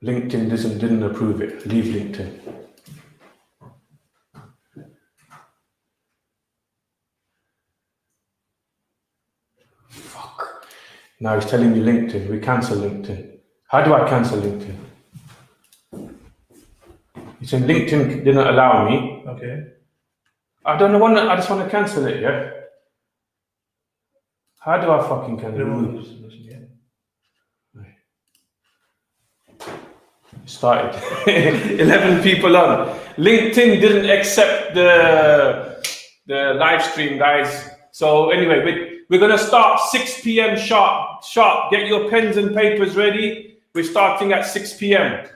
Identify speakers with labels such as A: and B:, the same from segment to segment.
A: LinkedIn didn't approve it. Leave LinkedIn. Fuck. Now he's telling me LinkedIn. We cancel LinkedIn. How do I cancel LinkedIn? He's saying LinkedIn didn't allow me.
B: Okay.
A: I don't know. I just want to cancel it. Yeah. How do I fucking cancel it? Started. 11 people on. LinkedIn didn't accept the live stream, guys. So anyway, we're gonna start 6 p.m. sharp. Get your pens and papers ready. We're starting at 6 p.m.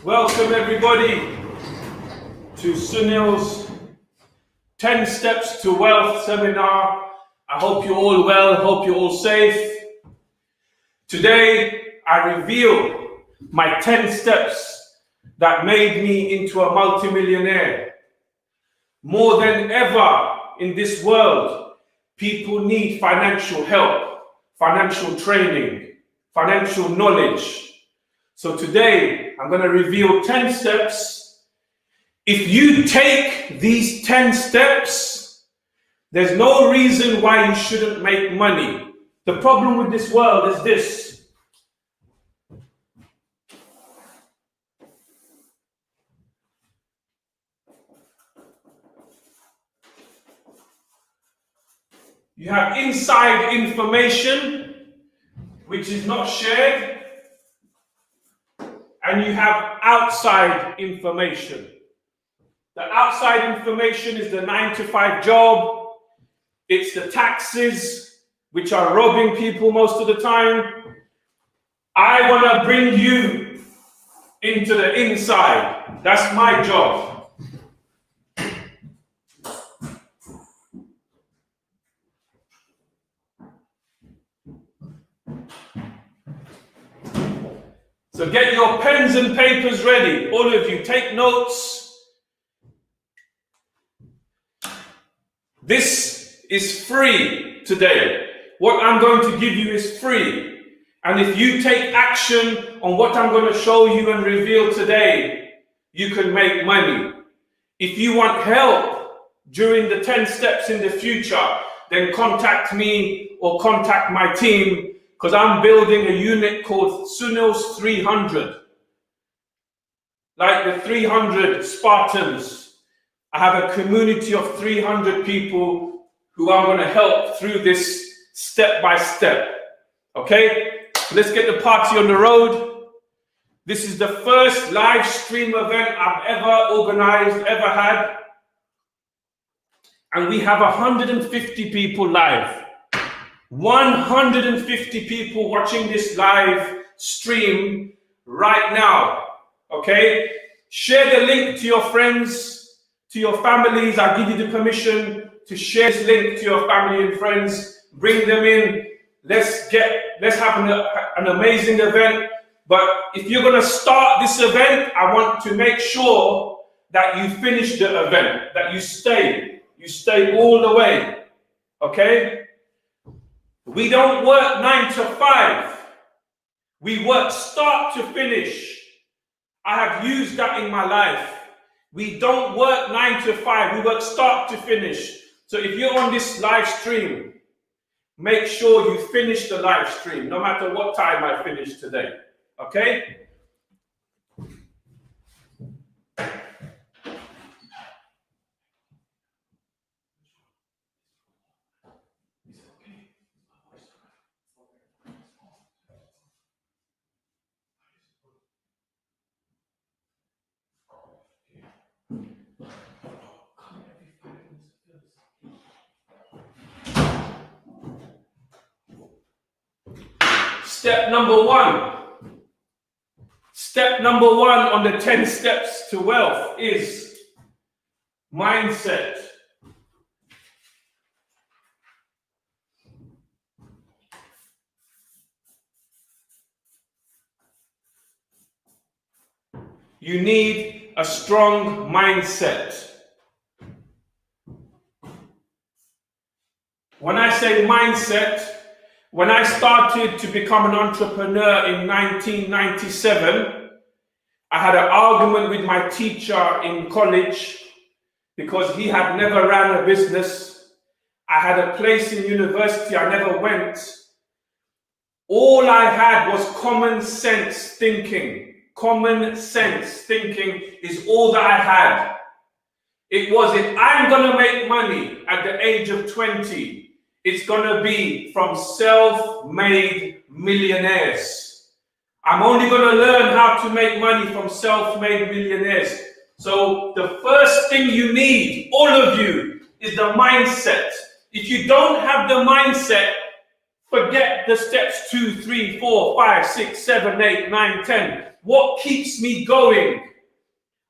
A: Welcome everybody to Sunil's 10 Steps to Wealth seminar. I hope you're all well, hope you're all safe. Today I reveal my 10 steps that made me into a multimillionaire. More than ever in this world, people need financial help, financial training, financial knowledge. So today, I'm going to reveal 10 steps. If you take these 10 steps, there's no reason why you shouldn't make money. The problem with this world is this. You have inside information, which is not shared. And you have outside information. The outside information is the 9-to-5 job. It's the taxes, which are robbing people most of the time. I want to bring you into the inside. That's my job. So get your pens and papers ready. All of you, take notes. This is free today. What I'm going to give you is free. And if you take action on what I'm going to show you and reveal today, you can make money. If you want help during the 10 steps in the future, then contact me or contact my team, because I'm building a unit called Sunil's 300. Like the 300 Spartans. I have a community of 300 people who I'm going to help through this step by step. Okay? Let's get the party on the road. This is the first live stream event I've ever organized, ever had. And we have 150 people live. 150 people watching this live stream right now. Okay? Share the link to your friends, to your families. I'll give you the permission to share this link to your family and friends. Bring them in. Let's have an amazing event. But if you're going to start this event, I want to make sure that you finish the event, that you stay. You stay all the way. Okay? We don't work 9 to 5. We work start to finish. I have used that in my life. We don't work 9 to 5. We work start to finish. So if you're on this live stream, make sure you finish the live stream, no matter what time I finish today. Okay? Step number one. Step number one on the 10 steps to wealth is mindset. You need a strong mindset. When I say mindset, when I started to become an entrepreneur in 1997, I had an argument with my teacher in college because he had never ran a business. I had a place in university I never went. All I had was common sense thinking. Common sense thinking is all that I had. It was, if I'm going to make money at the age of 20, it's going to be from self-made millionaires. I'm only going to learn how to make money from self-made millionaires. So the first thing you need, all of you, is the mindset. If you don't have the mindset, forget the steps 2, 3, 4, 5, 6, 7, 8, 9, 10. What keeps me going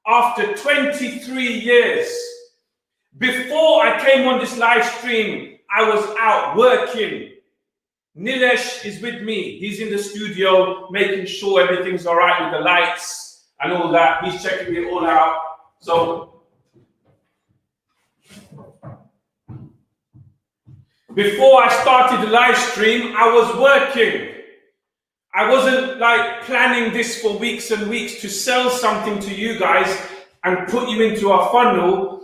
A: after 23 years? Before I came on this live stream, I was out working. Nilesh is with me. He's in the studio making sure everything's all right with the lights and all that. He's checking it all out. So before I started the live stream, I was working. I wasn't like planning this for weeks and weeks to sell something to you guys and put you into a funnel.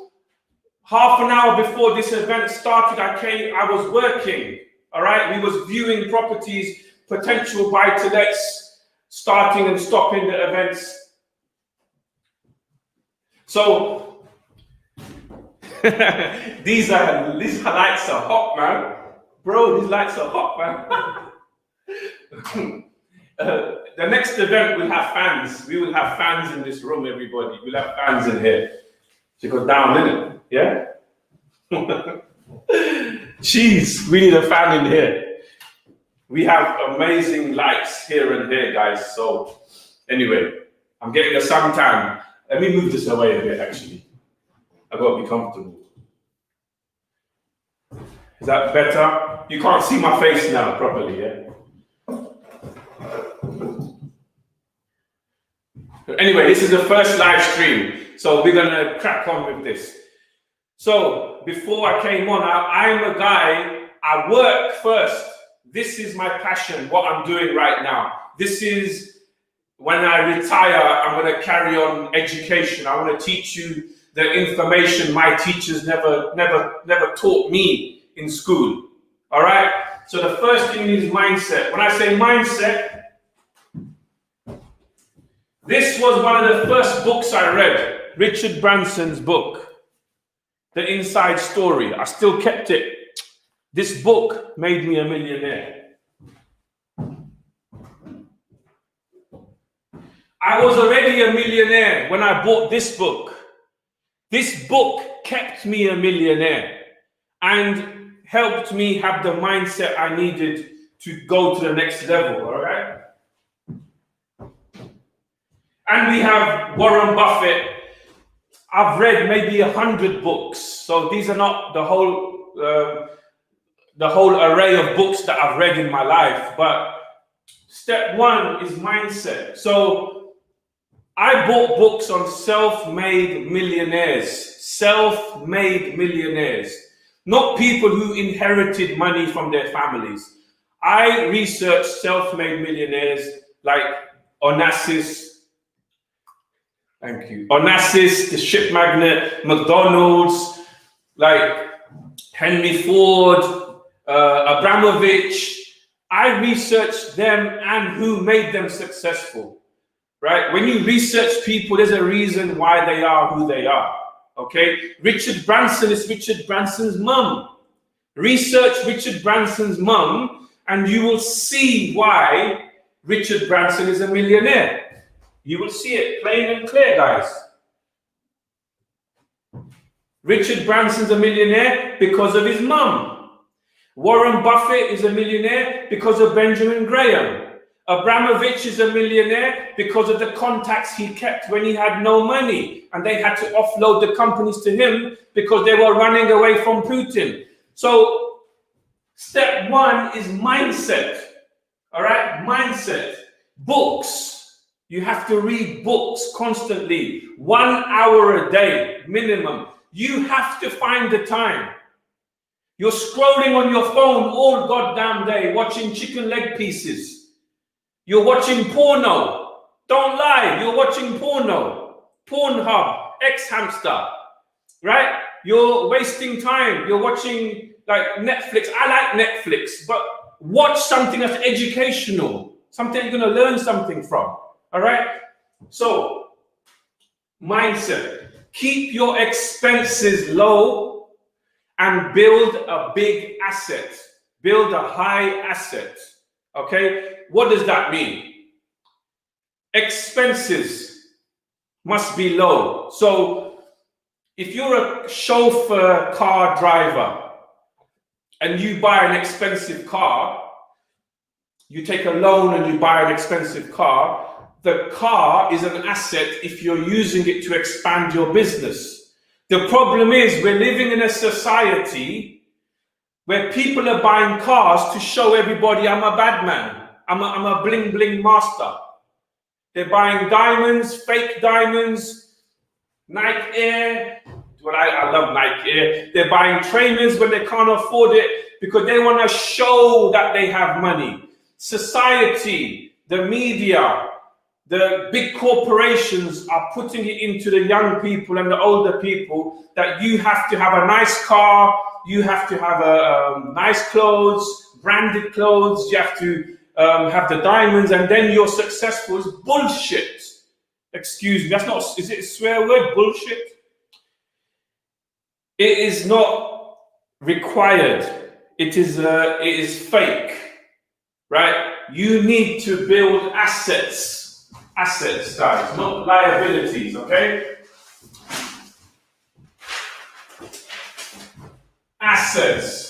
A: Half an hour before this event started, I was working. All right, we was viewing properties, potential buy-to-lets, starting and stopping the events. So these lights are hot, man. Bro, these lights are hot, man. The next event will have fans. We will have fans in this room, everybody. We'll have fans in here. To go down, innit? Yeah? Jeez, we need a fan in here. We have amazing lights here and there, guys. So anyway, I'm getting a suntan. Let me move this away a bit, actually. I've got to be comfortable. Is that better? You can't see my face now properly, yeah? Anyway, this is the first live stream, so we're gonna crack on with this. So before I came on, I'm a guy, I work first. This is my passion, what I'm doing right now. This is when I retire, I'm gonna carry on education. I wanna teach you the information my teachers never taught me in school, all right? So the first thing is mindset. When I say mindset, this was one of the first books I read, Richard Branson's book, The Inside Story. I still kept it. This book made me a millionaire. I was already a millionaire when I bought this book. This book kept me a millionaire and helped me have the mindset I needed to go to the next level, all right? And we have Warren Buffett. I've read maybe 100 books, so these are not the whole array of books that I've read in my life. But step one is mindset. So I bought books on self-made millionaires, self-made millionaires, not people who inherited money from their families. I researched self-made millionaires like Onassis. Thank you. Onassis, the ship magnate, McDonald's, like Henry Ford, Abramovich. I researched them and who made them successful, right? When you research people, there's a reason why they are who they are, okay? Richard Branson is Richard Branson's mum. Research Richard Branson's mum and you will see why Richard Branson is a millionaire. You will see it plain and clear, guys. Richard Branson's a millionaire because of his mum. Warren Buffett is a millionaire because of Benjamin Graham. Abramovich is a millionaire because of the contacts he kept when he had no money and they had to offload the companies to him because they were running away from Putin. So step one is mindset. All right, mindset. Books. You have to read books constantly, 1 hour a day minimum. You have to find the time. You're scrolling on your phone all goddamn day, watching chicken leg pieces. You're watching porno. Don't lie, you're watching porno. Pornhub, X-Hamster, right? You're wasting time. You're watching like Netflix. I like Netflix, but watch something that's educational, something you're going to learn something from. All right, so mindset. Keep your expenses low and build a big asset. Build a high asset. Okay, what does that mean? Expenses must be low. So if you're a chauffeur car driver, and you buy an expensive car, you take a loan and you buy an expensive car, the car is an asset if you're using it to expand your business. The problem is we're living in a society where people are buying cars to show everybody I'm a bad man. I'm a bling bling master. They're buying diamonds, fake diamonds, Nike Air. Well, I love Nike Air. They're buying trainers when they can't afford it because they want to show that they have money. Society, the media, the big corporations are putting it into the young people and the older people that you have to have a nice car, you have to have nice clothes, branded clothes, you have to have the diamonds, and then you're successful. It's bullshit. Excuse me, that's not, is it a swear word? Bullshit? It is not required. It is fake, right? You need to build assets, guys, not liabilities, okay? Assets.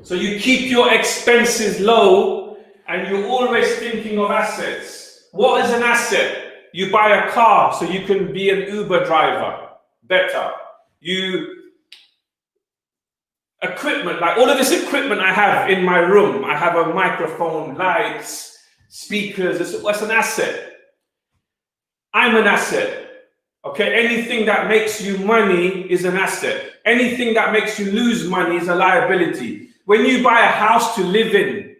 A: So you keep your expenses low and you're always thinking of assets. What is an asset? You buy a car so you can be an Uber driver better. Equipment, like all of this equipment I have in my room, I have a microphone, lights, speakers, that's an asset. I'm an asset. Okay, anything that makes you money is an asset. Anything that makes you lose money is a liability. When you buy a house to live in,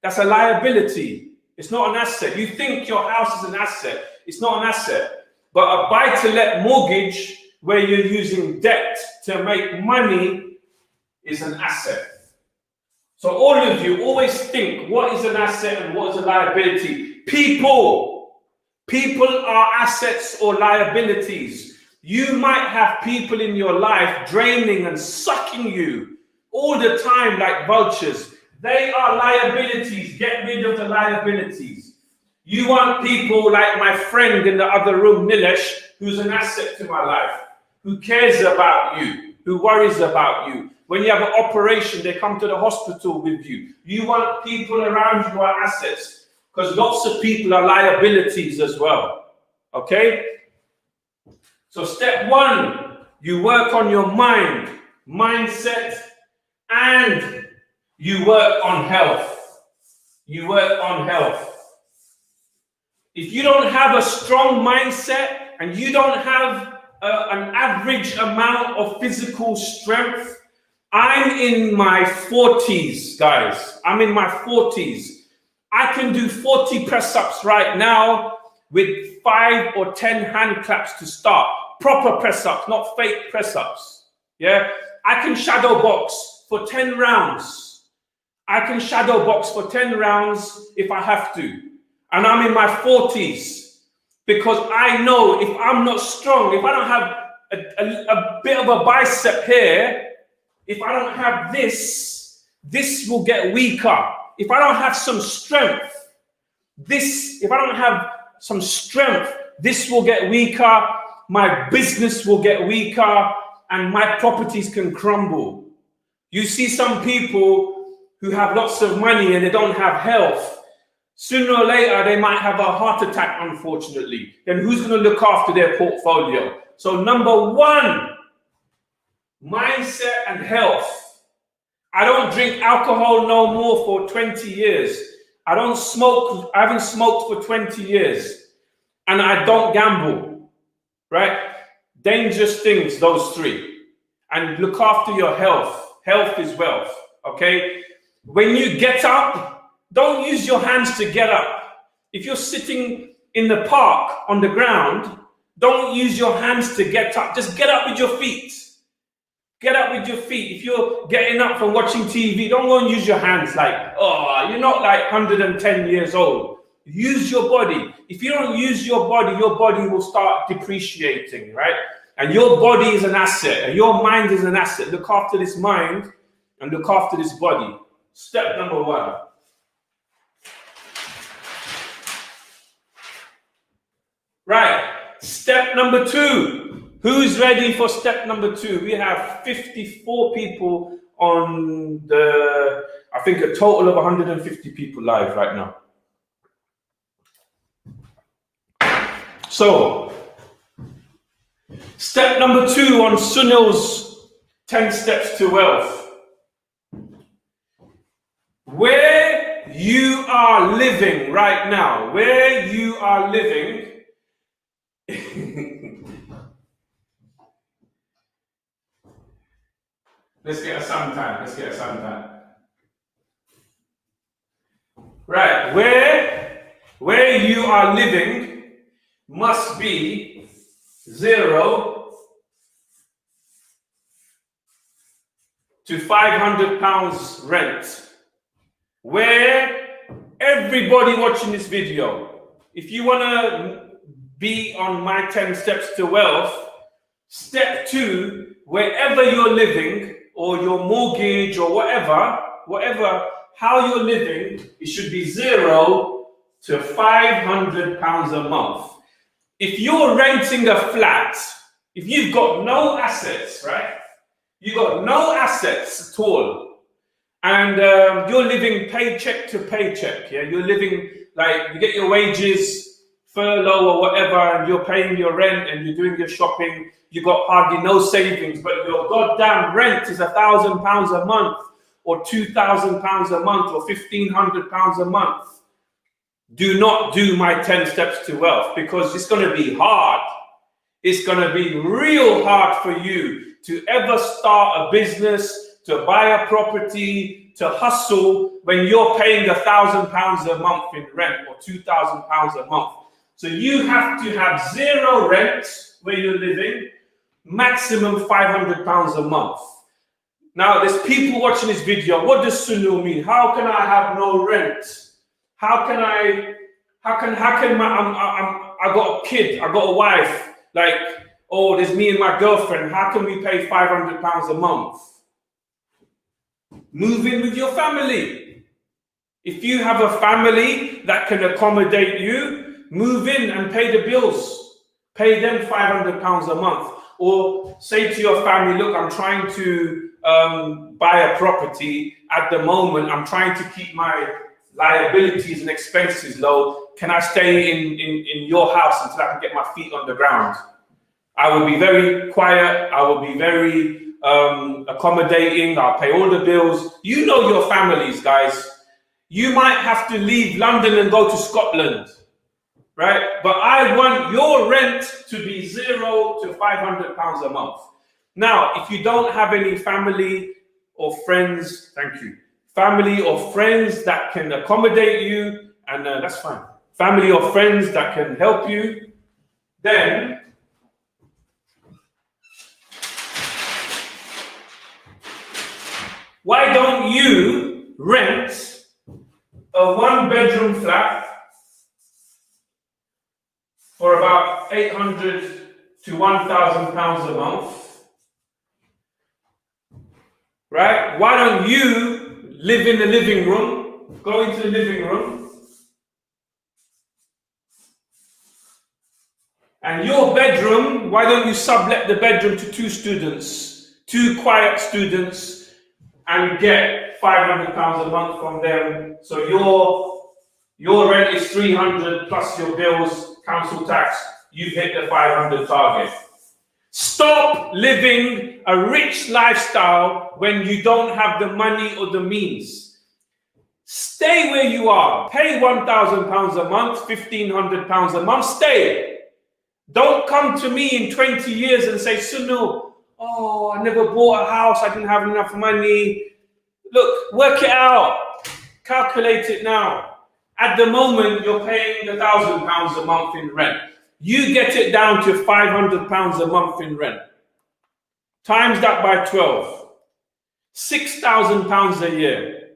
A: that's a liability. It's not an asset. You think your house is an asset. It's not an asset. But a buy-to-let mortgage where you're using debt to make money is an asset. So all of you always think what is an asset and what is a liability. People are assets or liabilities. You might have people in your life draining and sucking you all the time like vultures. They are liabilities. Get rid of the liabilities. You want people like my friend in the other room, Nilesh, who's an asset to my life, who cares about you, who worries about you. When you have an operation, they come to the hospital with you. You want people around you who are assets, because lots of people are liabilities as well. Okay? So step one, you work on your mind, mindset, and you work on health. You work on health. If you don't have a strong mindset and you don't have an average amount of physical strength, I'm in my 40s, guys. I'm in my 40s. I can do 40 press-ups right now with 5 or 10 hand claps to start. Proper press-ups, not fake press-ups. Yeah? I can shadow box for 10 rounds. I can shadow box for 10 rounds if I have to. And I'm in my 40s because I know if I'm not strong, if I don't have a bit of a bicep here, if I don't have this will get weaker. If I don't have some strength, this will get weaker. My business will get weaker and my properties can crumble. You see some people who have lots of money and they don't have health. Sooner or later, they might have a heart attack, unfortunately. Then who's going to look after their portfolio? So number one, mindset and health. I don't drink alcohol no more for 20 years. I don't smoke. I haven't smoked for 20 years. And I don't gamble, right? Dangerous things, those three. And look after your health. Health is wealth, okay? When you get up, don't use your hands to get up. If you're sitting in the park on the ground, don't use your hands to get up. Just get up with your feet. Get up with your feet. If you're getting up from watching TV, don't go and use your hands like, oh, you're not like 110 years old. Use your body. If you don't use your body will start depreciating, right? And your body is an asset, and your mind is an asset. Look after this mind and look after this body. Step number one. Right. Step number two. Who's ready for step number two? We have 54 people on the, I think a total of 150 people live right now. So, step number two on Sunil's 10 steps to wealth. Where you are living right now, where you are living, let's get a sometime. Right, where you are living must be 0 to £500 rent. Where everybody watching this video, if you want to be on my 10 steps to wealth, step two, wherever you're living or your mortgage or whatever, how you're living, it should be 0 to £500 a month. If you're renting a flat, if you've got no assets, right? You've got no assets at all. And you're living paycheck to paycheck, yeah? You're living like you get your wages, furlough or whatever, and you're paying your rent and you're doing your shopping. You got hardly no savings, but your goddamn rent is £1,000 a month, or £2,000 a month, or £1,500 a month. Do not do my 10 steps to wealth, because it's going to be hard. It's going to be real hard for you to ever start a business, to buy a property, to hustle when you're paying £1,000 a month in rent or £2,000 a month. So you have to have 0 rent where you're living, maximum £500 a month. Now there's people watching this video. What does Sunil mean? How can I have no rent? I got a kid, I got a wife. Like, oh, there's me and my girlfriend. How can we pay £500 a month? Move in with your family. If you have a family that can accommodate you, move in and pay the bills. Pay them £500 a month. Or say to your family, look, I'm trying to buy a property. At the moment, I'm trying to keep my liabilities and expenses low. Can I stay in your house until I can get my feet on the ground? I will be very quiet. I will be very accommodating. I'll pay all the bills. You know your families, guys. You might have to leave London and go to Scotland, right? But I want your rent to be 0 to £500 a month. Now, if you don't have any family or friends, thank you. Family or friends that can accommodate you, and that's fine. Family or friends that can help you, then why don't you rent a 1-bedroom flat for about £800 to £1,000 a month, right? Why don't you live in the living room, go into the living room, and your bedroom, why don't you sublet the bedroom to 2 students, 2 quiet students, and get £500 a month from them. So your rent is 300 plus your bills, council tax, you've hit the 500 target. Stop living a rich lifestyle when you don't have the money or the means. Stay where you are. Pay £1,000 a month, £1,500 a month, stay. Don't come to me in 20 years and say, Sunil, oh, I never bought a house, I didn't have enough money. Look, work it out. Calculate it now. At the moment, you're paying £1,000 a month in rent. You get it down to £500 a month in rent. Times that by 12. £6,000 a year.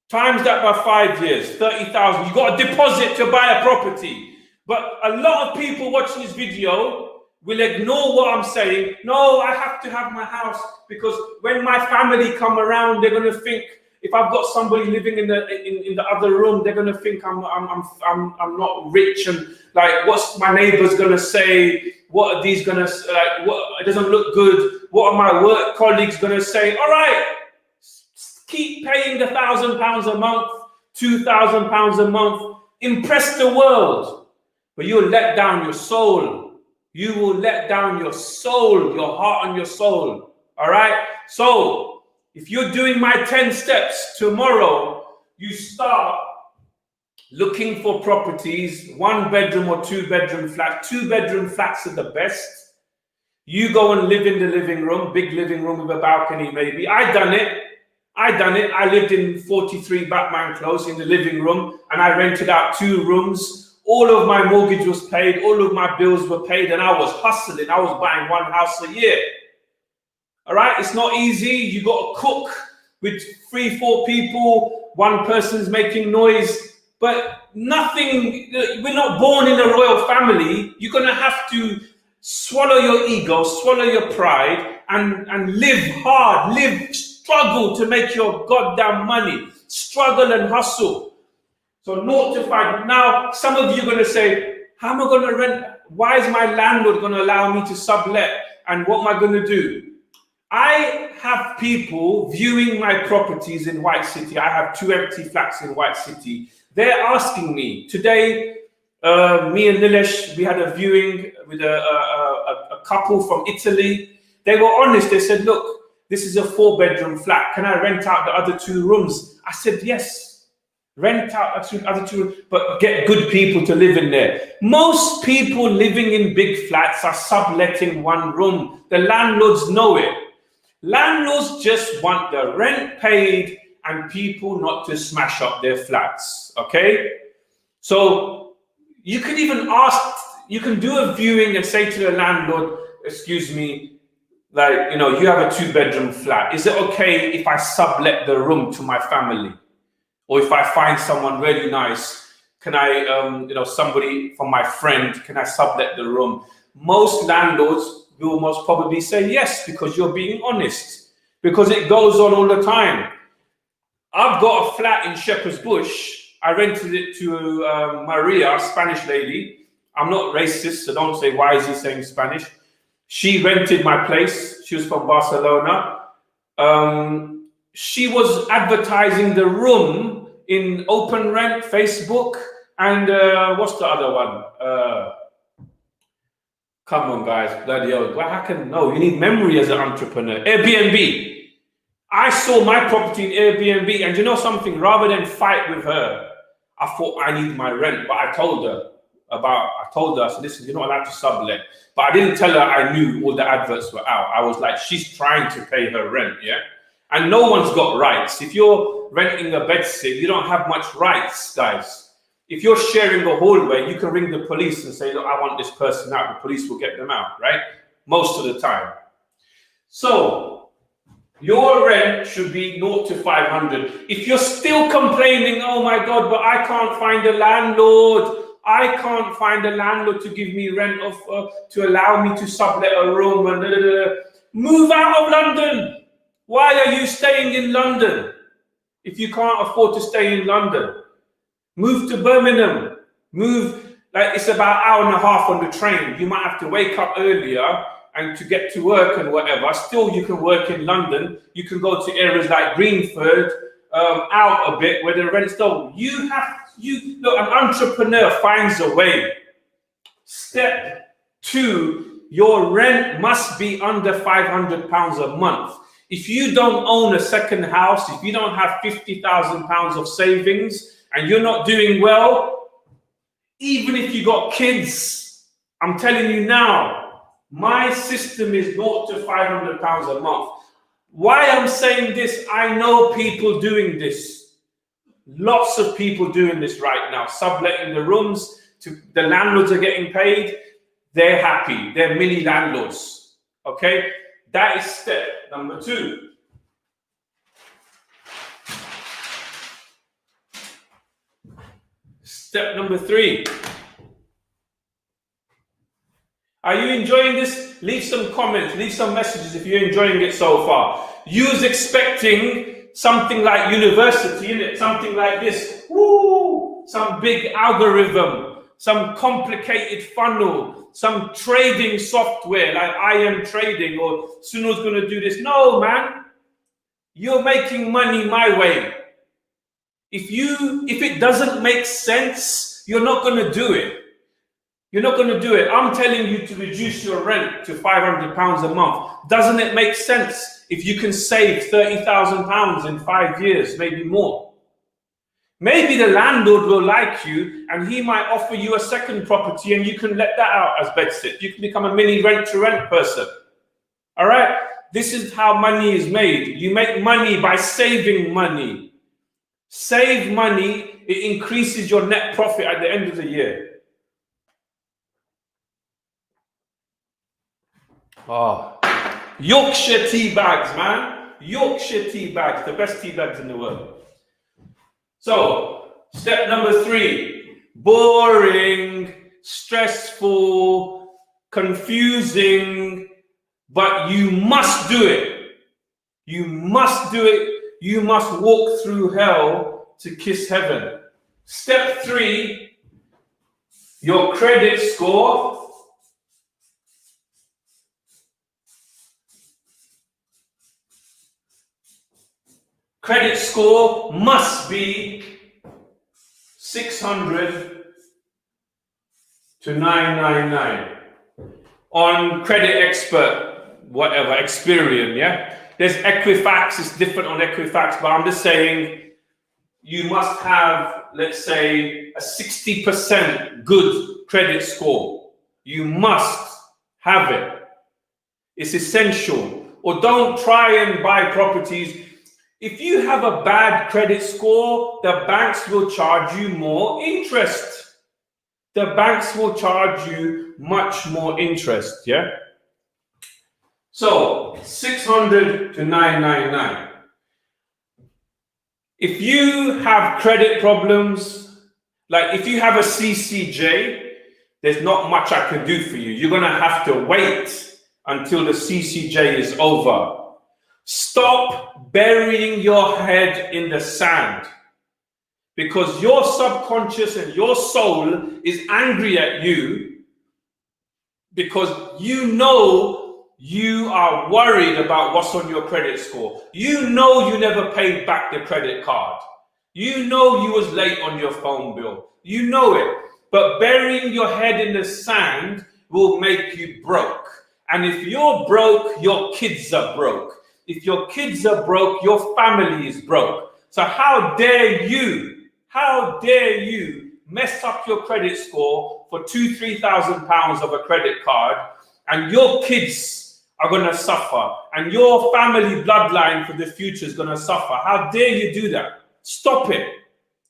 A: Times that by 5 years, 30,000. You got a deposit to buy a property. But a lot of people watching this video will ignore what I'm saying. No, I have to have my house because when my family come around, they're going to think If I've got somebody living in the other room, they're gonna think I'm not rich, and like, what's my neighbors gonna say? What are these gonna like? What, it doesn't look good. What are my work colleagues gonna say? All right, keep paying the £1,000 a month, £2,000 a month. Impress the world, but you'll let down your soul. You will let down your soul, your heart and your soul. All right. So if you're doing my 10 steps tomorrow, you start looking for properties, 1 bedroom or 2 bedroom flat. 2 bedroom flats are the best. You go and live in the living room, big living room with a balcony, maybe. I done it. I lived in 43 Batman Close in the living room, and I rented out 2 rooms. All of my mortgage was paid. All of my bills were paid, and I was hustling. I was buying 1 house a year. All right, it's not easy. You got to cook with 3-4 people. 1 person's making noise, but nothing. We're not born in a royal family. You're gonna have to swallow your ego, swallow your pride, and live hard, struggle to make your goddamn money. Struggle and hustle. So 0 to 5. Now, some of you are going to say, how am I going to rent? Why is my landlord going to allow me to sublet? And what am I going to do? I have people viewing my properties in White City. I have 2 empty flats in White City. They're asking me. Today, me and Nilesh, we had a viewing with a couple from Italy. They were honest. They said, look, this is a 4-bedroom flat. Can I rent out the other 2 rooms? I said, yes. Rent out the other 2 rooms, but get good people to live in there. Most people living in big flats are subletting 1 room. The landlords know it. Landlords just want the rent paid and people not to smash up their flats, okay? So you can even ask, you can do a viewing and say to the landlord, excuse me, like, you know, you have a 2-bedroom flat. Is it okay if I sublet the room to my family? Or if I find someone really nice, can I, you know, somebody from my friend, can I sublet the room? Most landlords will most probably say yes, because you're being honest, because it goes on all the time. I've got a flat in Shepherd's Bush. I rented it to Maria, a Spanish lady. I'm not racist, so don't say, why is he saying Spanish? She rented my place. She was from Barcelona. She was advertising the room in Open Rent, Facebook, and what's the other one? Come on, guys, bloody hell. Well, how can, no, you need memory as an entrepreneur. Airbnb. I saw my property in Airbnb, and you know something? Rather than fight with her, I thought I need my rent, but I told her, I said, listen, you're not allowed to sublet. But I didn't tell her I knew all the adverts were out. I was like, she's trying to pay her rent, yeah? And no one's got rights. If you're renting a bedsit, you don't have much rights, guys. If you're sharing a hallway, you can ring the police and say, look, I want this person out. The police will get them out, right? Most of the time. So your rent should be 0 to 500. If you're still complaining, oh my God, but I can't find a landlord. I can't find a landlord to give me rent to allow me to sublet a room. And move out of London. Why are you staying in London if you can't afford to stay in London? Move to Birmingham. Move, like, it's about an hour and a half on the train. You might have to wake up earlier and to get to work and whatever. Still, you can work in London. You can go to areas like Greenford, out a bit where the rent's low. Look, an entrepreneur finds a way. Step 2, your rent must be under £500 a month. If you don't own a second house, if you don't have £50,000 of savings, and you're not doing well, even if you got kids, I'm telling you now, my system is 0 to £500 a month. Why I'm saying this, I know people doing this. Lots of people doing this right now, subletting the rooms, the landlords are getting paid, they're happy, they're mini landlords, okay? That is step number 2. Step number 3. Are you enjoying this? Leave some comments, leave some messages if you're enjoying it so far. You was expecting something like university, innit? Something like this. Woo! Some big algorithm, some complicated funnel, some trading software like I Am Trading or Sunil's going to do this. No, man. You're making money my way. If it doesn't make sense, you're not going to do it. You're not going to do it. I'm telling you to reduce your rent to £500 a month. Doesn't it make sense if you can save £30,000 in 5 years, maybe more? Maybe the landlord will like you and he might offer you a second property and you can let that out as bedsit. You can become a mini rent-to-rent person. All right? This is how money is made. You make money by saving money. Save money, it increases your net profit at the end of the year. Oh, Yorkshire tea bags, man. Yorkshire tea bags, the best tea bags in the world. So, step number 3, boring, stressful, confusing, but you must do it. You must do it. You must walk through hell to kiss heaven. Step 3, your credit score. Credit score must be 600 to 999 on Credit Expert, whatever, Experian, yeah? There's Equifax, it's different on Equifax, but I'm just saying you must have, let's say, a 60% good credit score. You must have it. It's essential. Or don't try and buy properties. If you have a bad credit score, the banks will charge you more interest. The banks will charge you much more interest, yeah? So, 600 to 999. If you have credit problems, like if you have a CCJ, there's not much I can do for you. You're going to have to wait until the CCJ is over. Stop burying your head in the sand, because your subconscious and your soul is angry at you because you know you are worried about what's on your credit score. You know you never paid back the credit card. You know you was late on your phone bill. You know it. But burying your head in the sand will make you broke. And if you're broke, your kids are broke. If your kids are broke, your family is broke. So how dare you mess up your credit score for £2,000-3,000 of a credit card, and your kids are going to suffer, and your family bloodline for the future is going to suffer. How dare you do that? Stop it.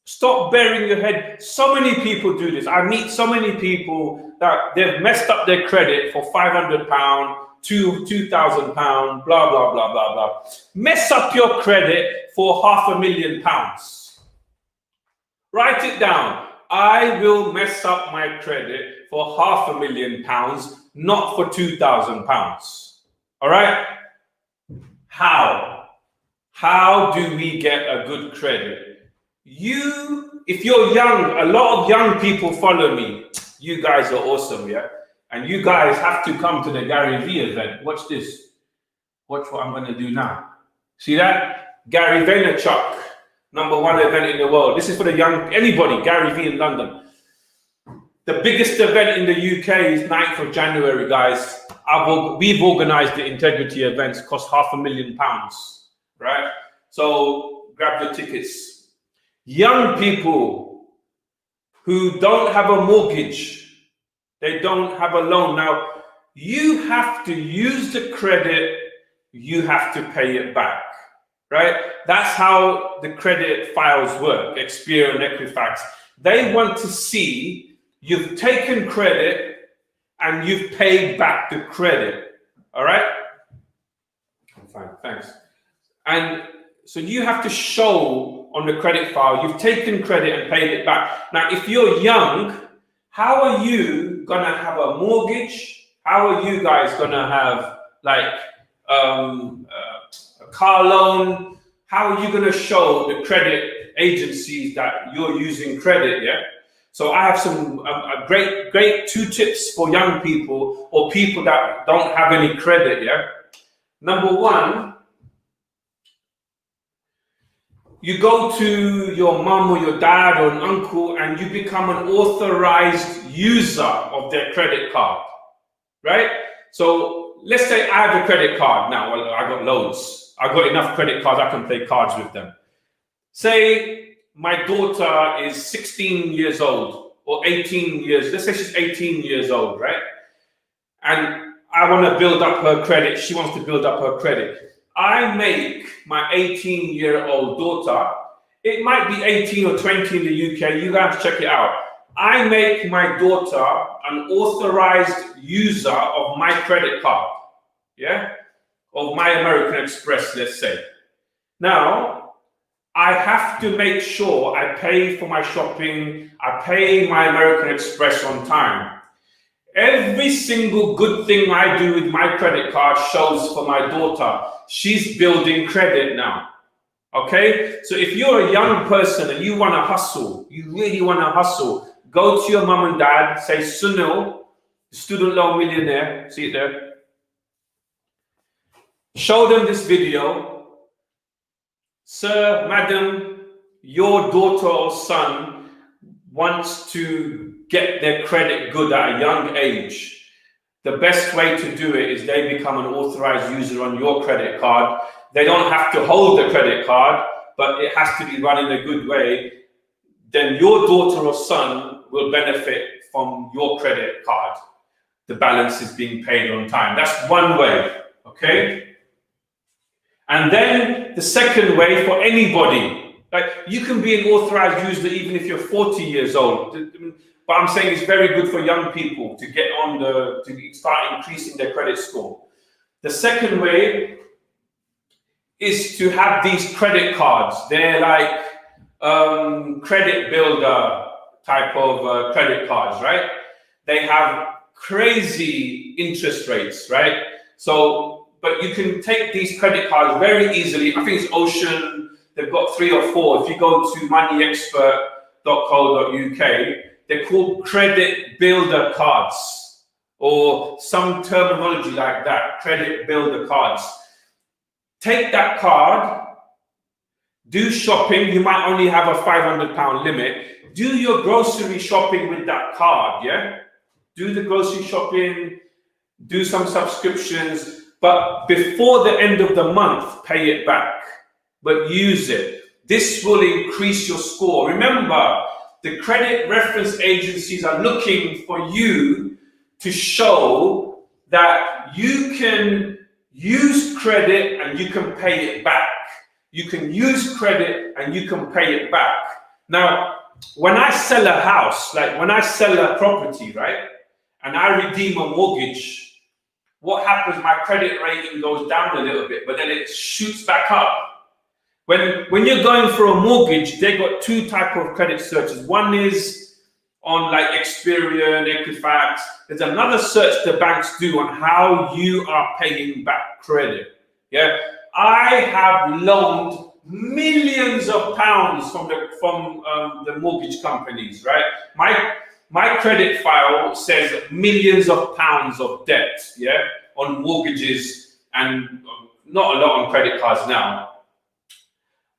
A: Stop burying your head. So many people do this. I meet so many people that they've messed up their credit for £500, £2,000, blah, blah, blah, blah, blah. Mess up your credit for £500,000. Write it down. I will mess up my credit for £500,000, not for £2,000. All right? How? How do we get a good credit? If you're young, a lot of young people follow me. You guys are awesome, yeah? And you guys have to come to the Gary Vee event. Watch this. Watch what I'm going to do now. See that? Gary Vaynerchuk, #1 event in the world. This is for the young, anybody, Gary Vee in London. The biggest event in the UK is 9th of January, guys. We've organized the Integrity events, cost £500,000, right? So grab your tickets. Young people who don't have a mortgage, they don't have a loan. Now, you have to use the credit, you have to pay it back, right? That's how the credit files work, Experian, Equifax. They want to see you've taken credit and you've paid back the credit, all right? I'm fine, thanks. And so you have to show on the credit file, you've taken credit and paid it back. Now, if you're young, how are you going to have a mortgage? How are you guys going to have like a car loan? how are you going to show the credit agencies that you're using credit? Yeah. So I have some great 2 tips for young people or people that don't have any credit. Yeah. Number 1, you go to your mum or your dad or an uncle and you become an authorized user of their credit card, right? So let's say I have a credit card now. Well, I got loads. I've got enough credit cards, I can play cards with them. Say my daughter is 16 years old or 18 years. Let's say she's 18 years old, right? And I want to build up her credit. She wants to build up her credit. I make my 18-year-old daughter, it might be 18 or 20 in the UK, you guys check it out. I make my daughter an authorized user of my credit card, yeah? Of my American Express, let's say. Now, I have to make sure I pay for my shopping, I pay my American Express on time. Every single good thing I do with my credit card shows for my daughter. She's building credit now. Okay? So if you're a young person and you want to hustle, you really want to hustle, go to your mum and dad, say, Sunil, student loan millionaire, see it there? Show them this video. Sir, madam, your daughter or son wants to get their credit good at a young age. The best way to do it is they become an authorized user on your credit card. They don't have to hold the credit card, but it has to be run in a good way. Then your daughter or son will benefit from your credit card. The balance is being paid on time. That's one way, okay? And then the second way for anybody, like you can be an authorized user even if you're 40 years old. But I'm saying it's very good for young people to get on to start increasing their credit score. The second way is to have these credit cards. They're like credit builder type of credit cards, right? They have crazy interest rates, right? So, but you can take these credit cards very easily. I think it's Ocean. They've got 3 or 4. If you go to moneyexpert.co.uk, they're called credit builder cards or some terminology like that, credit builder cards. Take that card, do shopping. You might only have a £500 limit. Do your grocery shopping with that card, yeah? Do the grocery shopping, do some subscriptions, but before the end of the month, pay it back, but use it. This will increase your score. Remember, the credit reference agencies are looking for you to show that you can use credit and you can pay it back. You can use credit and you can pay it back. Now, when I sell a house, like when I sell a property, right, and I redeem a mortgage, what happens? My credit rating goes down a little bit, but then it shoots back up. When you're going for a mortgage, they got 2 types of credit searches. One is on like Experian, Equifax. There's another search the banks do on how you are paying back credit. Yeah, I have loaned millions of pounds from the mortgage companies. Right, my credit file says millions of pounds of debt. Yeah, on mortgages and not a lot on credit cards now.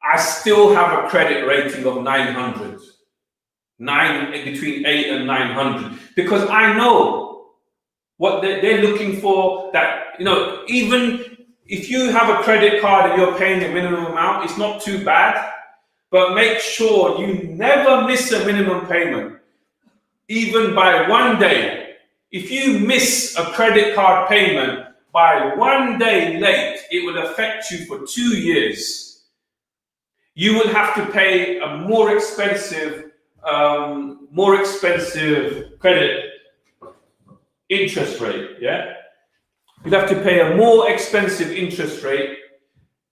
A: I still have a credit rating of 900, between 8 and 900, because I know what they're looking for. That, you know, even if you have a credit card and you're paying the minimum amount, it's not too bad, but make sure you never miss a minimum payment, even by 1 day. If you miss a credit card payment by 1 day late, it will affect you for 2 years. You will have to pay a more expensive credit interest rate, yeah? You'd have to pay a more expensive interest rate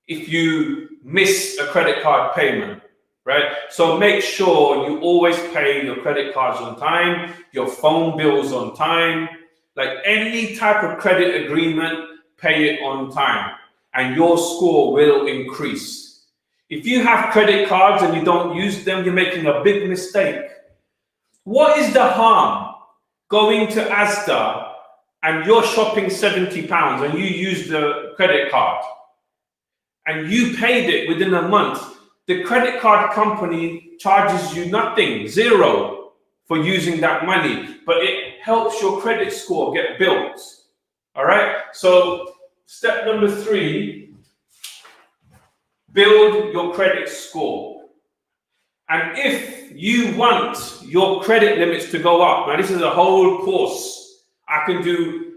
A: if you miss a credit card payment, right? So make sure you always pay your credit cards on time, your phone bills on time, like any type of credit agreement, pay it on time, and your score will increase. If you have credit cards and you don't use them, you're making a big mistake. What is the harm going to Asda and you're shopping £70 and you use the credit card and you paid it within a month? The credit card company charges you nothing, zero, for using that money, but it helps your credit score get built. All right. So step number 3, build your credit score. And if you want your credit limits to go up, now this is a whole course. I can do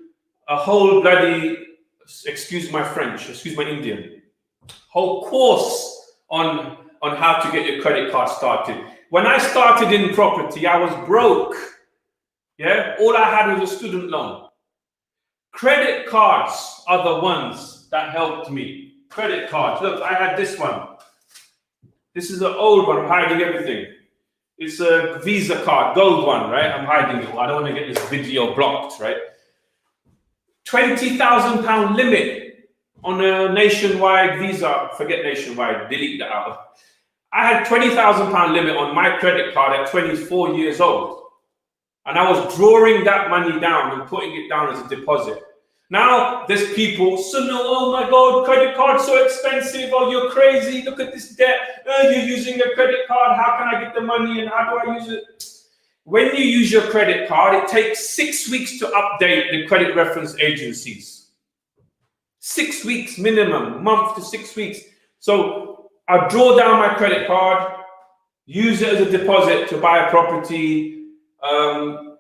A: a whole bloody, excuse my French, excuse my Indian, whole course on how to get your credit card started. When I started in property, I was broke. Yeah, all I had was a student loan. Credit cards are the ones that helped me. Credit cards. Look, I had this one. This is an old one. I'm hiding everything. It's a Visa card, gold one, right? I'm hiding it. I don't want to get this video blocked, right? £20,000 limit on a nationwide Visa. Forget nationwide. Delete that out. I had £20,000 limit on my credit card at 24 years old. And I was drawing that money down and putting it down as a deposit. Now there's people, so no, oh my God, credit card's so expensive. Oh, you're crazy. Look at this debt. You're using a credit card. How can I get the money and how do I use it? When you use your credit card, it takes 6 weeks to update the credit reference agencies. 6 weeks minimum, month to 6 weeks. So I draw down my credit card, use it as a deposit to buy a property.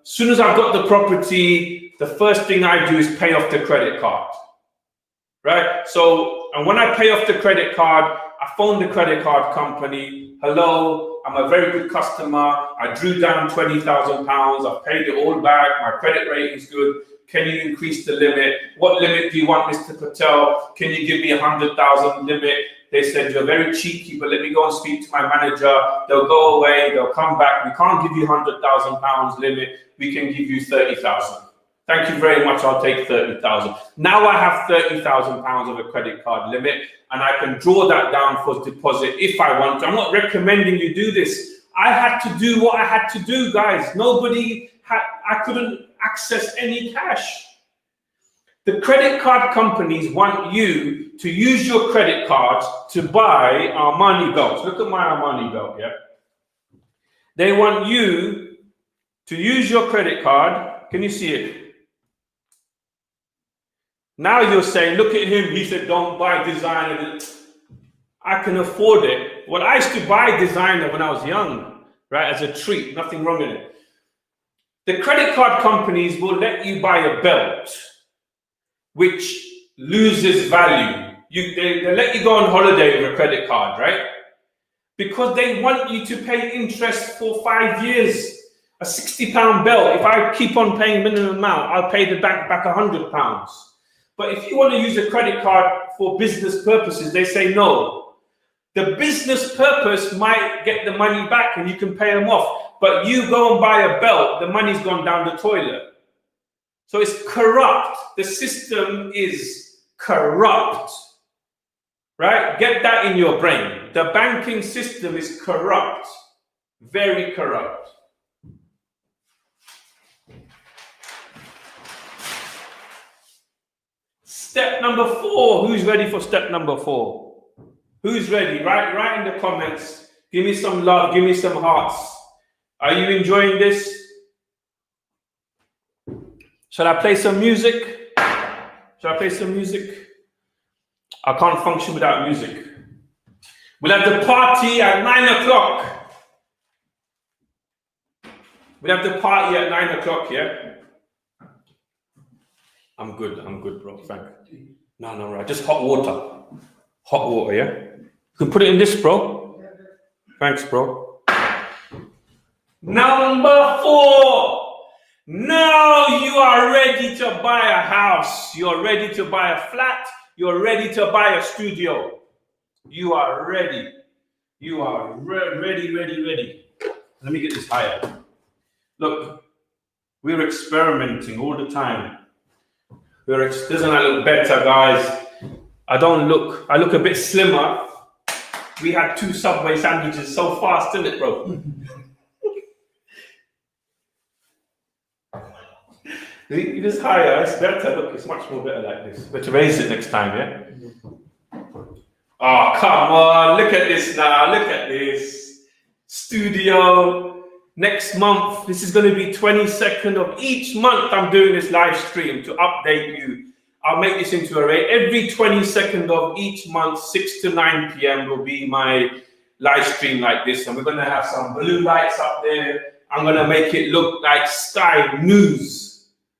A: Soon as I've got the property, the first thing I do is pay off the credit card, right? So, and when I pay off the credit card, I phone the credit card company. Hello, I'm a very good customer. I drew down £20,000. I've paid it all back. My credit rating is good. Can you increase the limit? What limit do you want, Mr. Patel? Can you give me 100,000 limit? They said, you're very cheeky, but let me go and speak to my manager. They'll go away. They'll come back. We can't give you £100,000 limit. We can give you 30,000. Thank you very much. I'll take 30,000. Now I have £30,000 of a credit card limit, and I can draw that down for deposit if I want to. I'm not recommending you do this. I had to do what I had to do, guys. I couldn't access any cash. The credit card companies want you to use your credit cards to buy Armani belts. Look at my Armani belt, yeah? They want you to use your credit card. Can you see it? Now you're saying, look at him. He said, don't buy designer. I can afford it. Well, I used to buy designer when I was young, right? As a treat, nothing wrong in it. The credit card companies will let you buy a belt which loses value. They let you go on holiday with a credit card, right? Because they want you to pay interest for 5 years. A £60 belt, if I keep on paying minimum amount, I'll pay the bank back £100. But if you want to use a credit card for business purposes, they say no. The business purpose might get the money back and you can pay them off. But you go and buy a belt, the money's gone down the toilet. So it's corrupt. The system is corrupt. Right? Get that in your brain. The banking system is corrupt. Very corrupt. Step number 4. Who's ready for step number 4? Who's ready? Write in the comments. Give me some love. Give me some hearts. Are you enjoying this? Shall I play some music? Shall I play some music? I can't function without music. We'll have the party at 9 o'clock. We'll have the party at 9 o'clock, yeah? I'm good, bro. Thank you. No, right. Just hot water. Hot water, yeah? You can put it in this, bro. Thanks, bro. Number 4. Now you are ready to buy a house. You're ready to buy a flat. You're ready to buy a studio. You are ready. You are ready. Let me get this higher. Look, we're experimenting all the time. Doesn't I look better, guys? I look a bit slimmer. we had 2 Subway sandwiches so fast, didn't it, bro? It is higher, it's better. Look, it's much more better like this. Better raise it next time, yeah? Oh, come on, look at this now, look at this. Studio, next month, this is going to be 22nd of each month I'm doing this live stream to update you. I'll make this into a rate. Every 22nd of each month, 6 to 9 p.m. will be my live stream like this. And we're going to have some blue lights up there. I'm going to make it look like Sky News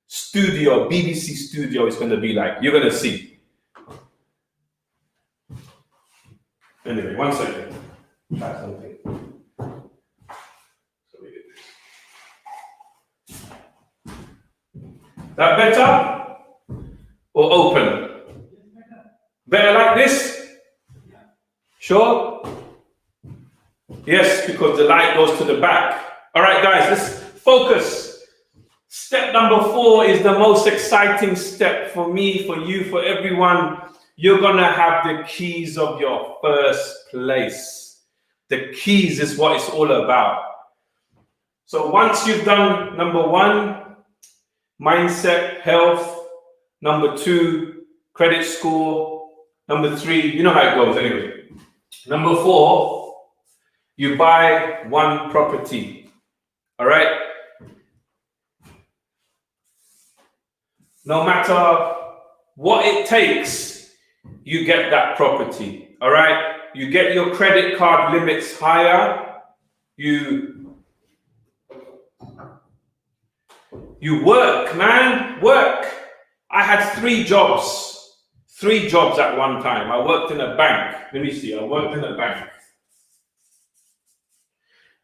A: Studio, BBC Studio is going to be like. You're going to see. Anyway, 1 second. Try something. So we get this. That better? Or open? Better like this? Sure? Yes, because the light goes to the back. All right, guys, let's focus. Step number 4 is the most exciting step for me, for you, for everyone. You're going to have the keys of your first place. The keys is what it's all about. So once you've done number 1, mindset, health, number 2, credit score, number 3, you know how it goes anyway. Number 4, you buy 1 property. All right? No matter what it takes, you get that property. All right? You get your credit card limits higher. You work, man. Work. I had 3 jobs. 3 jobs at one time. I worked in a bank. Let me see. I worked in a bank.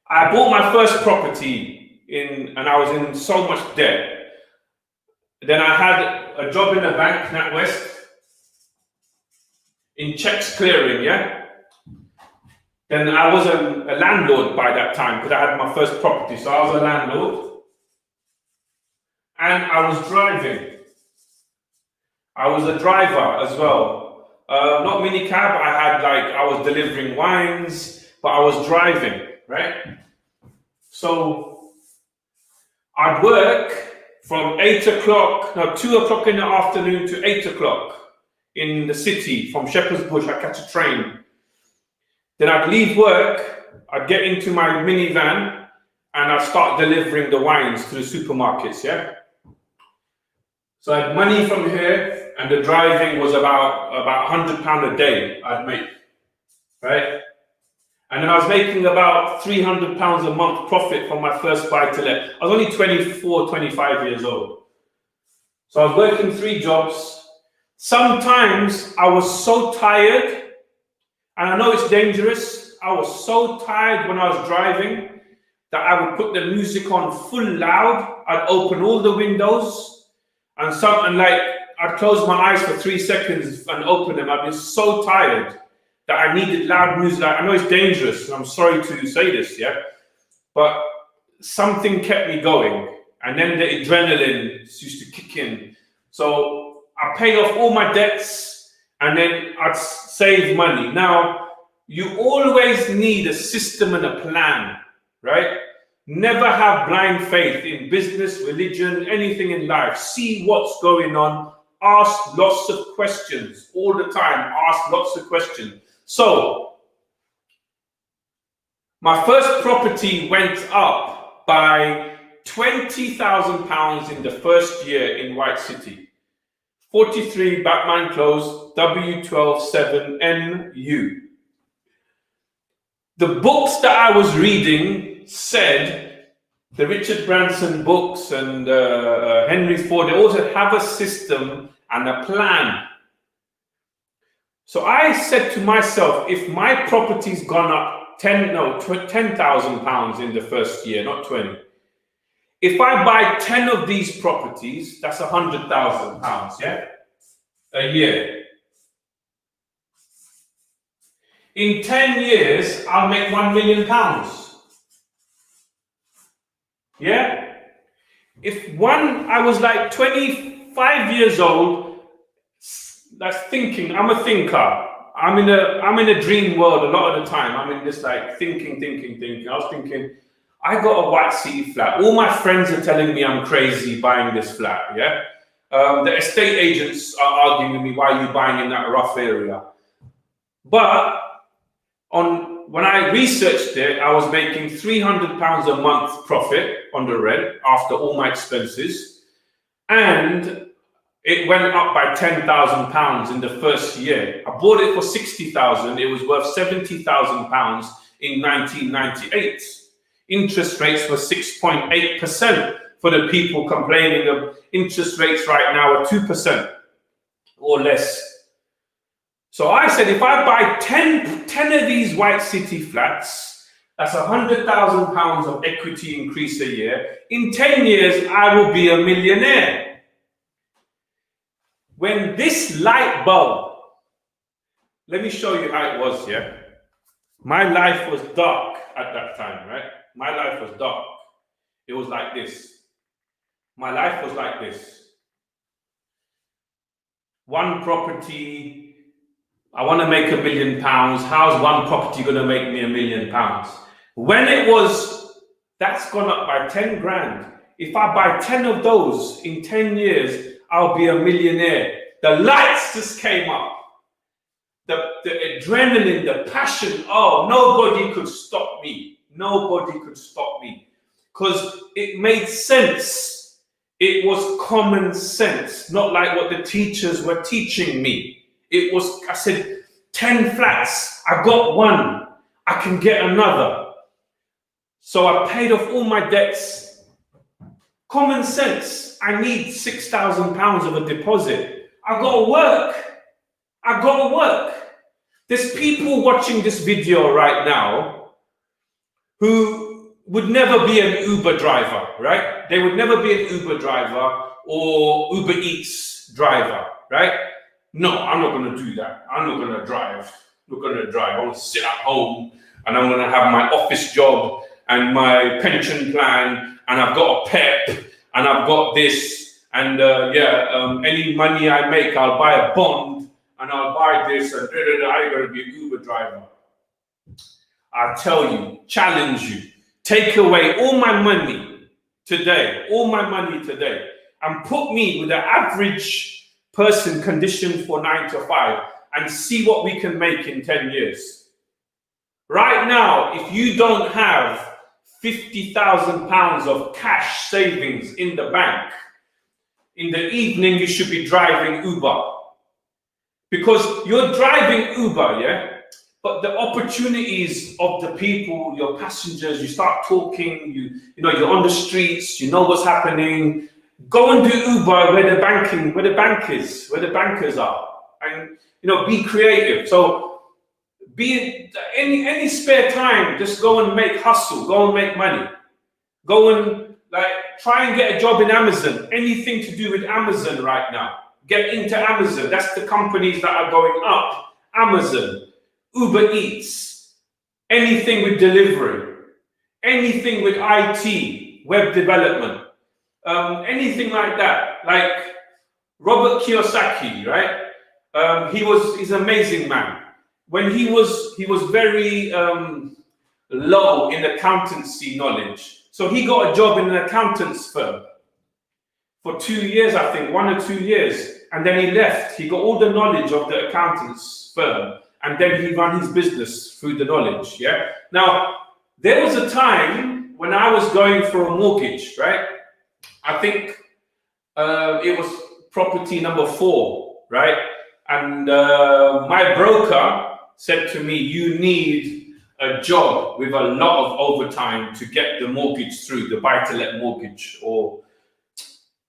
A: I bought my first property and I was in so much debt. Then I had a job in a bank, NatWest, in checks clearing, yeah? Then I was a landlord by that time because I had my first property. So I was a landlord. And I was driving. I was a driver as well. Not minicab, I was delivering wines, but I was driving, right? So I'd work from 2 o'clock in the afternoon to 8 o'clock in the city. From Shepherd's Bush, I'd catch a train. Then I'd leave work, I'd get into my minivan, and I'd start delivering the wines to the supermarkets, yeah? So I had money from here, and the driving was about £100 a day I'd make, right? And then I was making about £300 a month profit from my first buy-to-let. I was only 24, 25 years old. So I was working 3 jobs. Sometimes I was so tired, and I know it's dangerous. I was so tired when I was driving that I would put the music on full loud. I'd open all the windows, and I'd close my eyes for 3 seconds and open them. I'd be so tired that I needed loud music. I know it's dangerous, and I'm sorry to say this, yeah? But something kept me going. And then the adrenaline used to kick in. So I paid off all my debts, and then I'd save money. Now, you always need a system and a plan, right? Never have blind faith in business, religion, anything in life. See what's going on. Ask lots of questions all the time. Ask lots of questions. So, my first property went up by £20,000 in the first year in White City. 43 Batman Close, W127NU. The books that I was reading said, the Richard Branson books and Henry Ford, they also have a system and a plan. So I said to myself, if my property's gone up £10,000 in the first year, not 20. If I buy 10 of these properties, that's £100,000, yeah? A year. In 10 years, I'll make £1 million. Yeah? I was like 25 years old, that's thinking, I'm a thinker. I'm in a dream world a lot of the time. I'm in this like thinking. I was thinking, I got a White City flat. All my friends are telling me I'm crazy buying this flat. Yeah. The estate agents are arguing with me, why are you buying in that rough area? But when I researched it, I was making £300 a month profit on the rent after all my expenses, and it went up by £10,000 in the first year. I bought it for 60,000. It was worth £70,000 in 1998. Interest rates were 6.8%. For the people complaining of interest rates right now are 2% or less. So I said, if I buy 10 of these White City flats, that's £100,000 of equity increase a year. In 10 years, I will be a millionaire. When this light bulb, let me show you how it was, yeah? My life was dark at that time, right? My life was dark. It was like this. My life was like this. One property, I want to make £1 million. How's one property going to make me £1 million? When it was, that's gone up by 10 grand. If I buy 10 of those in 10 years, I'll be a millionaire. The lights just came up. The adrenaline, the passion, oh, nobody could stop me. Nobody could stop me. Because it made sense. It was common sense, not like what the teachers were teaching me. It was, I said, 10 flats, I got one, I can get another. So I paid off all my debts. Common sense, I need £6,000 of a deposit. I gotta work. There's people watching this video right now who would never be an Uber driver, right? They would never be an Uber driver or Uber Eats driver, right? No, I'm not going to do that. I'm not going to drive. I'm not going to drive. I want to sit at home and I'm going to have my office job and my pension plan and I've got a PEP and I've got this and any money I make, I'll buy a bond and I'll buy this and I'm going to be an Uber driver. I tell you, challenge you. Take away all my money today, and put me with the average person conditioned for 9 to 5 and see what we can make in 10 years. Right now, if you don't have £50,000 of cash savings in the bank, in the evening you should be driving Uber. Because you're driving Uber, yeah? But the opportunities of the people, your passengers, you start talking, you're on the streets, you know what's happening. Go and do Uber where the bankers are, and be creative. So be any spare time, just go and hustle, go and make money. Go and try and get a job in Amazon. Anything to do with Amazon right now. Get into Amazon. That's the companies that are going up. Amazon. Uber Eats, anything with delivery, anything with IT, web development, anything like that. Like Robert Kiyosaki, right? He's an amazing man. When he was very low in accountancy knowledge, so he got a job in an accountant's firm for 2 years, I think, 1 or 2 years, and then he left. He got all the knowledge of the accountant's firm. And then he ran his business through the knowledge, yeah? Now, there was a time when I was going for a mortgage, right? I think it was property number 4, right? And my broker said to me, you need a job with a lot of overtime to get the mortgage through, the buy-to-let mortgage, or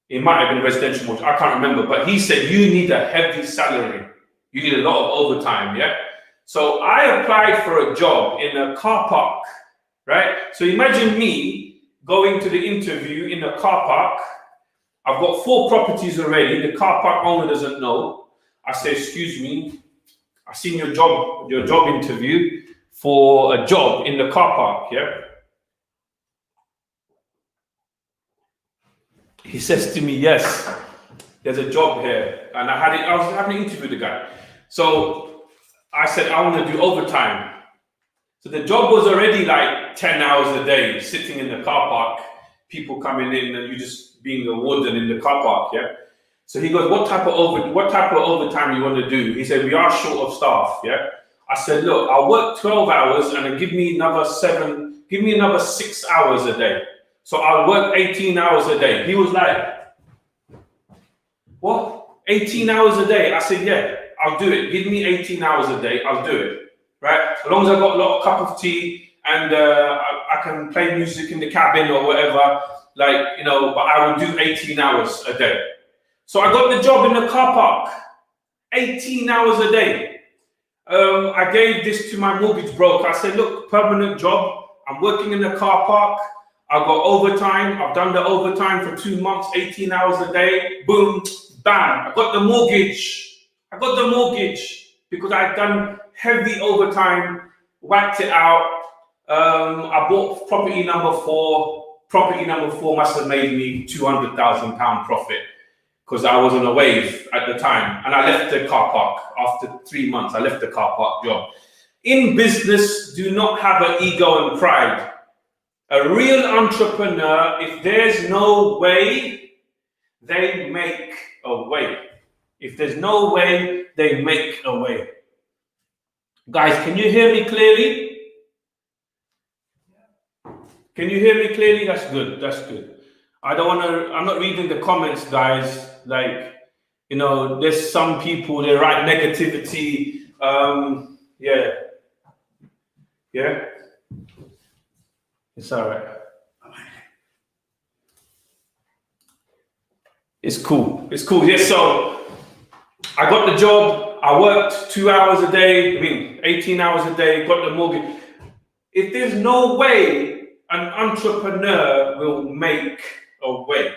A: it might have been residential mortgage, I can't remember. But he said, you need a heavy salary. You need a lot of overtime, yeah? So I applied for a job in a car park, right? So imagine me going to the interview in a car park. I've got 4 properties already. The car park owner doesn't know. I say, excuse me, I've seen your job interview for a job in the car park, yeah? He says to me, yes, there's a job here. And I was having an interview with the guy. So I said, I want to do overtime. So the job was already like 10 hours a day, sitting in the car park, people coming in and you just being a warden in the car park, yeah? So he goes, what type of overtime you want to do? He said, we are short of staff, yeah? I said, look, I'll work 12 hours and then give me another 6 hours a day. So I'll work 18 hours a day. He was like, what? 18 hours a day? I said, yeah, I'll do it. Give me 18 hours a day, I'll do it. Right? As long as I've got a lot of cup of tea and I can play music in the cabin or whatever, like, you know, but I will do 18 hours a day. So I got the job in the car park, 18 hours a day. I gave this to my mortgage broker. I said, look, permanent job. I'm working in the car park. I've got overtime. I've done the overtime for 2 months, 18 hours a day. Boom, bam. I got the mortgage. Because I'd done heavy overtime, whacked it out. I bought property number 4. Property number 4 must have made me £200,000 profit because I was on a wave at the time. And I left the car park after 3 months. I left the car park job. In business, do not have an ego and pride. A real entrepreneur, if there's no way, they make a way. If there's no way, they make a way. Guys, can you hear me clearly? Can you hear me clearly? That's good. That's good. I'm not reading the comments, guys. Like, you know, there's some people, they write negativity. Yeah. It's all right. It's cool. Yes, so I got the job. I worked 2 hours a day, 18 hours a day, got the mortgage. If there's no way an entrepreneur will make a way,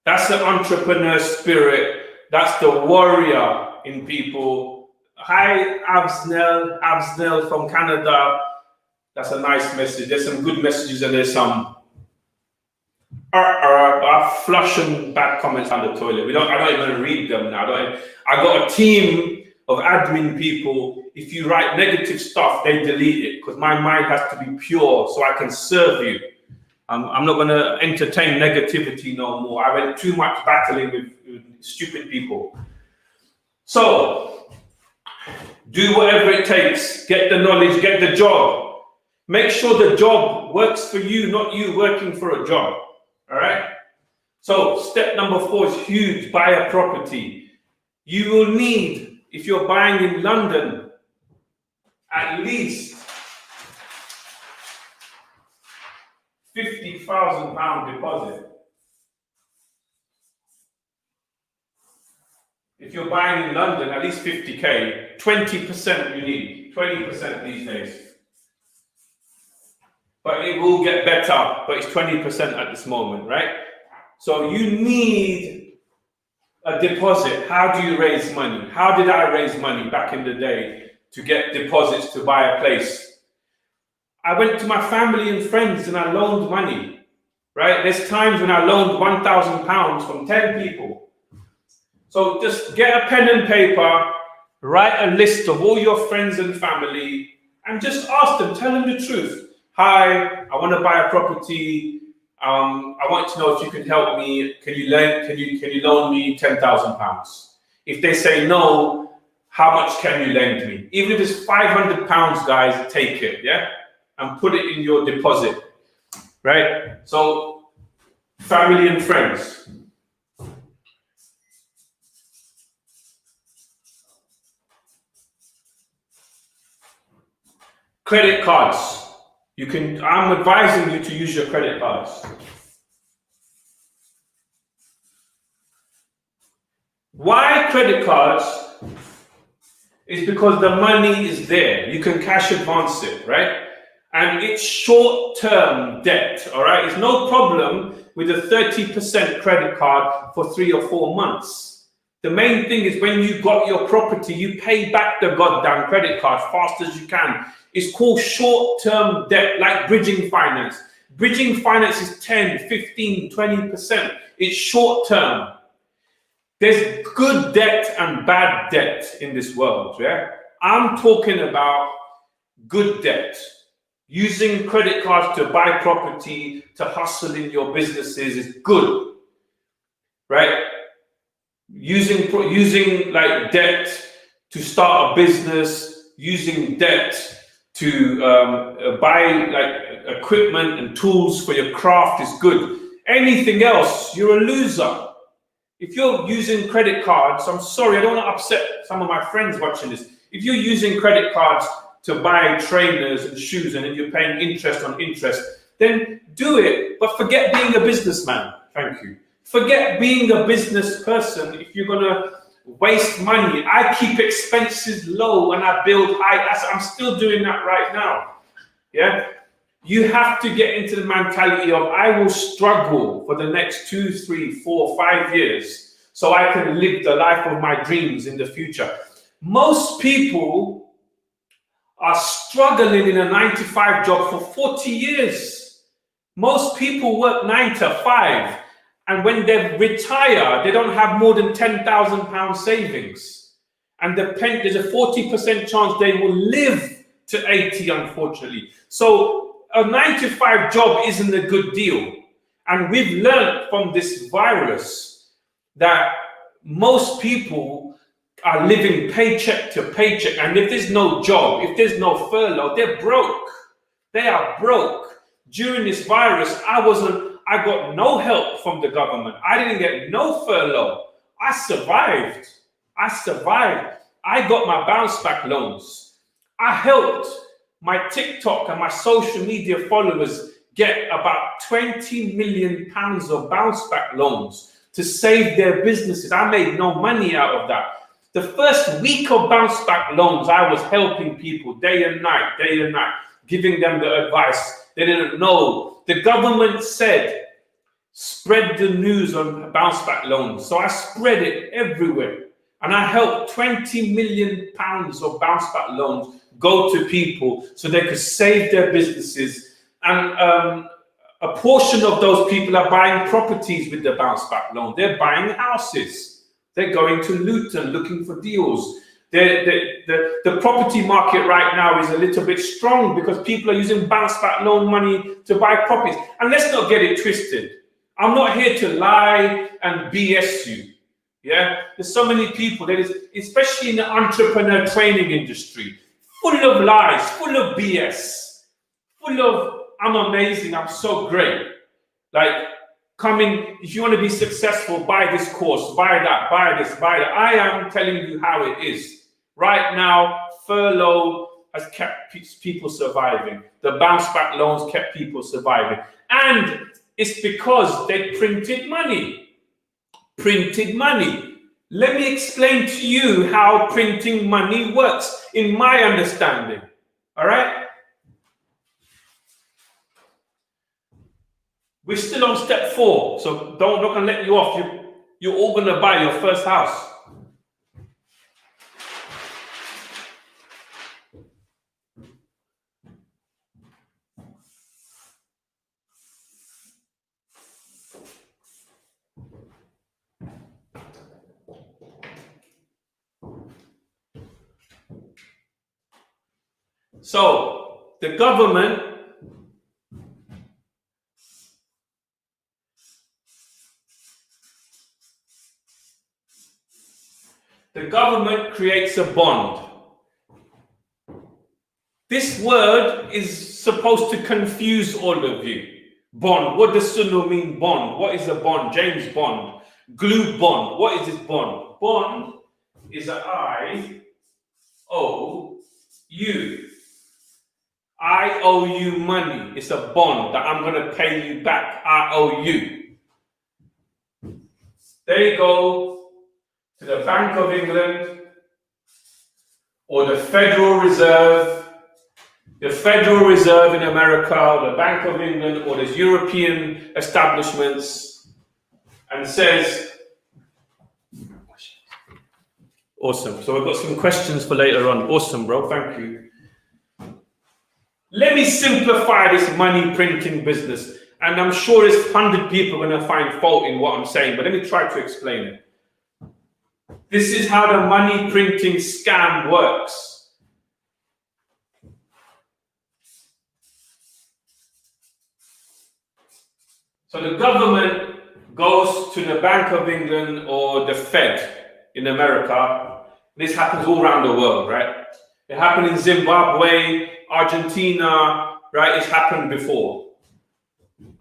A: that's the entrepreneur spirit. That's the warrior in people. Hi, Absnell from Canada. That's a nice message. There's some good messages and there's some flushing bad comments down the toilet. I don't even read them now. I got a team of admin people. If you write negative stuff, they delete it because my mind has to be pure so I can serve you. I'm not going to entertain negativity no more. I went too much battling with stupid people. So do whatever it takes. Get the knowledge, get the job. Make sure the job works for you, not you working for a job. All right? So step number 4 is huge. Buy a property. You will need, if you're buying in London, at least £50,000 deposit. If you're buying in London, at least 50k, 20% you need, 20% these days. But it will get better, but it's 20% at this moment, right? So you need a deposit. How do you raise money? How did I raise money back in the day to get deposits to buy a place? I went to my family and friends and I loaned money, right? There's times when I loaned £1,000 from 10 people. So just get a pen and paper, write a list of all your friends and family, and just ask them, tell them the truth. Hi, I want to buy a property. I want to know if you can help me. Can you loan me £10,000? If they say no, how much can you lend me? Even if it's £500, guys, take it, yeah, and put it in your deposit, right? So, family and friends. Credit cards. I'm advising you to use your credit cards. Why credit cards? Is because the money is there. You can cash advance it, right? And it's short-term debt, all right? It's no problem with a 30% credit card for 3 or 4 months. The main thing is when you got your property, you pay back the goddamn credit card fast as you can. It's called short-term debt, like bridging finance. Bridging finance is 10, 15, 20%. It's short-term. There's good debt and bad debt in this world, yeah? I'm talking about good debt. Using credit cards to buy property, to hustle in your businesses is good, right? Using like debt to start a business, using debt to buy like equipment and tools for your craft is good. Anything else, you're a loser. If you're using credit cards, I'm sorry, I don't want to upset some of my friends watching this. If you're using credit cards to buy trainers and shoes and then you're paying interest on interest, then do it, but forget being a businessman. Thank you. Forget being a business person if you're going to waste money. I keep expenses low and I build high assets. I'm still doing that right now. Yeah. You have to get into the mentality of I will struggle for the next 2, 3, 4, 5 years so I can live the life of my dreams in the future. Most people are struggling in a 9-to-5 job for 40 years. Most people work 9 to 5. And when they retire, they don't have more than £10,000 savings. And there's a 40% chance they will live to 80, unfortunately. So a 9-to-5 job isn't a good deal. And we've learned from this virus that most people are living paycheck to paycheck. And if there's no job, if there's no furlough, they're broke. They are broke. During this virus, I got no help from the government. I didn't get no furlough. I survived. I got my bounce back loans. I helped my TikTok and my social media followers get about £20 million of bounce back loans to save their businesses. I made no money out of that. The first week of bounce back loans, I was helping people day and night, giving them the advice they didn't know. The government said, spread the news on bounce back loans. So I spread it everywhere. And I helped £20 million of bounce back loans go to people so they could save their businesses. And a portion of those people are buying properties with the bounce back loan. They're buying houses. They're going to Luton looking for deals. The property market right now is a little bit strong because people are using bounce back loan money to buy properties. And let's not get it twisted. I'm not here to lie and BS you. Yeah, there's so many people that is, especially in the entrepreneur training industry, full of lies, full of BS, full of I'm amazing, I'm so great. Like, if you want to be successful, buy this course, buy that, buy this, buy that. I am telling you how it is. Right now, furlough has kept people surviving. The bounce back loans kept people surviving. And it's because they printed money. Printed money. Let me explain to you how printing money works in my understanding. All right? We're still on step 4, so don't look and let you off. You're all going to buy your first house. So the government creates a bond. This word is supposed to confuse all of you. Bond. What does Sunu mean, bond? What is a bond? James Bond. Glue bond. What is this bond? Bond is an I-O-U. I owe you money. It's a bond that I'm going to pay you back. I owe you. They go to the Bank of England or the Federal Reserve in America, or the Bank of England, or there's European establishments, and says, awesome. So we've got some questions for later on. Awesome, bro. Thank you. Let me simplify this money printing business. And I'm sure there's 100 people going to find fault in what I'm saying, but let me try to explain it. This is how the money printing scam works. So the government goes to the Bank of England or the Fed in America. This happens all around the world, right? It happened in Zimbabwe, Argentina, right? It's happened before.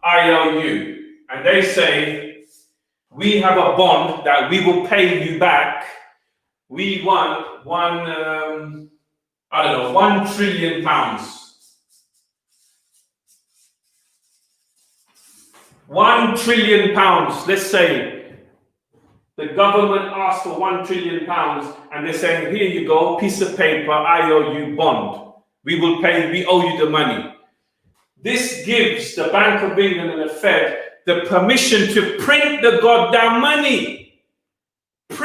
A: IOU. And they say, we have a bond that we will pay you back. We want £1 trillion. £1 trillion. Let's say the government asked for £1 trillion and they're saying, here you go, piece of paper, IOU bond. We will pay, we owe you the money. This gives the Bank of England and the Fed the permission to print the goddamn money. They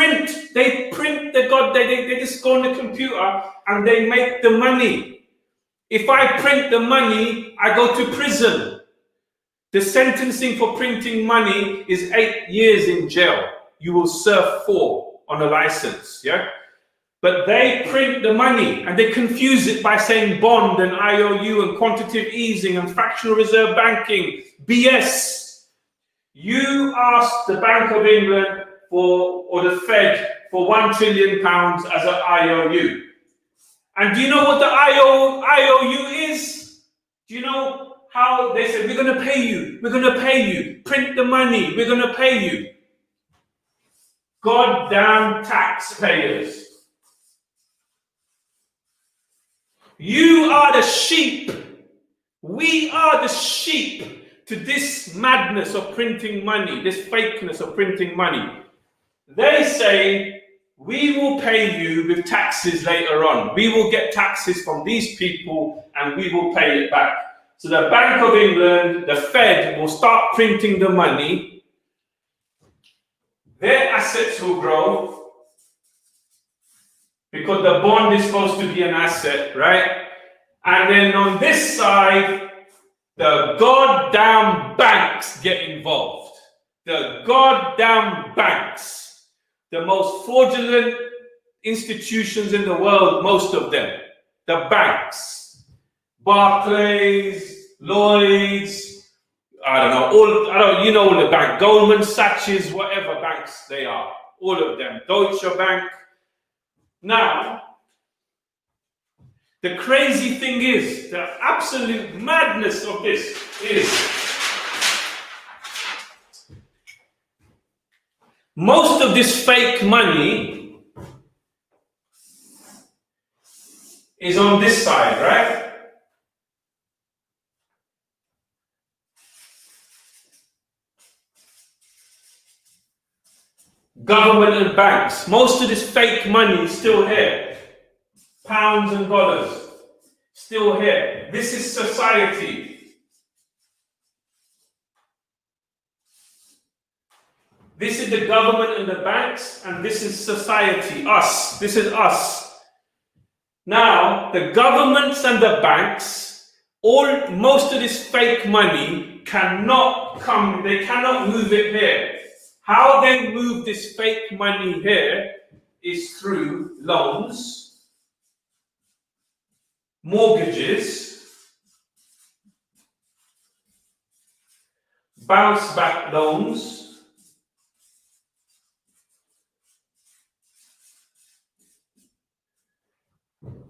A: print the they just go on the computer and they make the money. If I print the money, I go to prison. The sentencing for printing money is 8 years in jail. You will serve 4 on a license, yeah? But they print the money and they confuse it by saying bond and IOU and quantitative easing and fractional reserve banking. BS. You asked the Bank of England or the Fed for £1 trillion as an IOU. And do you know what the IOU is? Do you know how they said, we're going to pay you, we're going to pay you, print the money, we're going to pay you. Goddamn taxpayers. You are the sheep. We are the sheep to this madness of printing money, this fakeness of printing money. They say, we will pay you with taxes later on. We will get taxes from these people and we will pay it back. So the Bank of England, the Fed will start printing the money. Their assets will grow because the bond is supposed to be an asset, right? And then on this side, the goddamn banks get involved. The goddamn banks. The most fraudulent institutions in the world, most of them. The banks. Barclays, Lloyds, you know all the banks. Goldman Sachs, whatever banks they are. All of them. Deutsche Bank. Now, the crazy thing is, the absolute madness of this is most of this fake money is on this side, right? Government and banks. Most of this fake money is still here. Pounds and dollars, still here. This is society. This is the government and the banks, and this is society, us. This is us. Now, the governments and the banks, most of this fake money cannot come, they cannot move it here. How they move this fake money here is through loans, mortgages, bounce back loans,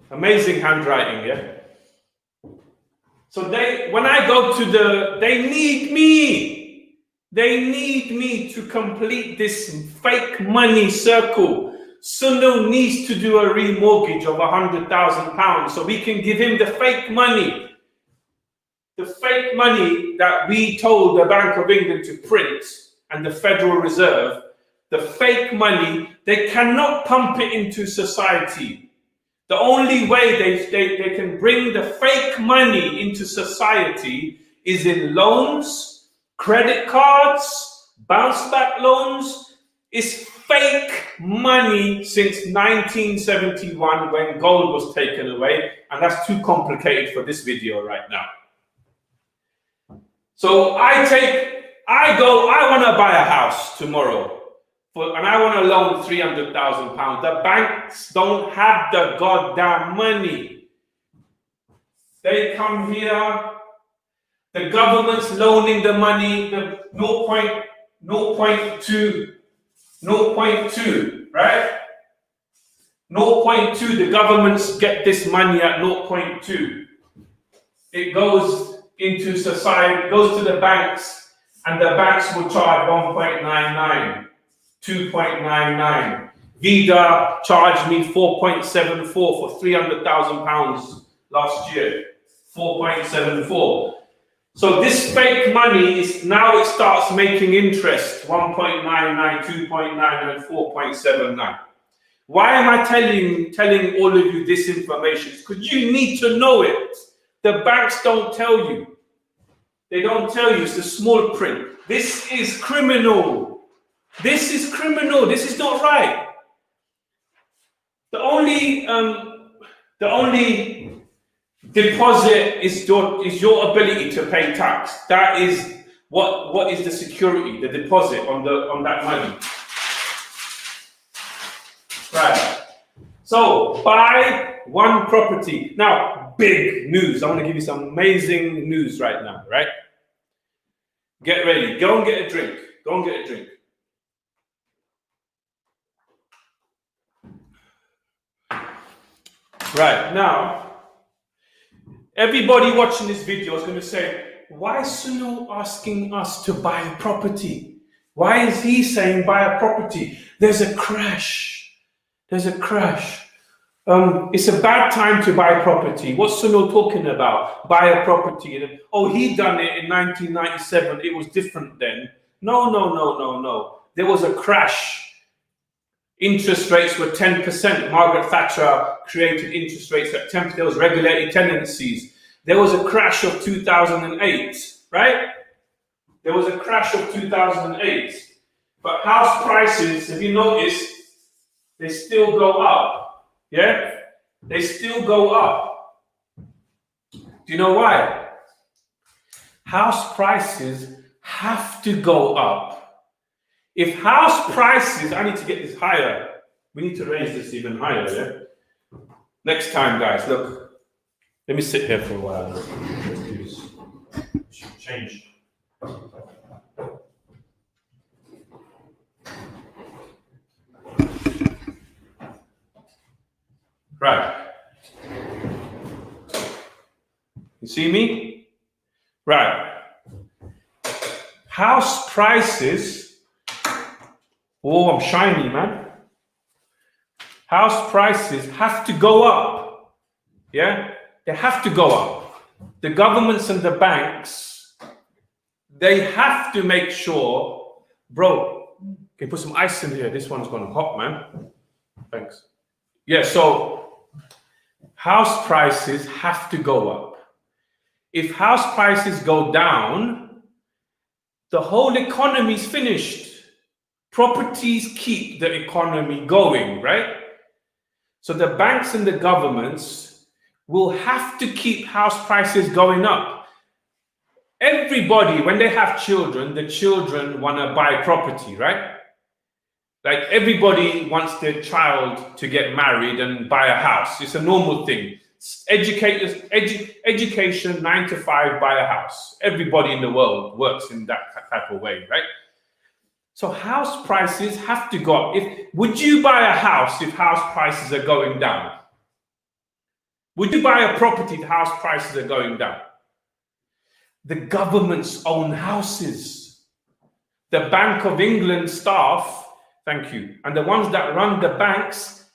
A: amazing handwriting, yeah? So when I go to they need me. They need me to complete this fake money circle. Sunil needs to do a remortgage of £100,000 so we can give him the fake money. The fake money that we told the Bank of England to print and the Federal Reserve, the fake money, they cannot pump it into society. The only way they can bring the fake money into society is in loans, credit cards, bounce back loans. It's fake money since 1971 when gold was taken away, and that's too complicated for this video right now. So I want to buy a house tomorrow, and I want to loan £300,000. The banks don't have the goddamn money. They come here. The government's loaning the money, the 0.2, right? 0.2, the governments get this money at 0.2. It goes into society, goes to the banks, and the banks will charge 1.99, 2.99. Vida charged me 4.74 for £300,000 last year. 4.74. So this fake money is now, it starts making interest, 1.99, 2.99, 4.79. Why am I telling all of you this information? Because you need to know it. The banks don't tell you. They don't tell you. It's the small print. This is criminal. This is criminal. This is not right. The only deposit is your ability to pay tax. That is what is the security, the deposit on that money. Right. So buy one property. Now, big news. I want to give you some amazing news right now, right? Get ready. Go and get a drink. Go and get a drink. Right. Now, everybody watching this video is going to say, why is Sunil asking us to buy a property? Why is he saying buy a property? There's a crash. There's a crash. It's a bad time to buy property. What's Sunil talking about? Buy a property. And, oh, he done it in 1997. It was different then. No. There was a crash. Interest rates were 10%. Margaret Thatcher created interest rates at 10%. There was regulated tenancies. There was a crash of 2008, right? There was a crash of 2008. But house prices, have you noticed, they still go up. Yeah? They still go up. Do you know why? House prices have to go up. If house prices, I need to get this higher. We need to raise this even higher, yeah? Next time, guys, look. Let me sit here for a while. Let's do this. Should change. Right. You see me? Right. House prices. Oh, I'm shiny, man. House prices have to go up. Yeah? They have to go up. The governments and the banks, they have to make sure, bro, can you put some ice in here? This one's gone hot, man. Thanks. Yeah, so house prices have to go up. If house prices go down, the whole economy's finished. Properties keep the economy going, right? So the banks and the governments will have to keep house prices going up. Everybody, when they have children, the children want to buy property, right? Like everybody wants their child to get married and buy a house. It's a normal thing. Education, 9 to 5, buy a house. Everybody in the world works in that type of way, right? So house prices have to go up. Would you buy a house if house prices are going down? Would you buy a property if house prices are going down? The governments own houses. The Bank of England staff, thank you, and the ones that run the banks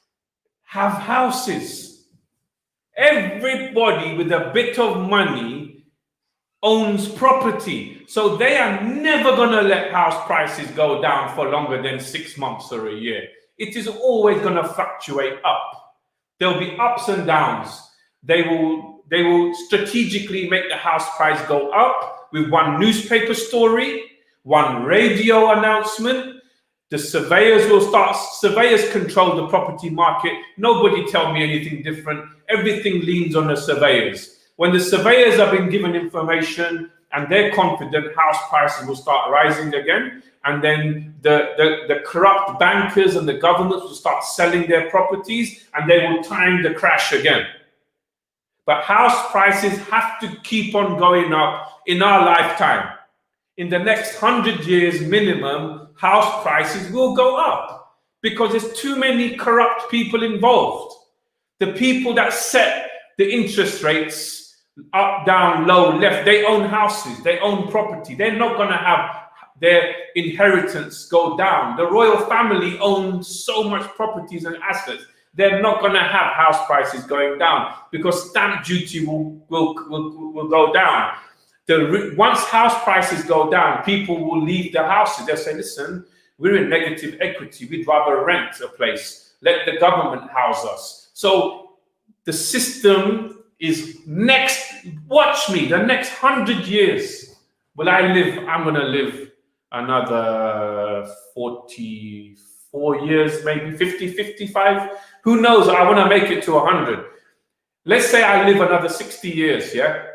A: have houses. Everybody with a bit of money owns property. So they are never going to let house prices go down for longer than 6 months or a year. It is always going to fluctuate up. There'll be ups and downs. They will strategically make the house price go up with one newspaper story, one radio announcement. The surveyors control the property market. Nobody tell me anything different. Everything leans on the surveyors. When the surveyors have been given information and they're confident, house prices will start rising again. And then the corrupt bankers and the governments will start selling their properties and they will time the crash again. But house prices have to keep on going up in our lifetime. In the next 100 years minimum, house prices will go up because there's too many corrupt people involved. The people that set the interest rates up, down, low, left, they own houses, they own property. They're not going to have their inheritance go down. The royal family owns so much properties and assets. They're not going to have house prices going down because stamp duty will go down. Once house prices go down, people will leave their houses. They'll say, listen, we're in negative equity. We'd rather rent a place. Let the government house us. So the system is watch me, the next 100 years. Will I live? I'm going to live another 44 years, maybe 50, 55. Who knows? I want to make it to 100. Let's say I live another 60 years, yeah?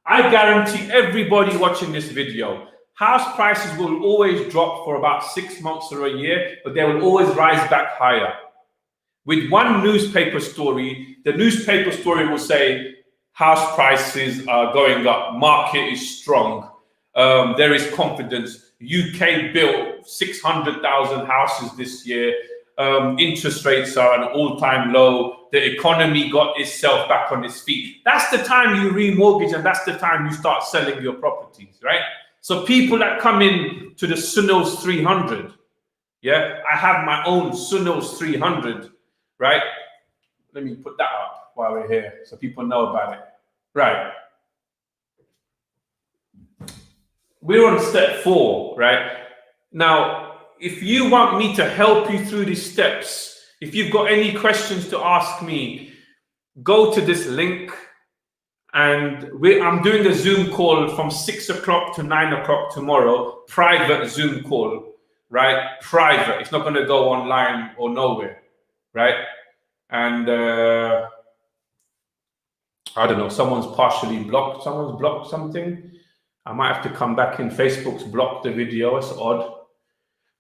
A: I guarantee everybody watching this video, house prices will always drop for about 6 months or a year, but they will always rise back higher. With one newspaper story, the newspaper story will say, house prices are going up, market is strong, there is confidence. UK built 600,000 houses this year. Interest rates are at an all-time low. The economy got itself back on its feet. That's the time you remortgage, and that's the time you start selling your properties, right? So people that come in to the Sunos 300, yeah, I have my own Sunos 300, right? Let me put that up while we're here so people know about it. Right. We're on step 4, right? Now, if you want me to help you through these steps, if you've got any questions to ask me, go to this link, and I'm doing a Zoom call from 6 o'clock to 9 o'clock tomorrow, private Zoom call, right? Private. It's not going to go online or nowhere, right? And I don't know, someone's partially blocked, someone's blocked something. I might have to come back in. Facebook's blocked the video. It's odd.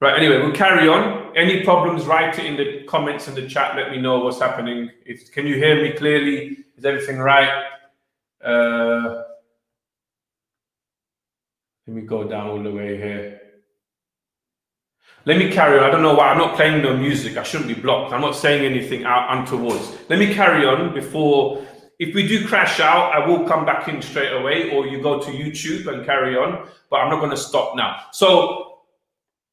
A: Right, anyway, we'll carry on. Any problems, write it in the comments in the chat. Let me know what's happening. Can you hear me clearly? Is everything right? Let me go down all the way here. Let me carry on. I don't know why. I'm not playing no music. I shouldn't be blocked. I'm not saying anything untowards. Let me carry on before... If we do crash out, I will come back in straight away, or you go to YouTube and carry on, but I'm not going to stop now. So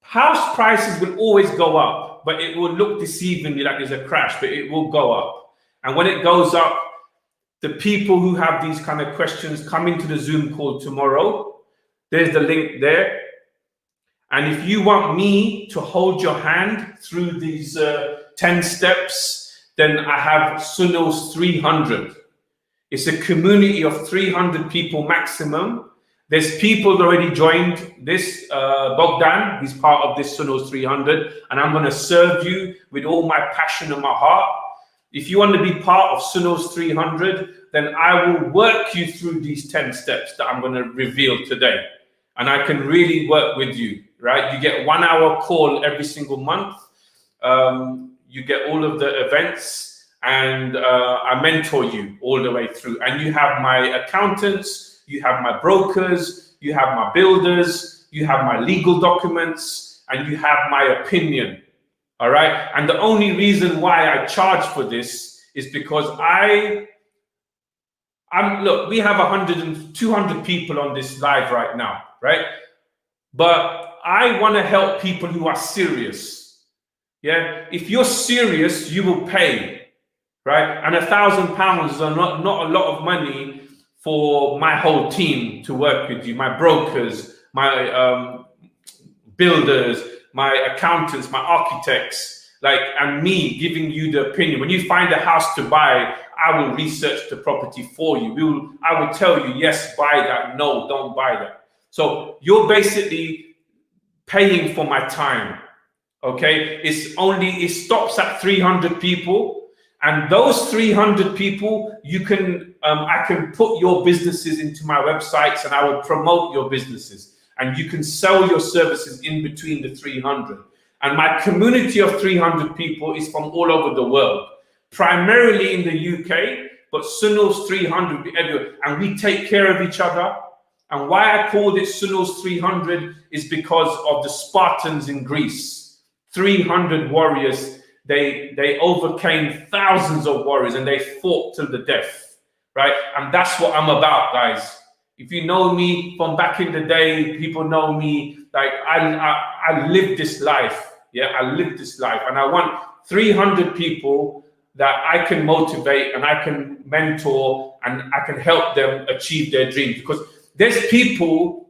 A: house prices will always go up, but it will look deceivingly like there's a crash, but it will go up. And when it goes up, the people who have these kind of questions come into the Zoom call tomorrow. There's the link there. And if you want me to hold your hand through these 10 steps, then I have Sunos 300. It's a community of 300 people maximum. There's people already joined this. Bogdan, he's part of this Sunos 300, and I'm going to serve you with all my passion and my heart. If you want to be part of Sunos 300, then I will work you through these 10 steps that I'm going to reveal today. And I can really work with you, right? You get 1 hour call every single month. You get all of the events. And I mentor you all the way through. And you have my accountants, you have my brokers, you have my builders, you have my legal documents, and you have my opinion. All right. And the only reason why I charge for this is because look, we have 100 and 200 people on this live right now, right? But I want to help people who are serious. Yeah. If you're serious, you will pay. Right, and £1,000 is not a lot of money for my whole team to work with you, my brokers, my builders, my accountants, my architects, and me giving you the opinion. When you find a house to buy, I will research the property for you. I will tell you, yes, buy that. No, don't buy that. So you're basically paying for my time. Okay, it stops at 300 people. And those 300 people, I can put your businesses into my websites, and I will promote your businesses. And you can sell your services in between the 300. And my community of 300 people is from all over the world, primarily in the UK, but Sunos 300 everywhere. And we take care of each other. And why I called it Sunos 300 is because of the Spartans in Greece. 300 warriors. They overcame thousands of warriors and they fought till the death, right? And that's what I'm about, guys. If you know me from back in the day, people know me. Like I live this life. Yeah, I live this life, and I want 300 people that I can motivate and I can mentor and I can help them achieve their dreams. Because there's people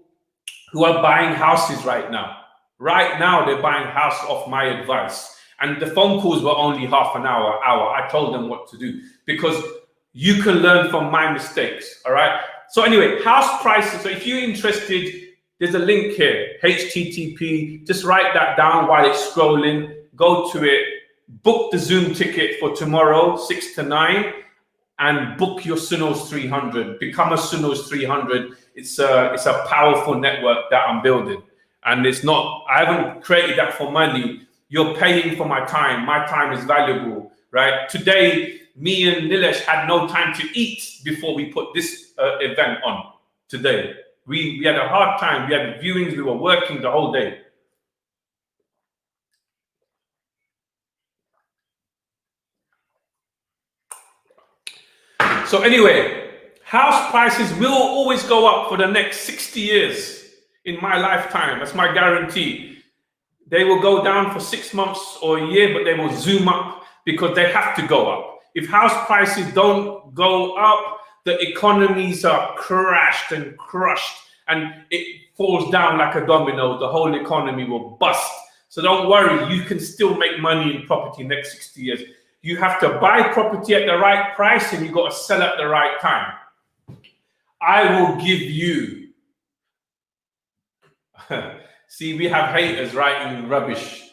A: who are buying houses right now. Right now, they're buying house off my advice. And the phone calls were only half an hour. I told them what to do because you can learn from my mistakes. All right. So anyway, house prices. So if you're interested, there's a link here, HTTP. Just write that down while it's scrolling. Go to it. Book the Zoom ticket for tomorrow, 6 to 9, and book your Sunos 300. Become a Sunos 300. It's a powerful network that I'm building. And it's not, I haven't created that for money. You're paying for my time. My time is valuable, right? Today, me and Nilesh had no time to eat before we put this event on today. We had a hard time. We had viewings. We were working the whole day. So anyway, house prices will always go up for the next 60 years in my lifetime. That's my guarantee. They will go down for 6 months or a year, but they will zoom up because they have to go up. If house prices don't go up, the economies are crashed and crushed and it falls down like a domino. The whole economy will bust. So don't worry, you can still make money in property next 60 years. You have to buy property at the right price and you got to sell at the right time. I will give you. See, we have haters writing rubbish.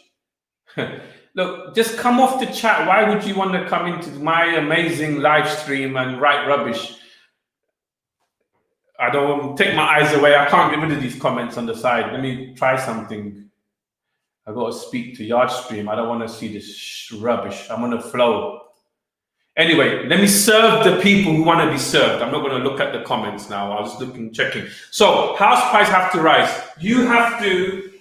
A: Look, just come off the chat. Why would you want to come into my amazing live stream and write rubbish? I don't take my eyes away. I can't get rid of these comments on the side. Let me try something. I got to speak to Yardstream. I don't want to see this rubbish. I'm on the flow. Anyway, let me serve the people who want to be served. I'm not going to look at the comments now. I was looking, checking. So house price have to rise. You have to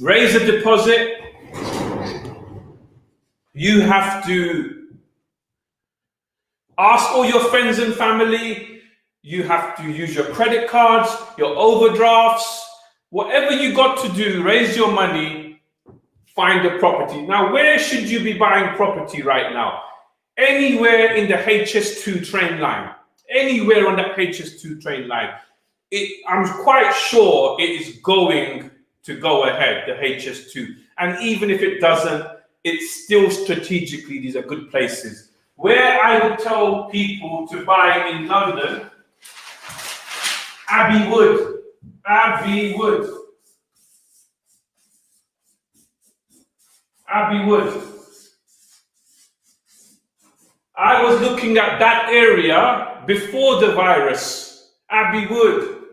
A: raise a deposit. You have to ask all your friends and family. You have to use your credit cards, your overdrafts, whatever you got to do, raise your money, find a property. Now, where should you be buying property right now? Anywhere in the HS2 train line. Anywhere on that HS2 train line. I'm quite sure it is going to go ahead, the HS2. And even if it doesn't, it's still strategically, these are good places. Where I would tell people to buy in London, Abbey Wood. Abbey Wood. Abbey Wood. I was looking at that area before the virus. Abbey Wood.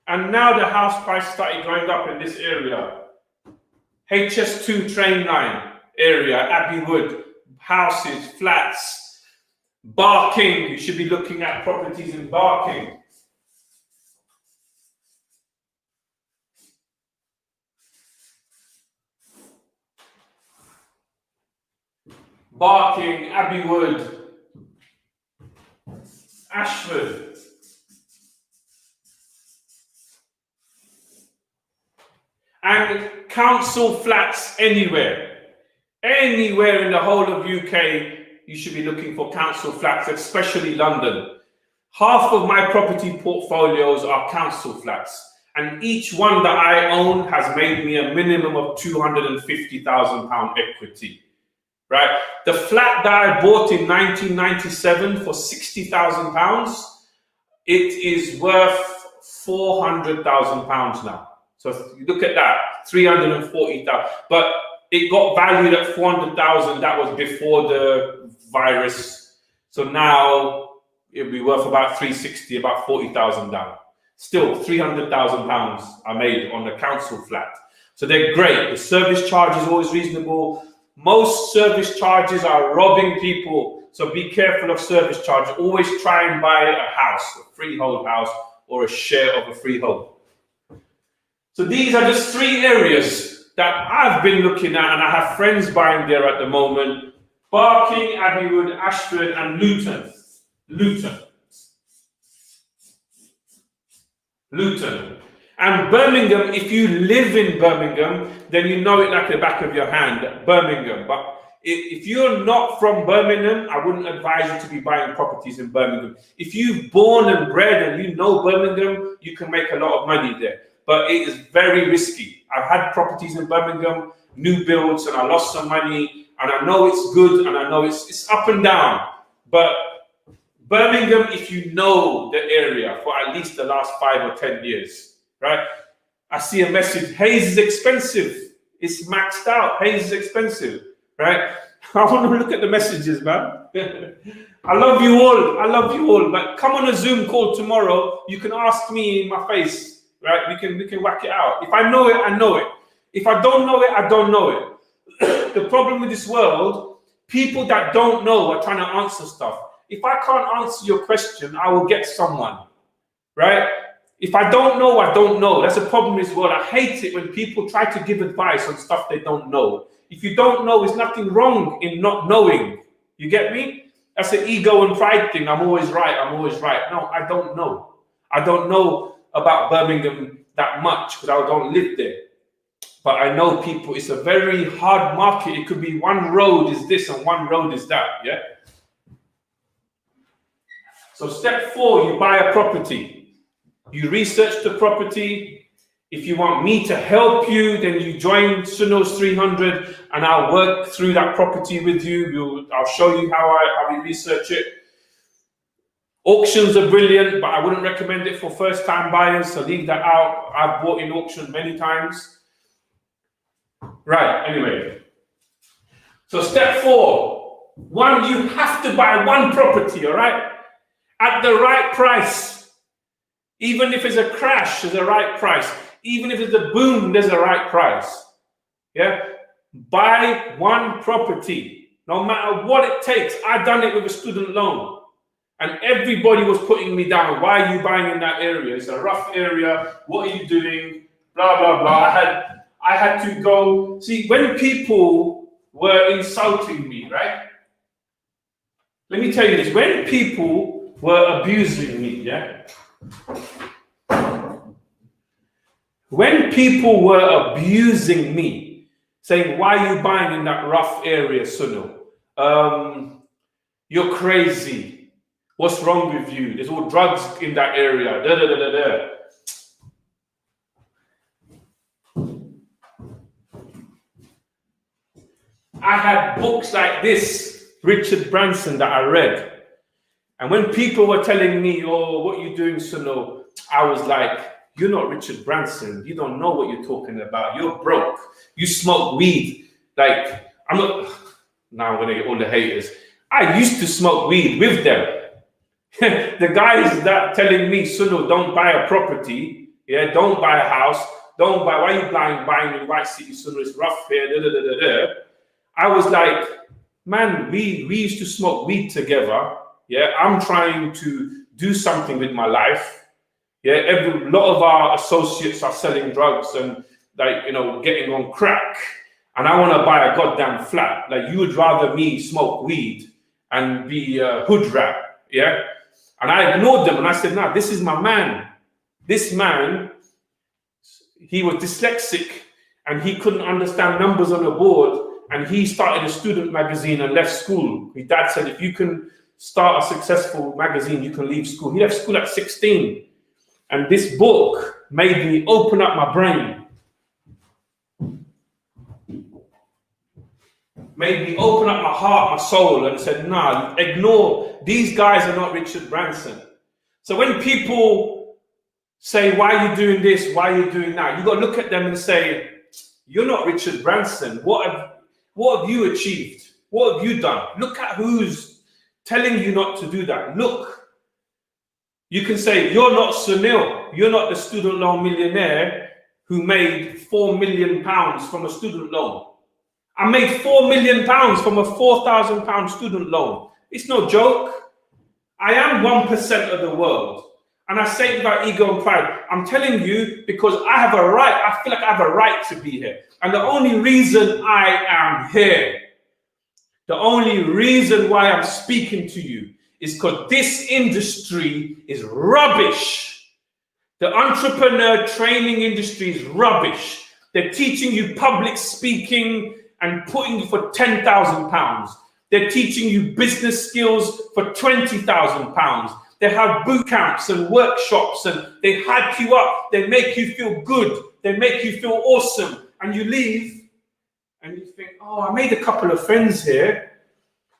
A: And now the house price started going up in this area. HS2 train line area, Abbey Wood, houses, flats, Barking. You should be looking at properties in Barking. Barking, Abbey Wood, Ashford. And council flats anywhere. Anywhere in the whole of UK, you should be looking for council flats, especially London. Half of my property portfolios are council flats. And each one that I own has made me a minimum of £250,000 equity. Right? The flat that I bought in 1997 for £60,000, it is worth £400,000 now. So you look at that, 340,000. But it got valued at 400,000. That was before the virus. So now it'll be worth about 360, about 40,000 down. Still, £300,000 are made on the council flat. So they're great. The service charge is always reasonable. Most service charges are robbing people. So be careful of service charge. Always try and buy a house, a freehold house, or a share of a freehold. So these are just 3 areas that I've been looking at, and I have friends buying there at the moment: Barking, Abbeywood, Ashford, and Luton. And Birmingham, if you live in Birmingham, then you know it like the back of your hand, Birmingham. But if you're not from Birmingham, I wouldn't advise you to be buying properties in Birmingham. If you've born and bred and you know Birmingham, you can make a lot of money there. But it is very risky. I've had properties in Birmingham, new builds, and I lost some money. And I know it's good, and I know it's up and down. But Birmingham, if you know the area for at least the last 5 or 10 years, right? I see a message: Hayes is expensive. It's maxed out. Hayes is expensive, right? I want to look at the messages, man. I love you all. I love you all. But come on a Zoom call tomorrow. You can ask me in my face, right? We can whack it out. If I know it, I know it. If I don't know it, I don't know it. The problem with this world, people that don't know are trying to answer stuff. If I can't answer your question, I will get someone, right? If I don't know, I don't know. That's a problem as well. I hate it when people try to give advice on stuff they don't know. If you don't know, there's nothing wrong in not knowing. You get me? That's an ego and pride thing. I'm always right. I'm always right. No, I don't know. I don't know about Birmingham that much because I don't live there. But I know people, it's a very hard market. It could be one road is this and one road is that, yeah? So step 4, you buy a property. You research the property. If you want me to help you, then you join Sunil's 300 and I'll work through that property with you. I'll show you how we research it. Auctions are brilliant, but I wouldn't recommend it for first-time buyers, so leave that out. I've bought in auction many times. Right, anyway. So step 4. 1, you have to buy one property, all right? At the right price. Even if it's a crash, there's a right price. Even if it's a boom, there's a right price. Yeah? Buy one property, no matter what it takes. I've done it with a student loan. And everybody was putting me down. Why are you buying in that area? It's a rough area. What are you doing? Blah, blah, blah. I had to go. See, when people were insulting me, right? Let me tell you this. When people were abusing me, yeah? When people were abusing me, saying, why are you buying in that rough area, Sunil? You're crazy. What's wrong with you? There's all drugs in that area. Da, da, da, da, da. I had books like this, Richard Branson, that I read. And when people were telling me, oh, what are you doing, Sunil? I was like, you're not Richard Branson. You don't know what you're talking about. You're broke. You smoke weed. Like, I'm not, now I'm going to get all the haters. I used to smoke weed with them. The guys that telling me, Sunil, don't buy a property. Yeah, don't buy a house. Don't buy, why are you buying in White City, Sunil? It's rough here, da, da, da, da, da. I was like, man, we used to smoke weed together. Yeah, I'm trying to do something with my life. Yeah, a lot of our associates are selling drugs and like, you know, getting on crack. And I want to buy a goddamn flat. Like, you would rather me smoke weed and be a hood rat. Yeah. And I ignored them and I said, nah, this is my man. This man, he was dyslexic and he couldn't understand numbers on a board. And he started a student magazine and left school. His dad said, if you can start a successful magazine, you can leave school. He left school at 16. And this book made me open up my brain. Made me open up my heart, my soul, and said, nah, ignore. These guys are not Richard Branson. So when people say, why are you doing this? Why are you doing that? You got to look at them and say, you're not Richard Branson. What have you achieved? What have you done? Look at who's telling you not to do that. Look. You can say, you're not Sunil. You're not the student loan millionaire who made £4 million from a student loan. I made £4 million from a £4,000 student loan. It's no joke. I am 1% of the world. And I say it without ego and pride. I'm telling you because I have a right. I feel like I have a right to be here. And the only reason I am here, the only reason why I'm speaking to you is because this industry is rubbish. The entrepreneur training industry is rubbish. They're teaching you public speaking and putting you for £10,000. They're teaching you business skills for £20,000. They have boot camps and workshops and they hype you up. They make you feel good. They make you feel awesome. And you leave and you think, oh, I made a couple of friends here,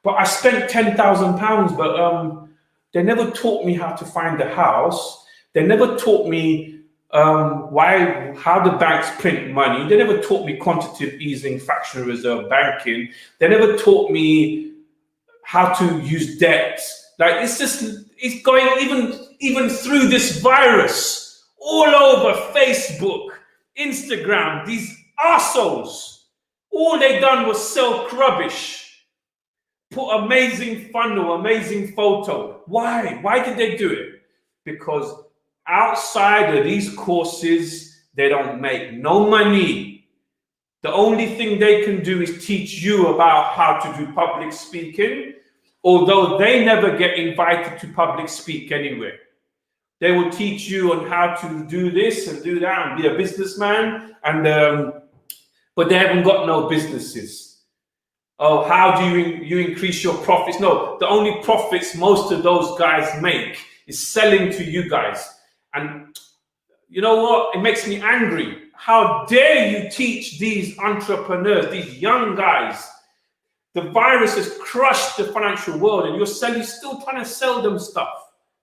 A: but I spent £10,000. But they never taught me how to find a house. They never taught me how the banks print money. They never taught me quantitative easing, fractional reserve banking. They never taught me how to use debt. Like it's going even through this virus all over Facebook, Instagram. These arseholes, all they done was sell rubbish, put amazing funnel, amazing photo. Why? Why did they do it? Because outside of these courses, they don't make no money. The only thing they can do is teach you about how to do public speaking, although they never get invited to public speak anywhere. They will teach you on how to do this and do that and be a businessman, but they haven't got no businesses. Oh, how do you increase your profits? No, the only profits most of those guys make is selling to you guys. And you know what? It makes me angry. How dare you teach these entrepreneurs, these young guys? The virus has crushed the financial world and you're still trying to sell them stuff.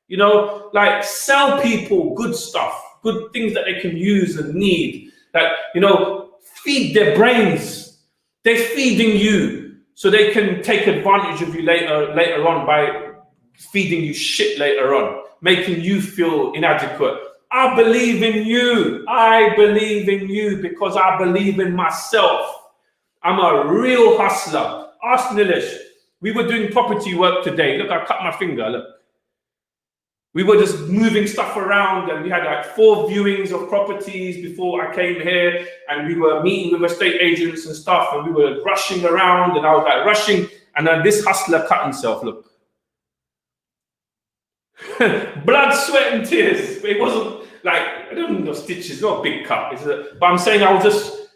A: You know, like sell people good stuff, good things that they can use and need. Like, you know, feed their brains. They're feeding you so they can take advantage of you later on by feeding you shit later on, making you feel inadequate. I believe in you. I believe in you because I believe in myself. I'm a real hustler. Ask Nilesh. We were doing property work today. Look, I cut my finger. Look. We were just moving stuff around and we had like 4 viewings of properties before I came here, and we were meeting with estate agents and stuff, and we were rushing around and I was like rushing, and then this hustler cut himself. Look. Blood, sweat and tears. It wasn't like, I don't know, stitches, not a big cut. But I'm saying I was just,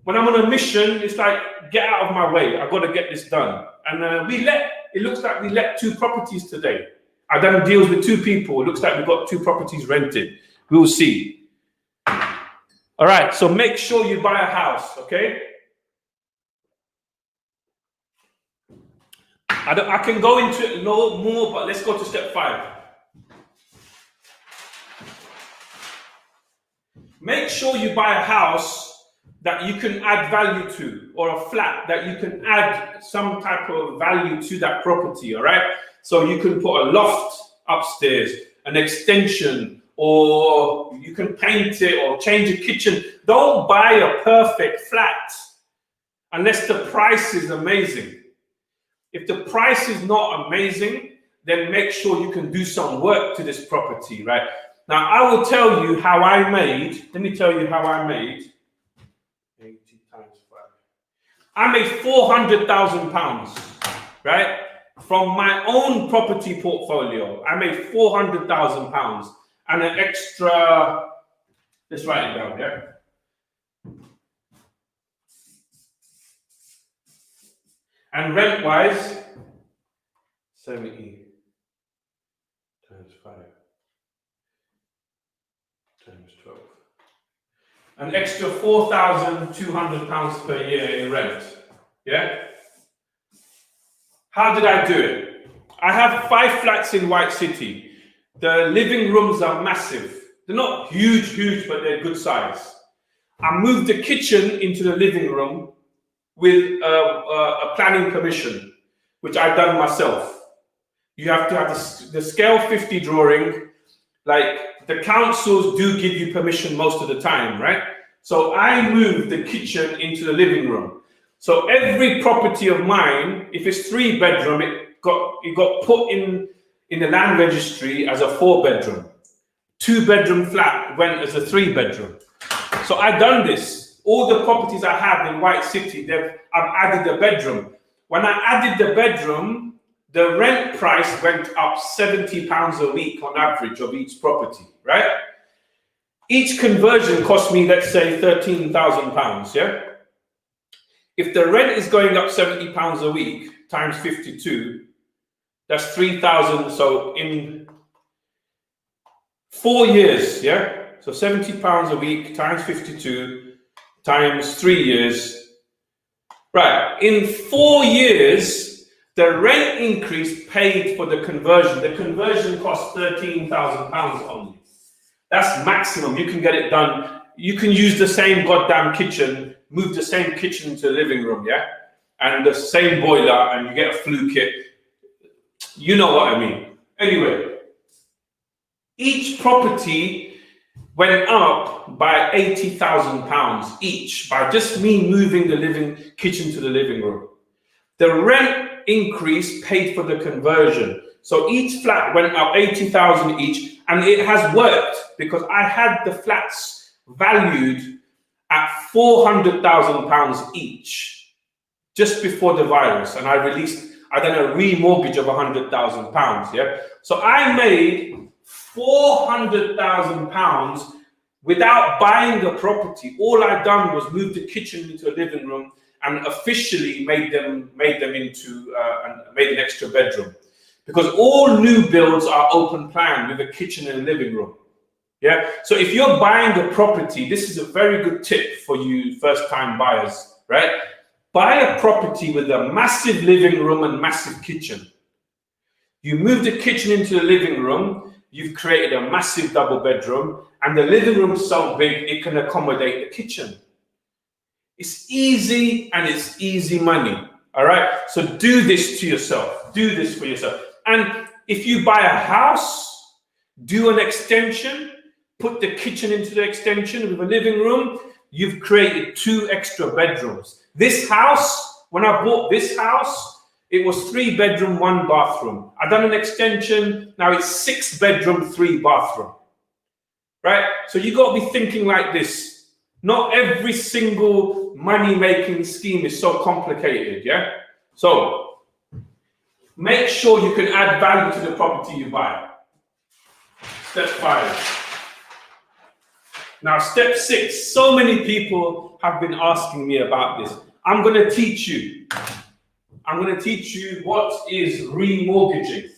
A: when I'm on a mission, it's like, get out of my way. I've got to get this done. And it looks like we let 2 properties today. I've done deals with 2 people. It looks like we've got 2 properties rented. We will see. All right, so make sure you buy a house, okay? I can go into it more, but let's go to step 5. Make sure you buy a house that you can add value to, or a flat that you can add some type of value to that property, all right? So you can put a loft upstairs, an extension, or you can paint it or change a kitchen. Don't buy a perfect flat unless the price is amazing. If the price is not amazing, then make sure you can do some work to this property, right? Now, I will tell you how I made, let me tell you how I made 80 times 5. I made £400,000, right? From my own property portfolio. I made £400,000 and an extra, let's write it down, yeah? And rent-wise, 70 times 5 times 12. An extra £4,200 per year in rent, yeah? How did I do it? I have 5 flats in White City. The living rooms are massive. They're not huge, but they're good size. I moved the kitchen into the living room with a planning permission, which I've done myself. You have to have the scale 50 drawing. Like, the councils do give you permission most of the time, right? So I moved the kitchen into the living room. So every property of mine, if it's 3-bedroom, it got put in the land registry as a 4-bedroom. 2-bedroom flat went as a 3-bedroom. So I've done this. All the properties I have in White City, I've added a bedroom. When I added the bedroom, the rent price went up £70 a week on average of each property, right? Each conversion cost me, let's say, £13,000, yeah? If the rent is going up £70 a week times 52, that's 3,000. So in 4 years, yeah? So £70 a week times 52 times 3 years. Right, in 4 years, the rent increase paid for the conversion. The conversion cost £13,000 only. That's maximum. You can get it done. You can use the same goddamn kitchen, move the same kitchen to the living room, yeah? And the same boiler, and you get a flue kit. You know what I mean. Anyway, each property went up by £80,000 each by just me moving the kitchen to the living room. The rent increase paid for the conversion. So each flat went up 80,000 each, and it has worked because I had the flats valued at £400,000 each just before the virus, and I done a remortgage of £100,000. Yeah, so I made £400,000 without buying a property. All I done was move the kitchen into a living room and officially made them into made an extra bedroom, because all new builds are open plan with a kitchen and a living room. Yeah. So if you're buying a property, this is a very good tip for you first time buyers, right? Buy a property with a massive living room and massive kitchen. You move the kitchen into the living room, you've created a massive double bedroom, and the living room is so big it can accommodate the kitchen. It's easy, and it's easy money. All right. So do this to yourself. Do this for yourself. And if you buy a house, do an extension, put the kitchen into the extension with a living room, you've created 2 extra bedrooms. This house, when I bought this house, it was 3 bedroom, 1 bathroom. I've done an extension. Now it's 6 bedroom, 3 bathroom. Right? So you got to be thinking like this. Not every single money-making scheme is so complicated, yeah? So make sure you can add value to the property you buy. Step 5. Now, step 6. So many people have been asking me about this. I'm going to teach you. I'm going to teach you what is remortgaging.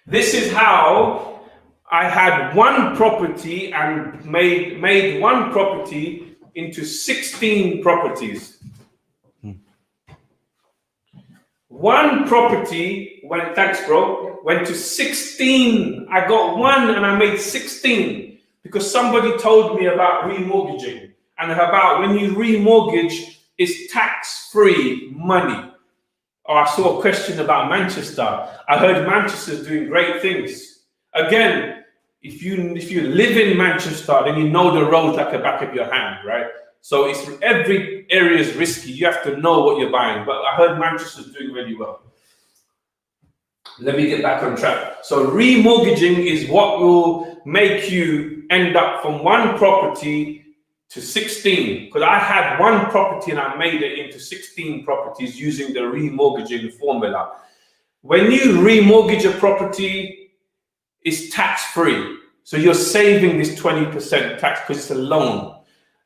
A: This is how I had one property and made one property into 16 properties. One property went to 16. I got one and I made 16 because somebody told me about remortgaging and about when you remortgage, it's tax-free money. Oh, I saw a question about Manchester. I heard Manchester's doing great things. Again, if you live in Manchester, then you know the roads like the back of your hand, right? So it's every area is risky. You have to know what you're buying. But I heard Manchester's doing really well. Let me get back on track. So remortgaging is what will make you end up from one property to 16, because I had one property and I made it into 16 properties using the remortgaging formula. When you remortgage a property, it's tax-free. So you're saving this 20% tax because it's a loan.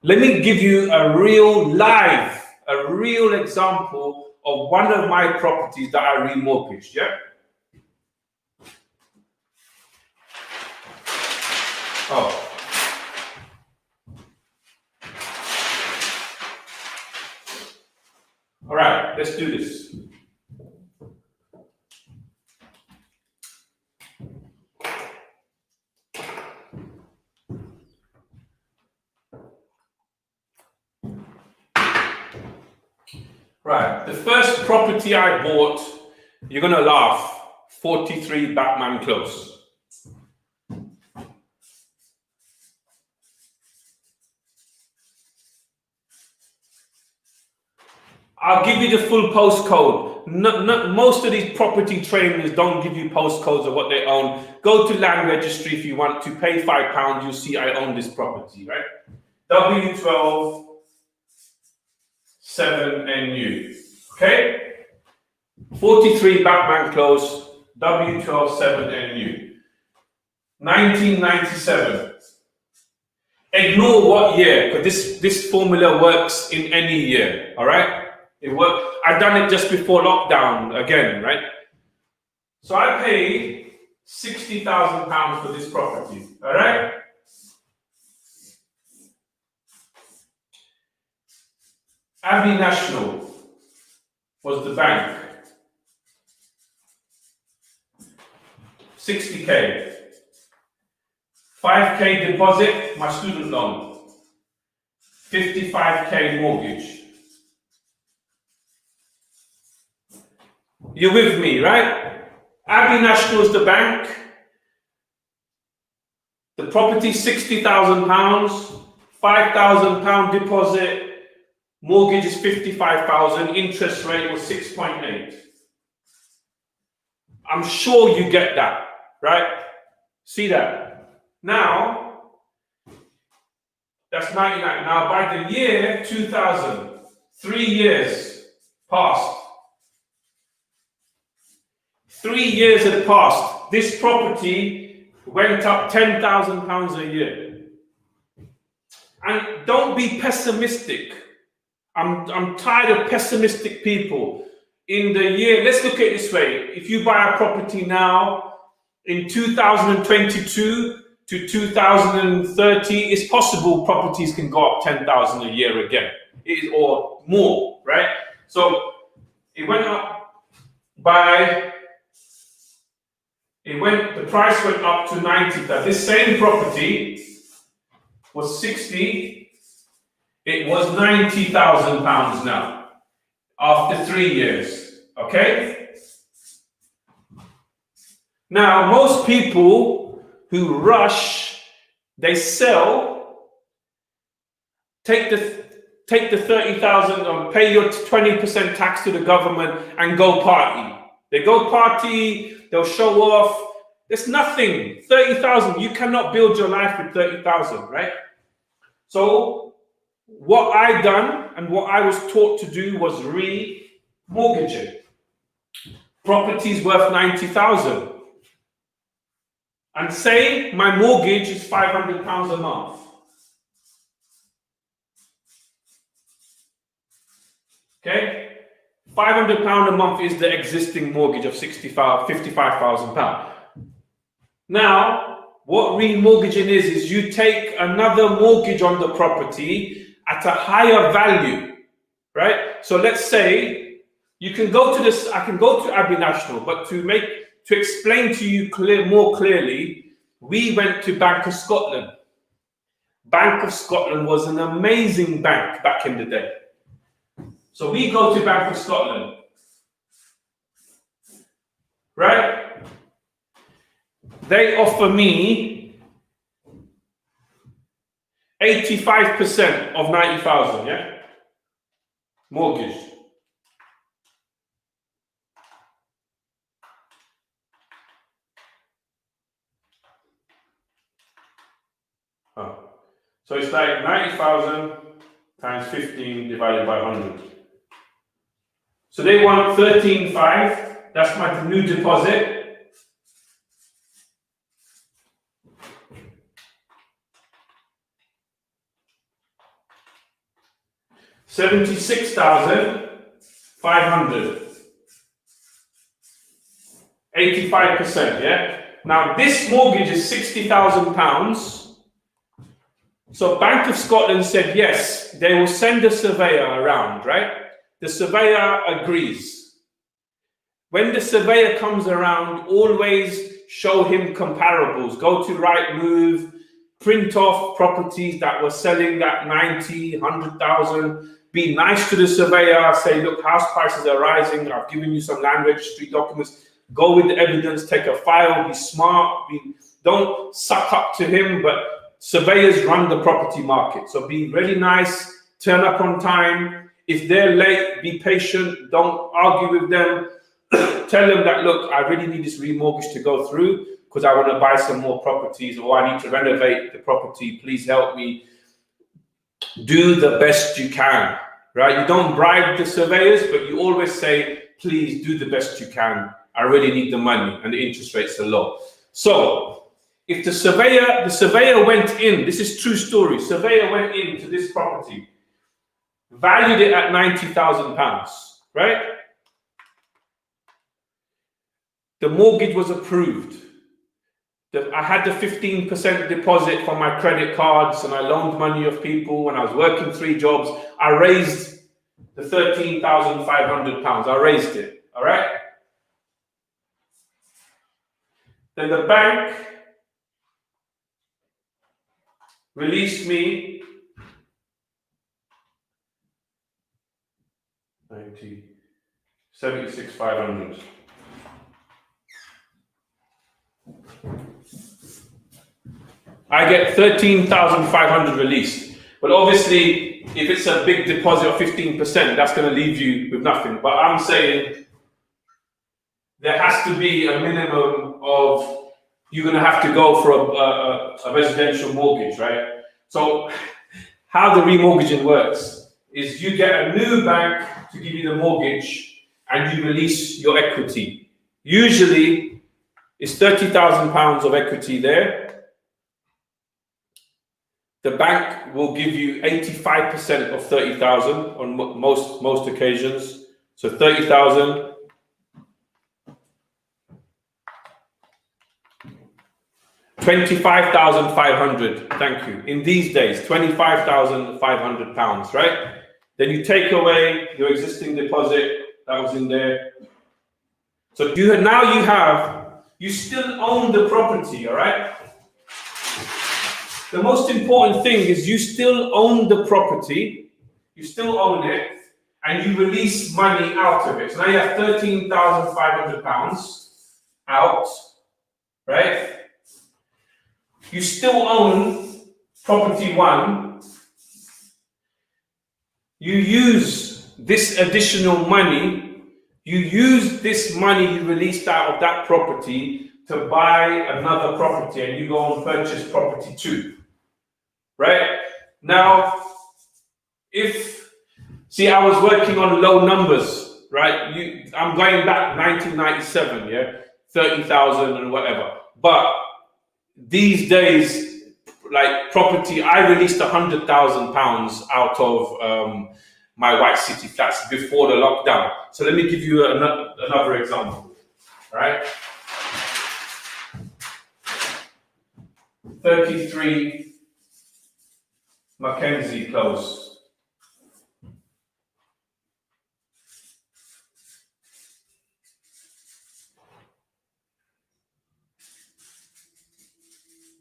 A: Let me give you a real example of one of my properties that I remortgaged, yeah? Oh. All right, let's do this. Right, the first property I bought, you're gonna laugh, 43 Batman Close. I'll give you the full postcode. Most of these property trainers don't give you postcodes of what they own. Go to land registry if you want to. Pay £5. You'll see I own this property, right? W12 7NU. Okay? 43 Batman Close, W12 7NU. 1997. Ignore what year, because this formula works in any year, all right? It worked. I've done it just before lockdown again, right? So I paid £60,000 for this property, all right? Abbey National was the bank. 60K. 5K deposit, my student loan. 55K mortgage. You're with me, right? Abbey National is the bank. The property, £60,000, £5,000 deposit. Mortgage is 55,000. Interest rate was 6.8. I'm sure you get that, right? See that? Now, that's 99. Now, by the year 2000, 3 years passed. 3 years had passed. This property went up £10,000 a year. And don't be pessimistic. I'm tired of pessimistic people. In the year, let's look at it this way. If you buy a property now, in 2022 to 2030, it's possible properties can go up 10,000 a year again, or more, right? So it went up by, the price went up to 90. This same property was 60. It was £90,000 now, after 3 years, okay? Now, most people who rush, they sell, take the 30,000 or pay your 20% tax to the government and go party. They go party, they'll show off. There's nothing. 30,000, you cannot build your life with 30,000, right? So what I done and what I was taught to do was re-mortgage it. Property's worth 90,000. And say my mortgage is £500 a month. Okay? £500 a month is the existing mortgage of £55,000. Now, what remortgaging is you take another mortgage on the property at a higher value, right? So let's say you can go to this, I can go to Abbey National, but to explain to you more clearly, we went to Bank of Scotland. Bank of Scotland was an amazing bank back in the day. So we go to Bank of Scotland, right? They offer me 85% of 90,000, yeah? Mortgage. Oh. So it's like 90,000 times 15 divided by 100. So they want 13,500. That's my new deposit. $76,500. 85%, yeah? Now this mortgage is £60,000. So Bank of Scotland said yes, they will send a surveyor around, right? The surveyor agrees. When the surveyor comes around, always show him comparables. Go to Rightmove, print off properties that were selling at 90, 100,000. Be nice to the surveyor. Say, look, house prices are rising. I've given you some land registry documents. Go with the evidence. Take a file. Be smart. Don't suck up to him. But surveyors run the property market. So be really nice. Turn up on time. If they're late, be patient. Don't argue with them. Tell them that, look, I really need this remortgage to go through because I want to buy some more properties, or I need to renovate the property. Please help me. Do the best you can, right? You don't bribe the surveyors, but you always say, please do the best you can. I really need the money and the interest rates are low. So if the surveyor went in, this is true story, surveyor went into this property, valued it at £90,000, right? The mortgage was approved. I had the 15% deposit from my credit cards, and I loaned money of people when I was working 3 jobs. I raised the £13,500. I raised it, all right? Then the bank released me 76,500. I get 13,500 released. But obviously, if it's a big deposit of 15%, that's going to leave you with nothing. But I'm saying there has to be a minimum of, you're going to have to go for a residential mortgage, right? So how the remortgaging works is you get a new bank to give you the mortgage and you release your equity. Usually it's £30,000 of equity there. The bank will give you 85% of 30,000 on most occasions. So 30,000. £25,500, thank you. In these days, £25,500, right? Then you take away your existing deposit that was in there. So you still own the property, all right? The most important thing is you still own the property, you still own it, and you release money out of it. So now you have £13,500 out, right? You still own property 1. You use this additional money, you released out of that property to buy another property, and you go and purchase property 2. Right? Now, I was working on low numbers, right? I'm going back 1997, yeah? 30,000 and whatever. But these days, like property, I released £100,000 out of my White City flats before the lockdown. So let me give you another example, right? 33 Mackenzie Close.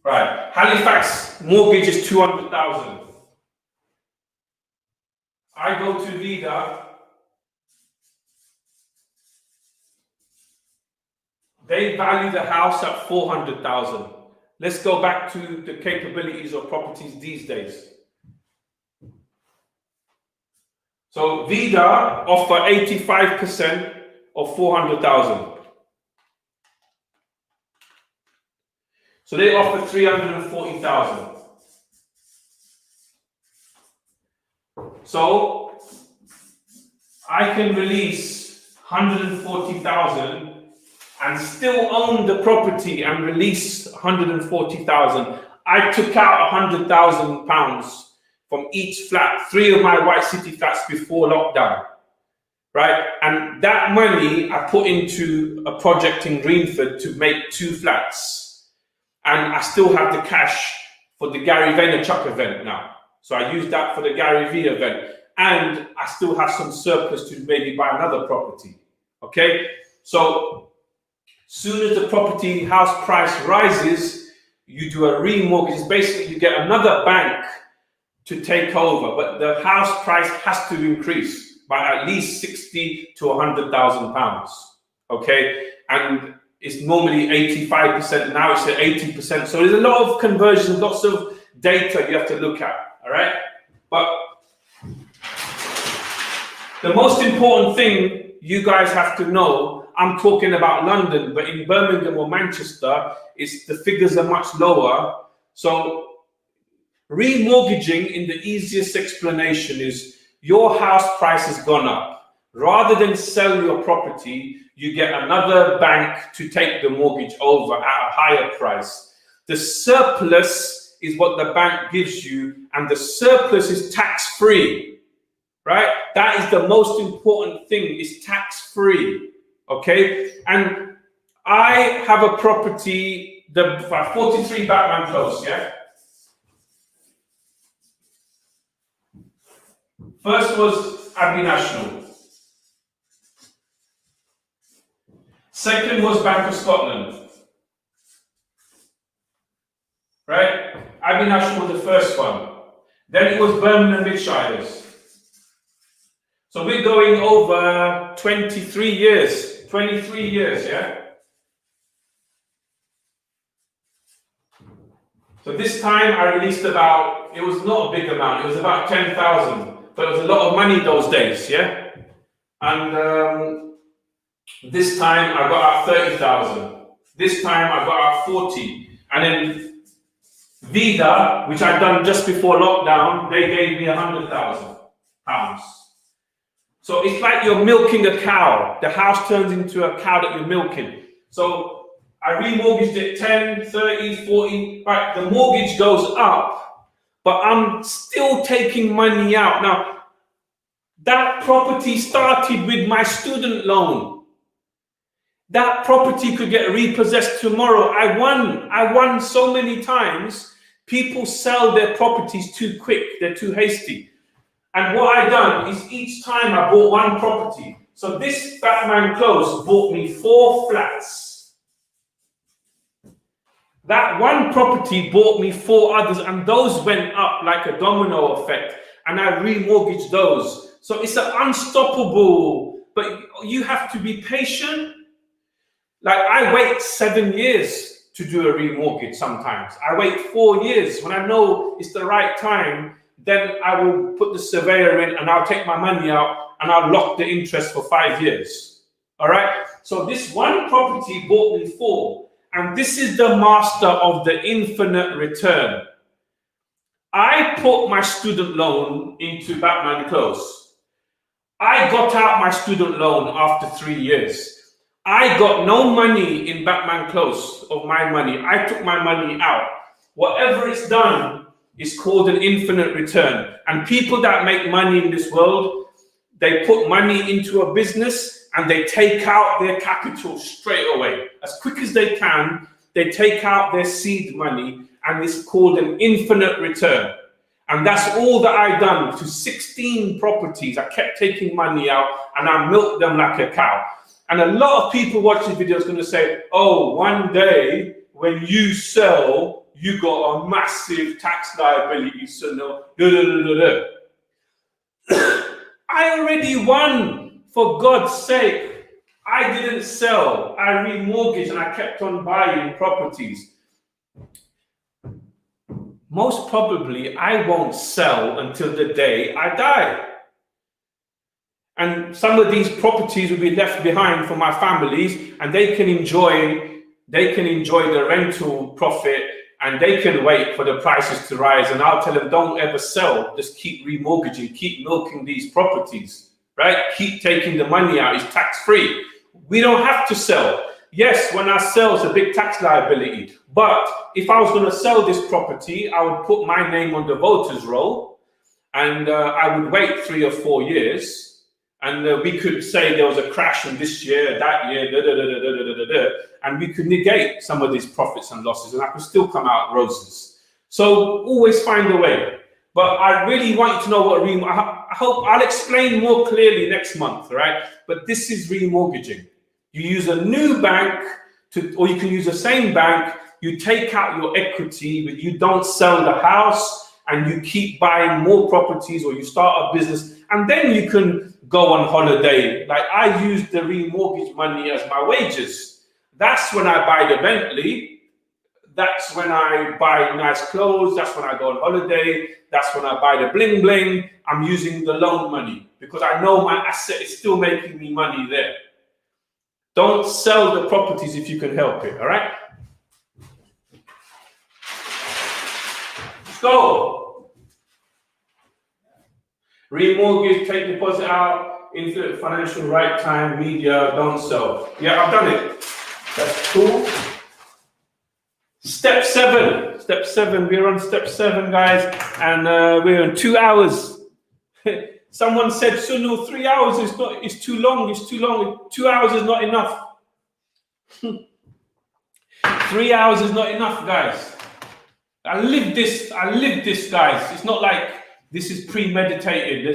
A: Right, Halifax mortgage is 200,000. I go to Vida. They value the house at 400,000. Let's go back to the capabilities of properties these days. So Vida offer 85% of 400,000. So they offer 340,000. So I can release 140,000 and still own the property and release 140,000. I took out £100,000 from each flat, 3 of my White City flats before lockdown, right? And that money I put into a project in Greenford to make 2 flats. And I still have the cash for the Gary Vaynerchuk event now. So I use that for the Gary V event. And I still have some surplus to maybe buy another property, okay? So soon as the property house price rises, you do a remortgage. Basically, you get another bank to take over, but the house price has to increase by at least 60 to 100,000 pounds, okay? And it's normally 85%, now it's at 80%. So there's a lot of conversions, lots of data you have to look at, all right? But The most important thing you guys have to know, I'm talking about London, but in Birmingham or Manchester, the figures are much lower. So remortgaging, in the easiest explanation, is your house price has gone up. Rather than sell your property, you get another bank to take the mortgage over at a higher price. The surplus is what the bank gives you, and the surplus is tax-free, right? That is the most important thing, is tax-free, okay? And I have a property, the 43 Batman Close, yeah? First was Abbey National. Second was Bank of Scotland. Right? Abbey National was the first one. Then it was Birmingham Midshires. So we're going over 23 years. 23 years, yeah? So this time I released about, it was not a big amount, it was about 10,000. But it was a lot of money those days, yeah? And this time I got out 30,000. This time I got out 40. And then Vida, which I'd done just before lockdown, they gave me £100,000. So it's like you're milking a cow. The house turns into a cow that you're milking. So I remortgaged it 10, 30, 40. Right, the mortgage goes up, but I'm still taking money out. Now, that property started with my student loan. That property could get repossessed tomorrow. I won so many times. People sell their properties too quick. They're too hasty. And what I done is each time I bought one property. So this Batman Close bought me 4 flats. That one property bought me 4 others, and those went up like a domino effect, and I remortgaged those. So it's an unstoppable, but you have to be patient. Like I wait 7 years to do a remortgage sometimes. I wait 4 years. When I know it's the right time, then I will put the surveyor in and I'll take my money out and I'll lock the interest for 5 years. All right? So this one property bought me 4. And this is the master of the infinite return. I put my student loan into Batman Close. I got out my student loan after 3 years. I got no money in Batman Close of my money. I took my money out. Whatever it's done is called an infinite return. And people that make money in this world, they put money into a business and they take out their capital straight away. As quick as they can, they take out their seed money, and it's called an infinite return. And that's all that I done to 16 properties. I kept taking money out and I milked them like a cow. And a lot of people watching this video is going to say, oh, one day when you sell, you got a massive tax liability. So no, I already won, for God's sake. I didn't sell. I remortgaged and I kept on buying properties. Most probably, I won't sell until the day I die. And some of these properties will be left behind for my families, and they can enjoy the rental profit, and they can wait for the prices to rise. And I'll tell them, don't ever sell. Just keep remortgaging, keep milking these properties, right? Keep taking the money out. It's tax-free. We don't have to sell. Yes, when I sell, it's a big tax liability. But if I was going to sell this property, I would put my name on the voters roll, and I would wait 3 or 4 years. And we could say there was a crash in this year, that year, and we could negate some of these profits and losses, and I could still come out roses. So always find a way. But I really want you to know what I hope I'll explain more clearly next month, right? But this is remortgaging. You use a new bank or you can use the same bank. You take out your equity, but you don't sell the house, and you keep buying more properties, or you start a business, and then you can go on holiday. Like I use the remortgage money as my wages. That's when I buy the Bentley. That's when I buy nice clothes. That's when I go on holiday. That's when I buy the bling bling. I'm using the loan money. because I know my asset is still making me money there. Don't sell the properties if you can help it, all right? Let's go. Remortgage, take deposit out, influence financial right time, media, don't sell. Yeah, I've done it. That's cool. Step 7. Step 7. We're on step 7, guys, and we're in 2 hours. Someone said, Sunil, 3 hours is not. It's too long. It's too long. 2 hours is not enough. 3 hours is not enough, guys. I live this, guys. It's not like this is premeditated.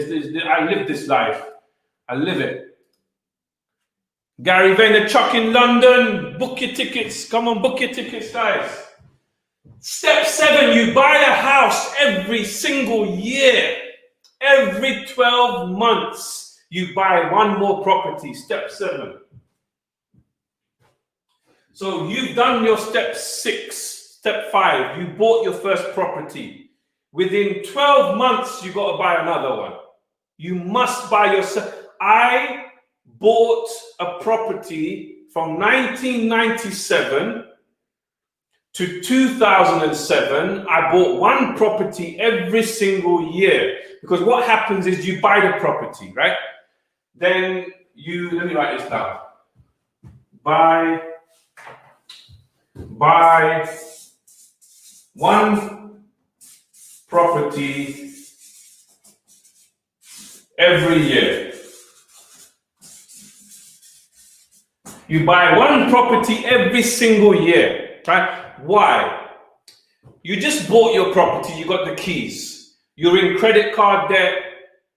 A: I live this life. I live it. Gary Vaynerchuk in London. Book your tickets. Come on, book your tickets, guys. Step 7, you buy a house every single year. Every 12 months, you buy one more property. Step 7. So you've done your step 6, step 5. You bought your first property. Within 12 months, you got to buy another one. You must buy yourself. I bought a property from 1997 to 2007. I bought one property every single year, because what happens is you buy the property, right? Then let me write this down. Buy one property every year. You buy one property every single year, right? Why? You just bought your property, you got the keys. You're in credit card debt,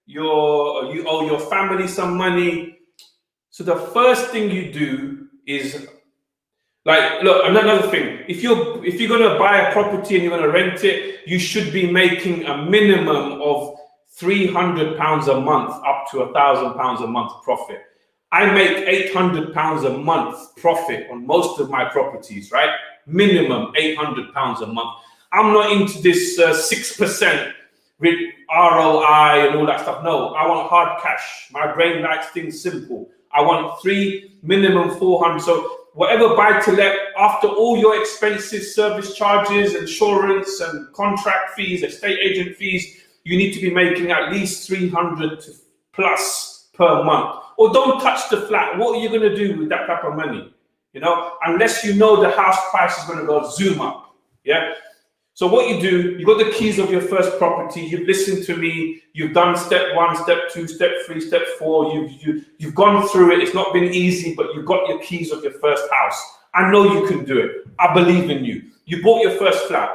A: you owe your family some money. So the first thing you do is, like, look, another thing, if you're gonna buy a property and you're gonna rent it, you should be making a minimum of £300 a month up to £1,000 a month profit. I make £800 a month profit on most of my properties, right? Minimum £800 a month. I'm not into this 6% with ROI and all that stuff. No, I want hard cash. My brain likes things simple. I want minimum 400. So whatever buy to let, after all your expenses, service charges, insurance and contract fees, estate agent fees, you need to be making at least 300 plus per month. Or don't touch the flat. What are you going to do with that type of money? You know, unless you know the house price is going to go zoom up. Yeah. So what you do, you got the keys of your first property. You've listened to me. You've done step 1, step 2, step 3, step 4. You've gone through it. It's not been easy, but you've got your keys of your first house. I know you can do it. I believe in you. You bought your first flat.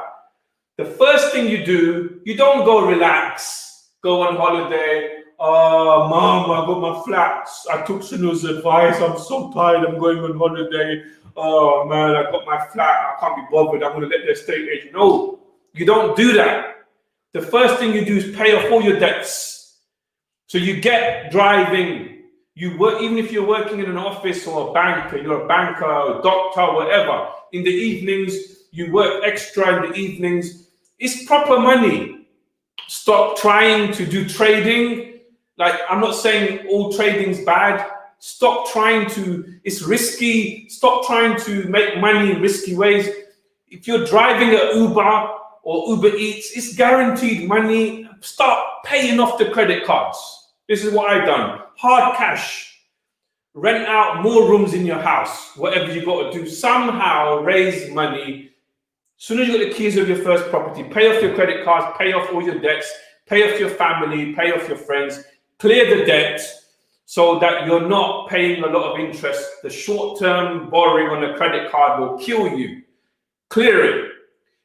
A: The first thing you do, you don't go relax, go on holiday. Oh, Mom, I got my flats. I took Sunil's advice. I'm so tired. I'm going on holiday. Oh, man, I got my flat. I can't be bothered. I'm going to let the estate agent. No, you don't do that. The first thing you do is pay off all your debts. So you get driving. You work, even if you're working in an office or a bank, you're a banker, a doctor, whatever. In the evenings, you work extra in the evenings. It's proper money. Stop trying to do trading. Like, I'm not saying all trading's bad. Stop trying to, it's risky. Stop trying to make money in risky ways. If you're driving an Uber or Uber Eats, it's guaranteed money. Start paying off the credit cards. This is what I've done. Hard cash. Rent out more rooms in your house. Whatever you got to do. Somehow raise money. As soon as you get the keys of your first property, pay off your credit cards, pay off all your debts, pay off your family, pay off your friends. Clear the debt so that you're not paying a lot of interest. The short-term borrowing on a credit card will kill you. Clear it.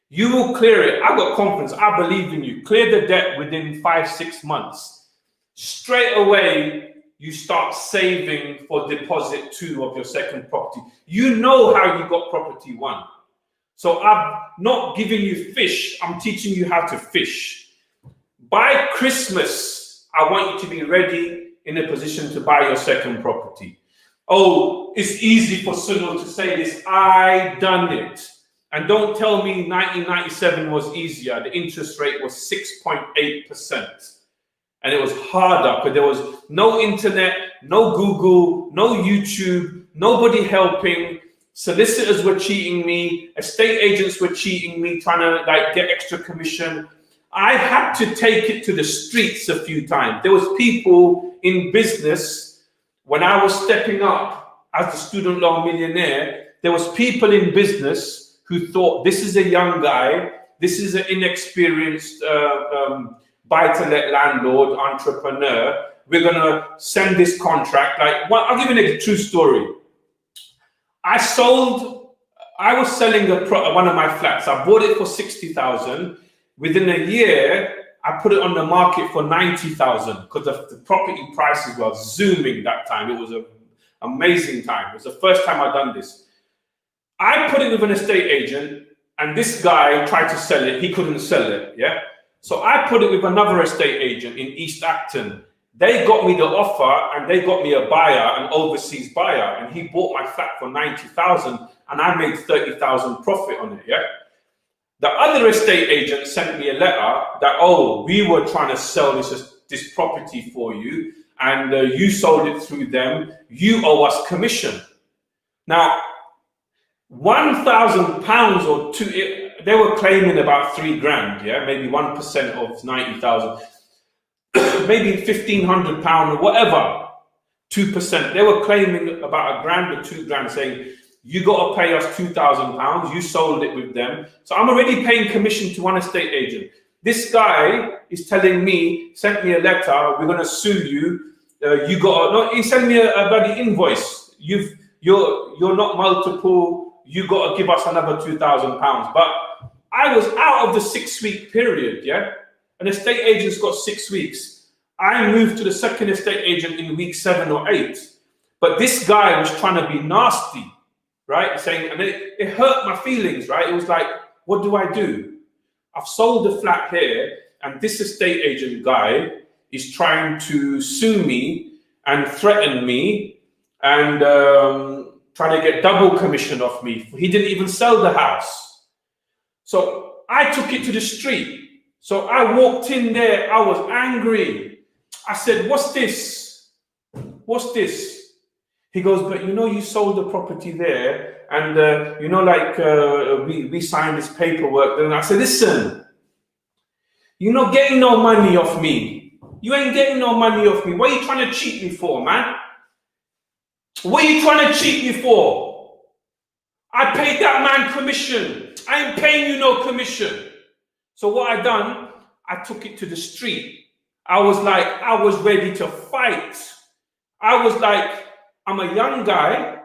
A: You will clear it. I've got confidence. I believe in you. Clear the debt within 5-6 months. Straight away, you start saving for deposit 2 of your second property. You know how you got property 1. So I'm not giving you fish. I'm teaching you how to fish. By Christmas, I want you to be ready in a position to buy your second property. Oh, it's easy for Sunil to say this. I done it. And don't tell me 1997 was easier. The interest rate was 6.8%. And it was harder because there was no internet, no Google, no YouTube, nobody helping. Solicitors were cheating me, estate agents were cheating me, trying to like get extra commission. I had to take it to the streets a few times. There was people in business when I was stepping up as the student loan millionaire. There was people in business who thought, this is a young guy, this is an inexperienced buy-to-let landlord, entrepreneur. We're gonna send this contract. Like, well, I'll give you a true story. I was selling one of my flats. I bought it for 60,000. Within a year, I put it on the market for 90,000 because the property prices were zooming that time. It was an amazing time. It was the first time I'd done this. I put it with an estate agent, and this guy tried to sell it. He couldn't sell it, yeah? So I put it with another estate agent in East Acton. They got me the offer, and they got me a buyer, an overseas buyer, and he bought my flat for 90,000, and I made 30,000 profit on it, yeah? The other estate agent sent me a letter that, oh, we were trying to sell this property for you, and you sold it through them. You owe us commission. Now, £1,000 or two, they were claiming about £3,000, yeah, maybe 1% of 90,000, maybe £1,500 or whatever, 2%. They were claiming about £1,000 or £2,000, saying, you got to pay us £2,000. You sold it with them. So I'm already paying commission to one estate agent. This guy is telling me, sent me a letter, we're going to sue you. You got no. He sent me a bloody invoice. You're not multiple. You got to give us another £2,000. But I was out of the 6-week period. Yeah, an estate agent's got 6 weeks. I moved to the second estate agent in week 7 or 8. But this guy was trying to be nasty. Right, saying, and it hurt my feelings, right? It was like, what do I do? I've sold the flat here, and this estate agent guy is trying to sue me and threaten me and trying to get double commission off me. He didn't even sell the house. So I took it to the street. So I walked in there, I was angry. I said, what's this? What's this? He goes, but you know, you sold the property there, and you know, like we signed this paperwork. And I said, listen, you're not getting no money off me. You ain't getting no money off me. What are you trying to cheat me for, man? What are you trying to cheat me for? I paid that man commission. I ain't paying you no commission. So what I done, I took it to the street. I was ready to fight. I was like, I'm a young guy.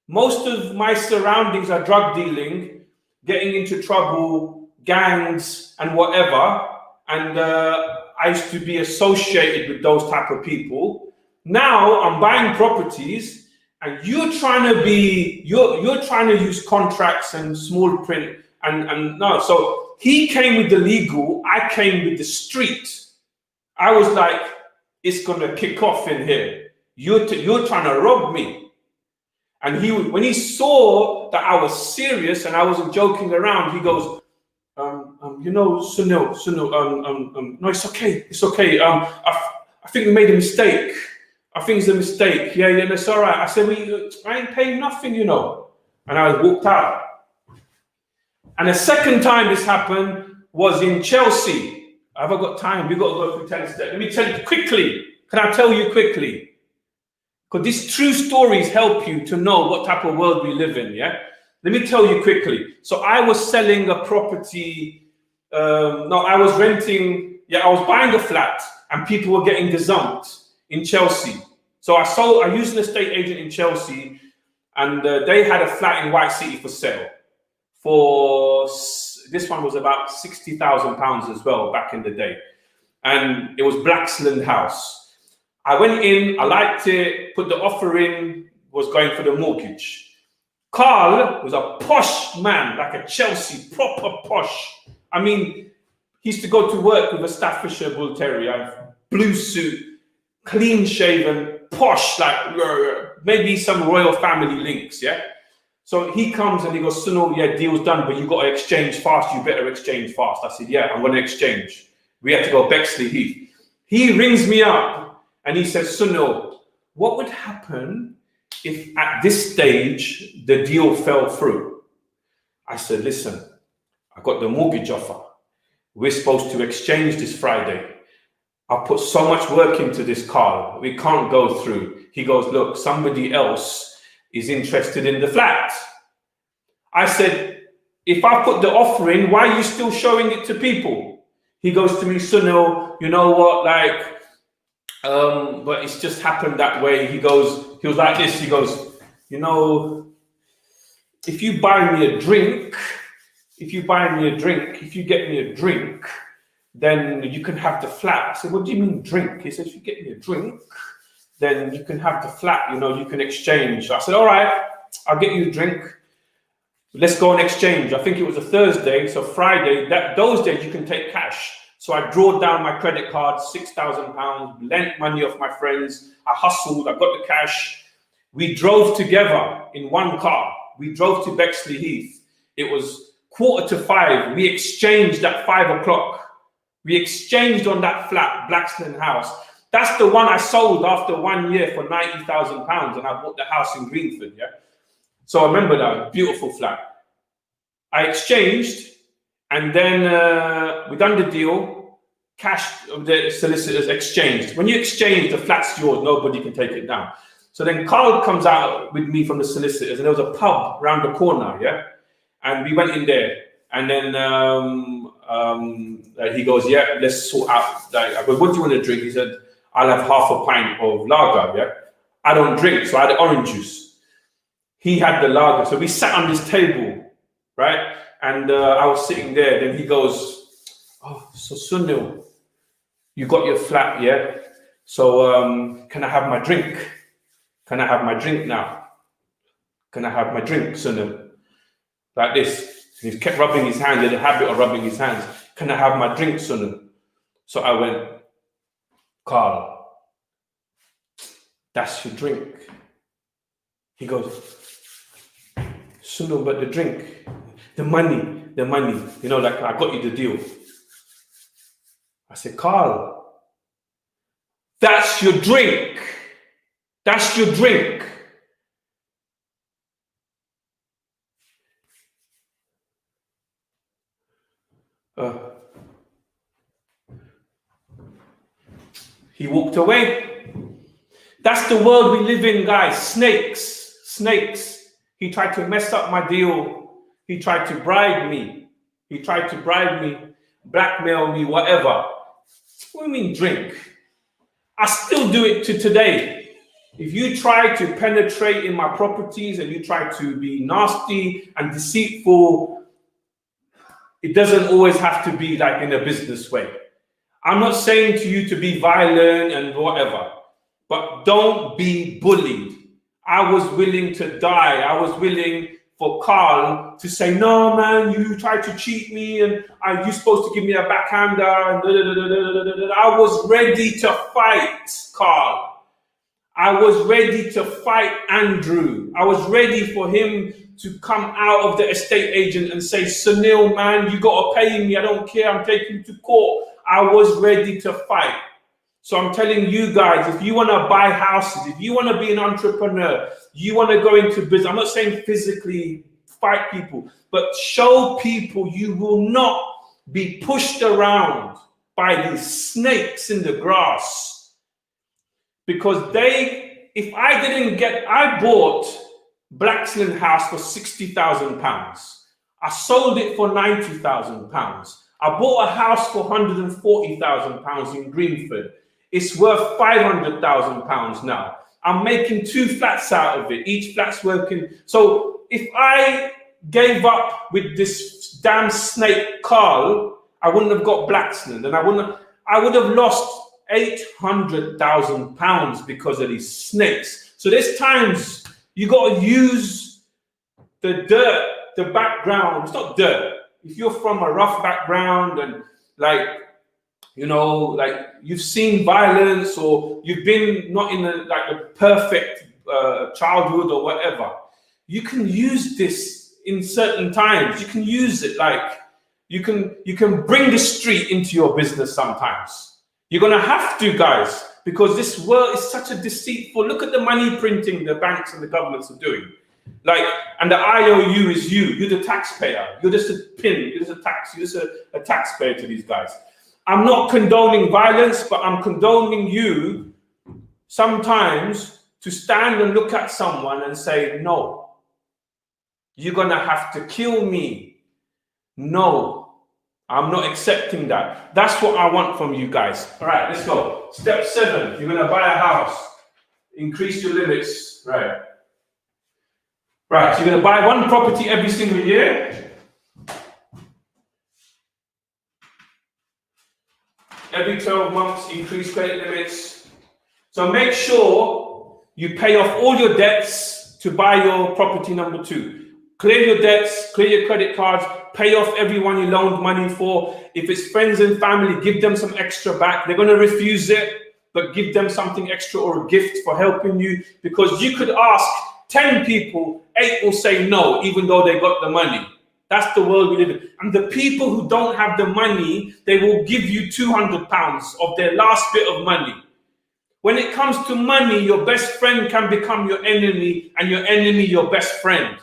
A: Most of my surroundings are drug dealing, getting into trouble, gangs, and whatever. And I used to be associated with those type of people. Now I'm buying properties, and you're trying to use contracts and small print, and no. So he came with the legal, I came with the street. I was like, it's gonna kick off in here. You're trying to rob me. And when he saw that I was serious and I wasn't joking around, he goes, you know, Sunil, no, it's okay. I think we made a mistake. I think it's a mistake. Yeah, that's all right. I said, I ain't paying nothing, you know. And I walked out. And the second time this happened was in Chelsea. Have I got time? We've got to go through 10 steps. Let me tell you quickly. Can I tell you quickly? Because these true stories help you to know what type of world we live in, yeah? Let me tell you quickly. So I was selling a property. I was renting. Yeah, I was buying a flat, and people were getting gazumped in Chelsea. So I used an estate agent in Chelsea, and they had a flat in White City for sale. This one was about £60,000 as well back in the day. And it was Blacksland House. I went in, I liked it, put the offer in, was going for the mortgage. Carl was a posh man, like a Chelsea, proper posh. I mean, he used to go to work with a Staffordshire Bull Terrier, blue suit, clean shaven, posh, like maybe some royal family links, yeah? So he comes and he goes, Sunil, yeah, deal's done, but you got to exchange fast. You better exchange fast. I said, yeah, I'm going to exchange. We had to go Bexley Heath. He rings me up and he says, Sunil, what would happen if at this stage the deal fell through? I said, listen, I got the mortgage offer. We're supposed to exchange this Friday. I put so much work into this car. We can't go through. He goes, look, somebody else is interested in the flat. I said, if I put the offer in, why are you still showing it to people? He goes to me, Sunil, you know what, but it's just happened that way. He was like this. He goes, you know, if you buy me a drink, if you get me a drink, then you can have the flat. I said, what do you mean drink? He said, if you get me a drink, then you can have the flat, you know, you can exchange. I said, all right, I'll get you a drink. Let's go and exchange. I think it was a Thursday, so Friday, those days you can take cash. So I drew down my credit card, £6,000, lent money off my friends. I hustled, I got the cash. We drove together in one car. We drove to Bexley Heath. It was 4:45. We exchanged at 5 o'clock. We exchanged on that flat, Blacksland House. That's the one I sold after 1 year for £90,000, and I bought the house in Greenford, yeah? So I remember that, beautiful flat. I exchanged, and then we done the deal, cash, the solicitors exchanged. When you exchange, the flat's yours, nobody can take it down. So then Carl comes out with me from the solicitors, and there was a pub around the corner, yeah? And we went in there, and then he goes, yeah, let's sort out. I go, what do you want to drink? He said, I'll have half a pint of lager, yeah? I don't drink, so I had orange juice. He had the lager. So we sat on this table, right? And I was sitting there. Then he goes, oh, so Sunil, you got your flat, yeah? So can I have my drink? Can I have my drink now? Can I have my drink, Sunil? Like this. And he kept rubbing his hands. He had a habit of rubbing his hands. Can I have my drink, Sunil? So I went, Carl, that's your drink. He goes, Sunil, but the drink, the money, you know, like I got you the deal. I said, Carl, that's your drink. That's your drink. He walked away. That's the world we live in, guys. Snakes. He tried to mess up my deal. He tried to bribe me. Blackmail me, whatever. What do you mean drink? I still do it to today. If you try to penetrate in my properties and you try to be nasty and deceitful, it doesn't always have to be like in a business way. I'm not saying to you to be violent and whatever, but don't be bullied. I was willing to die. I was willing for Carl to say, no, man, you tried to cheat me and you're supposed to give me a backhander. And I was ready to fight Carl. I was ready to fight Andrew. I was ready for him to come out of the estate agent and say, Sunil, man, you got to pay me. I don't care. I'm taking you to court. I was ready to fight. So I'm telling you guys, if you want to buy houses, if you want to be an entrepreneur, you want to go into business, I'm not saying physically fight people, but show people you will not be pushed around by these snakes in the grass. Because I bought Blacksland House for £60,000. I sold it for £90,000. I bought a house for £140,000 in Greenford. It's worth £500,000 now. I'm making 2 flats out of it. Each flat's working. So if I gave up with this damn snake Carl, I wouldn't have got Blacksland, and I would have lost £800,000 because of these snakes. So there's times you got to use the dirt, the background. It's not dirt. If you're from a rough background and you've seen violence or you've been not in a perfect childhood or whatever, you can use this in certain times. You can use it you can bring the street into your business sometimes. You're going to have to, guys, because this world is such a deceitful. Look at the money printing the banks and the governments are doing. Like, and the IOU is you. You're the taxpayer. You're just a pin. You're just a tax. You're just a taxpayer to these guys. I'm not condoning violence, but I'm condoning you sometimes to stand and look at someone and say, no, you're going to have to kill me. No, I'm not accepting that. That's what I want from you guys. All right, let's go. Step 7, you're going to buy a house. Increase your limits. Right. Right, so you're going to buy one property every single year. Every 12 months, increase credit limits. So make sure you pay off all your debts to buy your property number 2. Clear your debts, clear your credit cards, pay off everyone you loaned money for. If it's friends and family, give them some extra back. They're going to refuse it, but give them something extra or a gift for helping you, because you could ask 10 people, 8 will say no, even though they got the money. That's the world we live in. And the people who don't have the money, they will give you £200 of their last bit of money. When it comes to money, your best friend can become your enemy, and your enemy your best friend.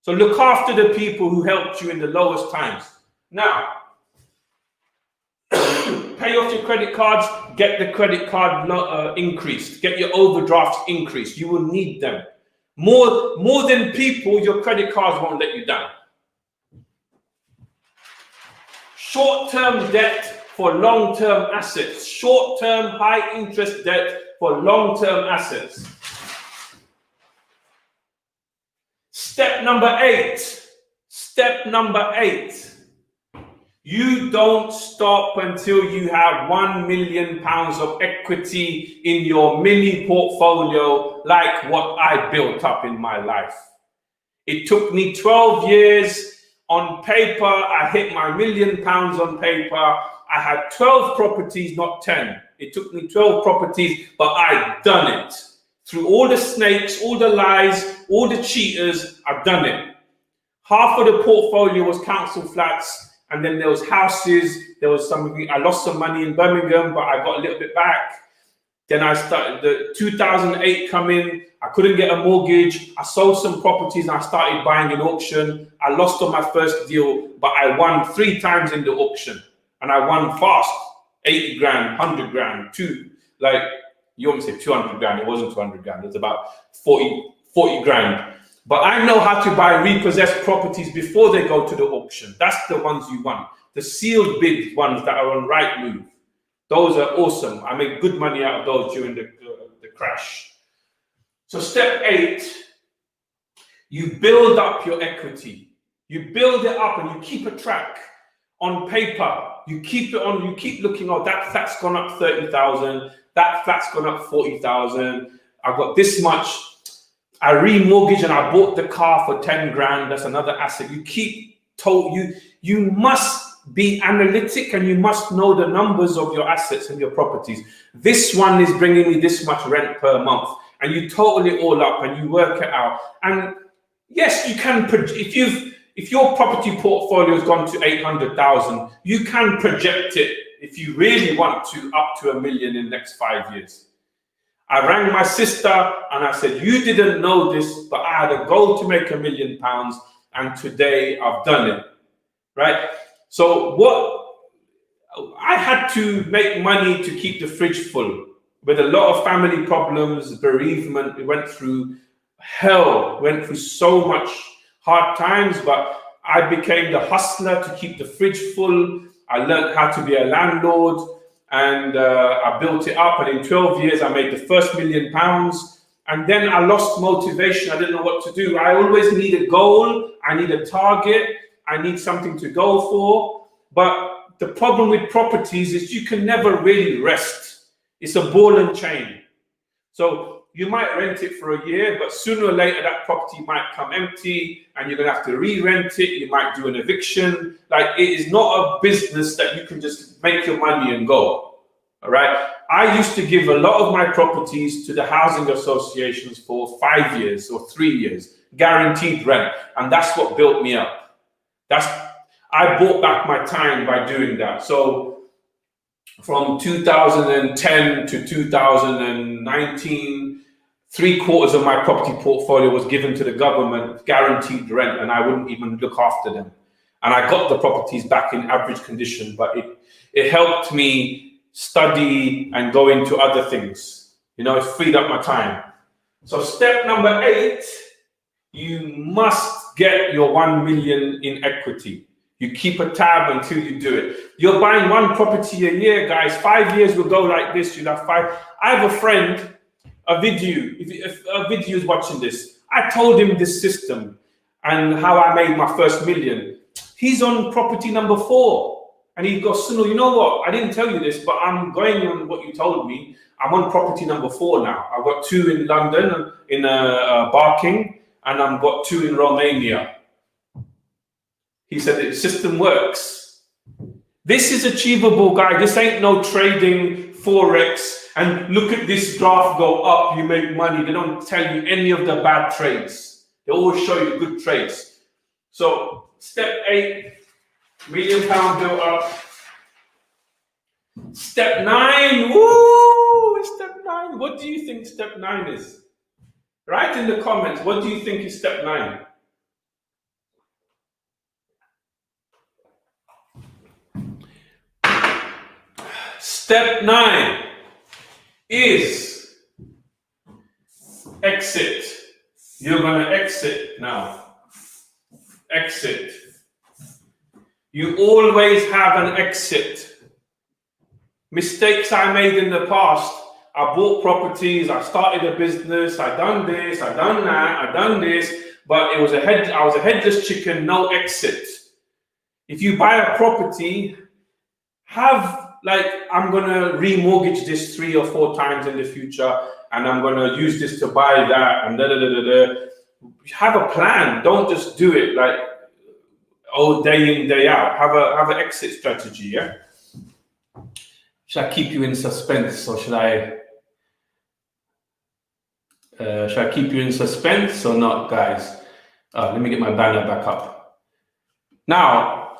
A: So look after the people who helped you in the lowest times. Now, pay off your credit cards, get the credit card increased, get your overdrafts increased. You will need them. More than people, your credit cards won't let you down. Short-term debt for long-term assets. Short-term high-interest debt for long-term assets. Step number 8. Step number 8. You don't stop until you have £1 million of equity in your mini portfolio, like what I built up in my life. It took me 12 years. On paper, I hit my £1 million on paper. I had 12 properties, not 10. It took me 12 properties, but I've done it. Through all the snakes, all the lies, all the cheaters, I've done it. Half of the portfolio was council flats, and then there was houses. There was I lost some money in Birmingham, but I got a little bit back. Then I started, the 2008 come in. I couldn't get a mortgage. I sold some properties and I started buying in auction. I lost on my first deal, but I won 3 times in the auction. And I won fast. 80 grand, 100 grand, you want me to say 200 grand. It wasn't 200 grand. It was about 40 grand. But I know how to buy repossessed properties before they go to the auction. That's the ones you want. The sealed bid ones that are on Rightmove. Those are awesome. I made good money out of those during the crash. So step 8, you build up your equity. You build it up and you keep a track on paper. You keep it on, you keep looking, oh, that flat's gone up 30,000. That flat's gone up 40,000. I've got this much. I remortgaged and I bought the car for 10 grand. That's another asset. You keep told you must be analytic and you must know the numbers of your assets and your properties. This one is bringing me this much rent per month, and you total it all up and you work it out. And yes, you can, if your property portfolio has gone to 800,000, you can project it if you really want to up to £1 million in the next 5 years. I rang my sister and I said, you didn't know this, but I had a goal to make £1 million, and today I've done it, right? So I had to make money to keep the fridge full. With a lot of family problems, bereavement, we went through hell, went through so much hard times, but I became the hustler to keep the fridge full. I learned how to be a landlord, and I built it up. And in 12 years, I made the first £1 million. And then I lost motivation. I didn't know what to do. I always need a goal. I need a target. I need something to go for. But the problem with properties is you can never really rest. It's a ball and chain. So you might rent it for a year, but sooner or later that property might come empty and you're going to have to re-rent it. You might do an eviction. Like, it is not a business that you can just make your money and go. All right. I used to give a lot of my properties to the housing associations for 5 years or 3 years, guaranteed rent. And that's what built me up. I bought back my time by doing that. So from 2010 to 2019, 3/4 of my property portfolio was given to the government, guaranteed rent, and I wouldn't even look after them. And I got the properties back in average condition, but it helped me study and go into other things. You know, it freed up my time. So step number 8, you must get your 1 million in equity. You keep a tab until you do it. You're buying one property a year, guys. 5 years will go like this. You'll have 5. I have a friend, a video. If a video is watching this, I told him this system and how I made my first million. He's on property number 4. And he goes, Sunil, you know what? I didn't tell you this, but I'm going on what you told me. I'm on property number 4 now. I've got 2 in London, in Barking, and I've got 2 in Romania. He said the system works. This is achievable, guys. This ain't no trading, Forex, and look at this graph go up, you make money. They don't tell you any of the bad trades. They always show you good trades. So step 8, £1 million bill up. Step 9, woo! Step 9. What do you think step 9 is? Write in the comments, what do you think is step 9? Step 9 is exit. You're going to exit now. Exit. You always have an exit. Mistakes I made in the past. I bought properties, I started a business, I done this, I done that, I done this, but I was a headless chicken, no exit. If you buy a property, I'm gonna remortgage this 3 or 4 times in the future, and I'm gonna use this to buy that, and Have a plan. Don't just do it day in, day out. Have an exit strategy, yeah? Should I keep you in suspense, or should I keep you in suspense or not, guys? Let me get my banner back up. Now,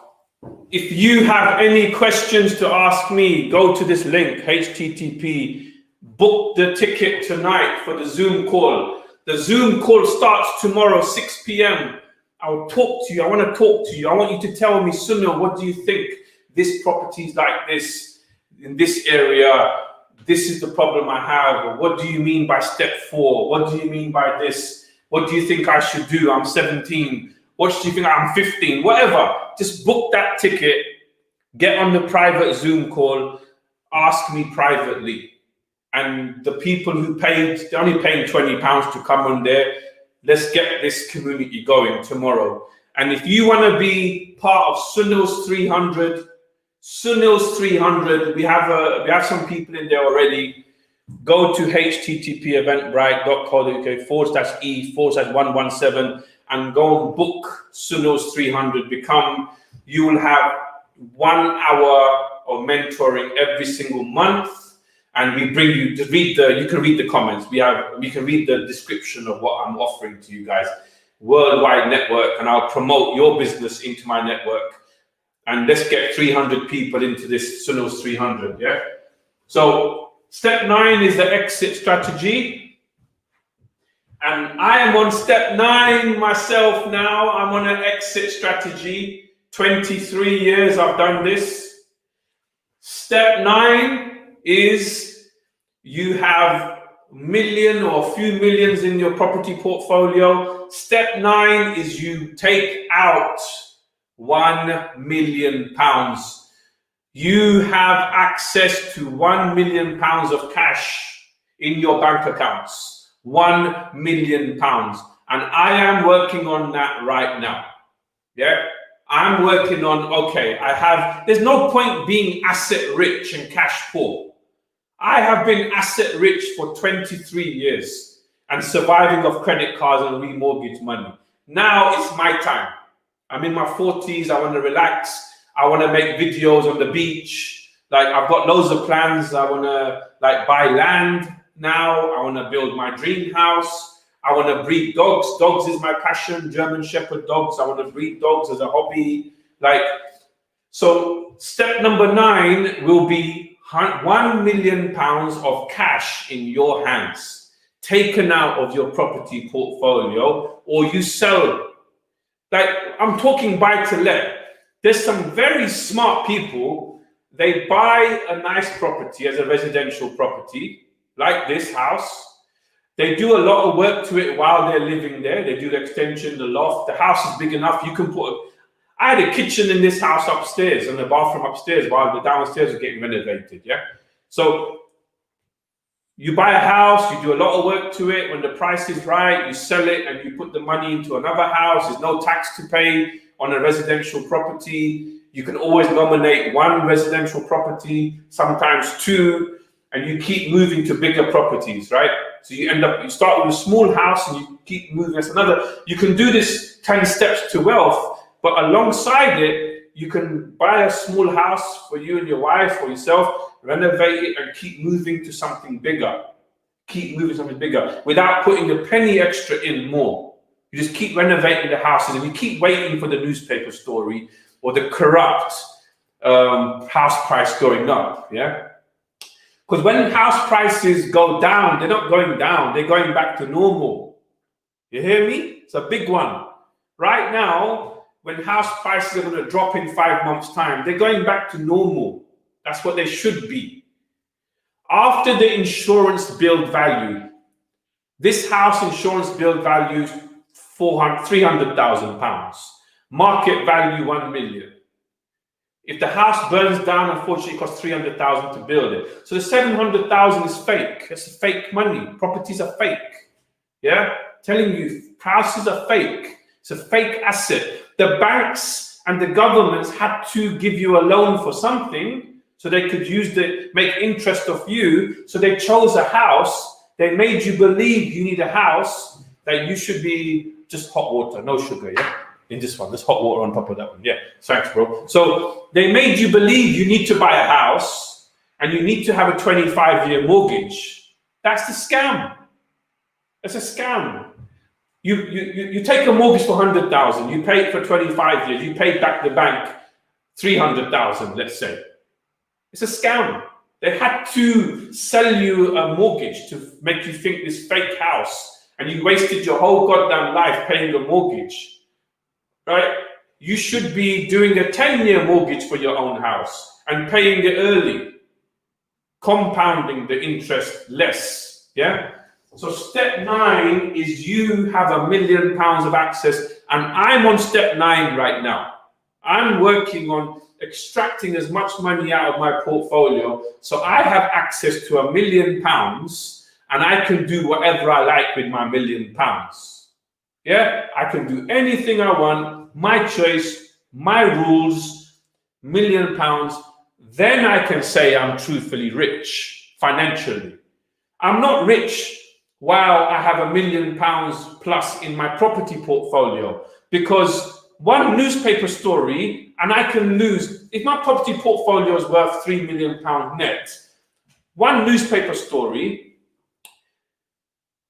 A: if you have any questions to ask me, go to this link, HTTP, book the ticket tonight for the Zoom call. The Zoom call starts tomorrow, 6 p.m. I'll talk to you. I want to talk to you. I want you to tell me, Sunil, what do you think? This property is like this, in this area. This is the problem I have. Or what do you mean by step 4? What do you mean by this? What do you think I should do? I'm 17. What do you think? I'm 15. Whatever. Just book that ticket. Get on the private Zoom call. Ask me privately. And the people who paid, they're only paying £20 to come on there. Let's get this community going tomorrow. And if you want to be part of Sunil's 300, we have some people in there already. Go to http://eventbrite.co.uk/e/117 and go and book Sunil's 300. You will have 1 hour of mentoring every single month. And we bring you to you can read the comments. We can read the description of what I'm offering to you guys. Worldwide network, and I'll promote your business into my network. And let's get 300 people into this Sunil's 300, yeah? So step 9 is the exit strategy. And I am on step 9 myself now. I'm on an exit strategy. 23 years I've done this. Step 9 is you have a million or a few millions in your property portfolio. Step 9 is you take out £1 million. You have access to £1 million of cash in your bank accounts. £1 million. And I am working on that right now. Yeah? I'm working on, there's no point being asset rich and cash poor. I have been asset rich for 23 years and surviving off credit cards and remortgage money. Now it's my time. I'm in my 40s. I want to relax. I want to make videos on the beach. I've got loads of plans. I want to buy land now. I want to build my dream house. I want to breed dogs. Dogs is my passion. German Shepherd dogs. I want to breed dogs as a hobby. So step number 9 will be £1 million of cash in your hands, taken out of your property portfolio, or you sell. Like, I'm talking buy to let. There's some very smart people. They buy a nice property as a residential property, like this house. They do a lot of work to it while they're living there. They do the extension, the loft. The house is big enough. You can put. I had a kitchen in this house upstairs and a bathroom upstairs while the downstairs was getting renovated. Yeah. So you buy a house, you do a lot of work to it. When the price is right, you sell it and you put the money into another house. There's no tax to pay on a residential property. You can always nominate one residential property, sometimes two, and you keep moving to bigger properties, right? So you start with a small house and you keep moving. That's another. You can do this 10 steps to wealth, but alongside it, you can buy a small house for you and your wife or yourself, renovate it, and keep moving to something bigger. Keep moving to something bigger without putting a penny extra in more. You just keep renovating the houses and you keep waiting for the newspaper story or the corrupt house price going up. Yeah. Because when house prices go down, they're not going down, they're going back to normal. You hear me? It's a big one. Right now, when house prices are going to drop in 5 months' time, they're going back to normal. That's what they should be. After the insurance build value, this house insurance build value is £300,000. Market value 1 million. If the house burns down, unfortunately, it costs 300,000 to build it. So the 700,000 is fake. It's fake money. Properties are fake. Yeah, telling you, houses are fake. It's a fake asset. The banks and the governments had to give you a loan for something, so they could make interest of you. So they chose a house. They made you believe you need a house, that you should be just hot water, no sugar. Yeah. In this one, there's hot water on top of that one. Yeah, thanks, bro. So they made you believe you need to buy a house and you need to have a 25-year mortgage. That's the scam. It's a scam. You take a mortgage for 100,000. You pay it for 25 years. You pay back the bank 300,000. Let's say it's a scam. They had to sell you a mortgage to make you think this fake house, and you wasted your whole goddamn life paying a mortgage. Right? You should be doing a 10-year mortgage for your own house and paying it early, compounding the interest less. Yeah. So step 9 is you have £1 million of access, and I'm on step 9 right now. I'm working on extracting as much money out of my portfolio so I have access to £1 million, and I can do whatever I like with my £1 million. Yeah, I can do anything I want, my choice, my rules, £1 million. Then I can say I'm truthfully rich financially. I'm not rich while I have £1 million plus in my property portfolio, because one newspaper story and I can lose. If my property portfolio is worth £3 million net, one newspaper story,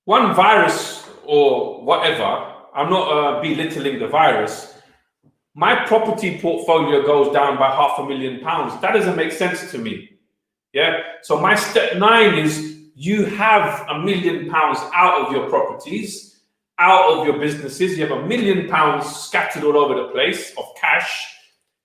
A: one virus or whatever, I'm not belittling the virus, my property portfolio goes down by £500,000. That doesn't make sense to me. Yeah. So my step 9 is you have £1 million out of your properties, out of your businesses. You have £1 million scattered all over the place of cash,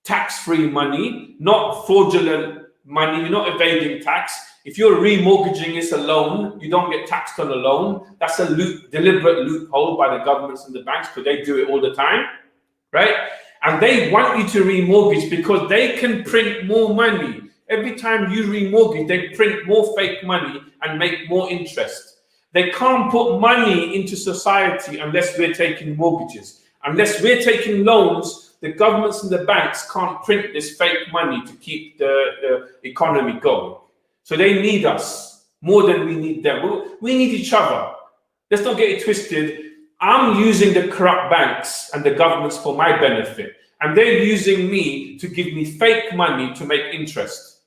A: tax-free money, not fraudulent money. You're not evading tax. If you're remortgaging, it's a loan. You don't get taxed on a loan. That's a deliberate loophole by the governments and the banks, because they do it all the time, right? And they want you to remortgage because they can print more money. Every time you remortgage, they print more fake money and make more interest. They can't put money into society unless we're taking mortgages. Unless we're taking loans, the governments and the banks can't print this fake money to keep the economy going. So they need us more than we need them. We need each other. Let's not get it twisted. I'm using the corrupt banks and the governments for my benefit, and they're using me to give me fake money to make interest.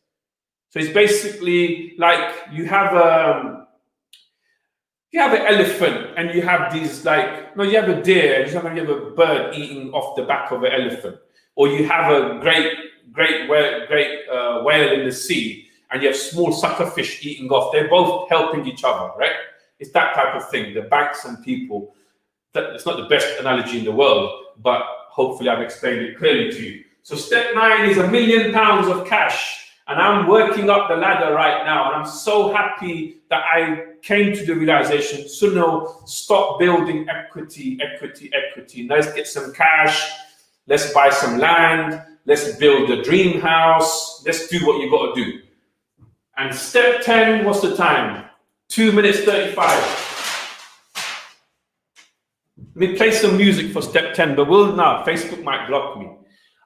A: So it's basically like you have an elephant and you have these you have a deer and sometimes you have a bird eating off the back of an elephant, or you have a great whale in the sea, and you have small sucker fish eating off. They're both helping each other, right? It's that type of thing. The banks and people. It's not the best analogy in the world, but hopefully I've explained it clearly to you. So step 9 is £1 million of cash. And I'm working up the ladder right now. And I'm so happy that I came to the realization, Suno, stop building equity. Let's get some cash. Let's buy some land. Let's build a dream house. Let's do what you got to do. And step 10, what's the time? 2 minutes 35. Let me play some music for step 10, but Facebook might block me.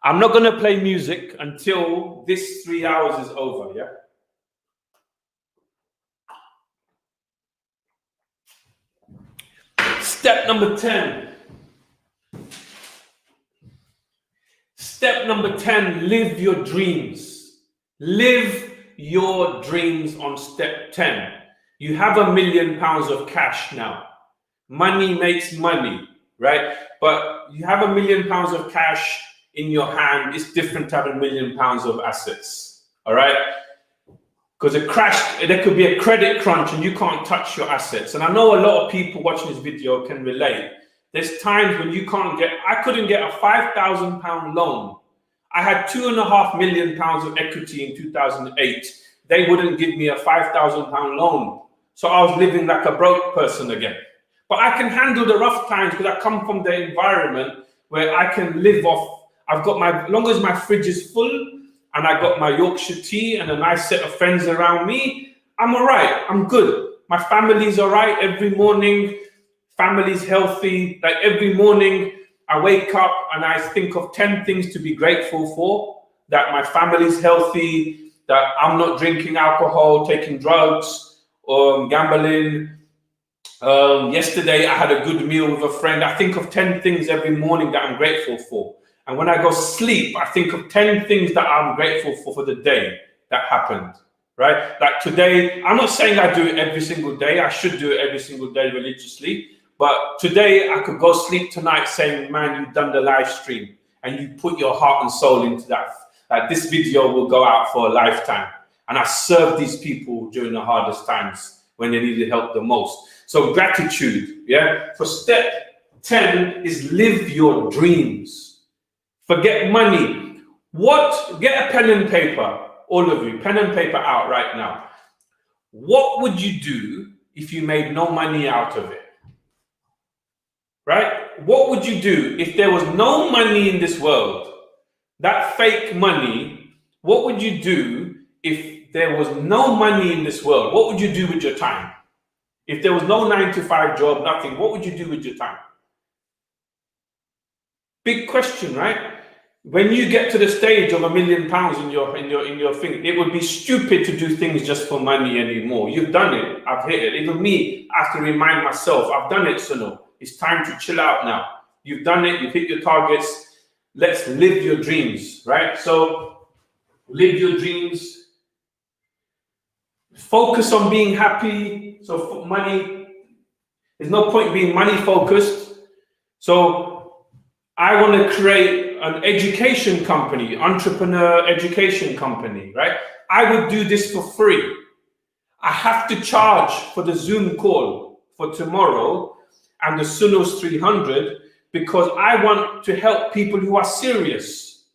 A: I'm not going to play music until this 3 hours is over, yeah? Step number 10. Step number 10, live your dreams. Live your dreams on step 10. You have £1 million of cash now. Money makes money, right? But you have £1 million of cash in your hand. It's different to have £1 million of assets, all right? Because there could be a credit crunch and you can't touch your assets. And I know a lot of people watching this video can relate. There's times when I couldn't get a £5,000 loan. I had £2.5 million of equity in 2008. They wouldn't give me a £5,000 loan. So I was living like a broke person again. But I can handle the rough times because I come from the environment where I can live off. I've got as long as my fridge is full and I got my Yorkshire tea and a nice set of friends around me, I'm all right. I'm good. My family's all right every morning. Family's healthy. Like every morning I wake up and I think of 10 things to be grateful for. That my family's healthy, that I'm not drinking alcohol, taking drugs, or gambling. Yesterday I had a good meal with a friend. I think of 10 things every morning that I'm grateful for. And when I go sleep, I think of 10 things that I'm grateful for the day that happened, right? Like today, I'm not saying I do it every single day. I should do it every single day religiously. But today I could go sleep tonight saying, man, you've done the live stream and you put your heart and soul into that. Like this video will go out for a lifetime. And I served these people during the hardest times when they needed help the most. So gratitude, yeah? So step 10 is live your dreams. Forget money. Get a pen and paper, all of you, pen and paper out right now. What would you do if you made no money out of it? Right? What would you do if there was no money in this world? That fake money, what would you do if there was no money in this world? What would you do with your time? If there was no 9-to-5 job, nothing, what would you do with your time? Big question, right? When you get to the stage of £1 million in your thing, it would be stupid to do things just for money anymore. You've done it. I've hit it. Even me, I have to remind myself, I've done it, Suno. It's time to chill out now. You've done it. You've hit your targets. Let's live your dreams, right? So live your dreams. Focus on being happy. So for money, there's no point being money focused. So I want to create an education company, entrepreneur education company, right? I would do this for free. I have to charge for the Zoom call for tomorrow and the Sunos 300 because I want to help people who are serious,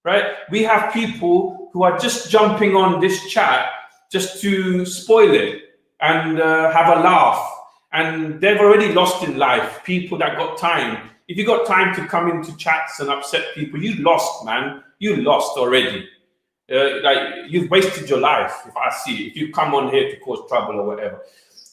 A: right? We have people who are just jumping on this chat just to spoil it and have a laugh. And they've already lost in life, people that got time. If you got time to come into chats and upset people, you lost, man. You lost already. Like you've wasted your life, if I see. If you come on here to cause trouble or whatever.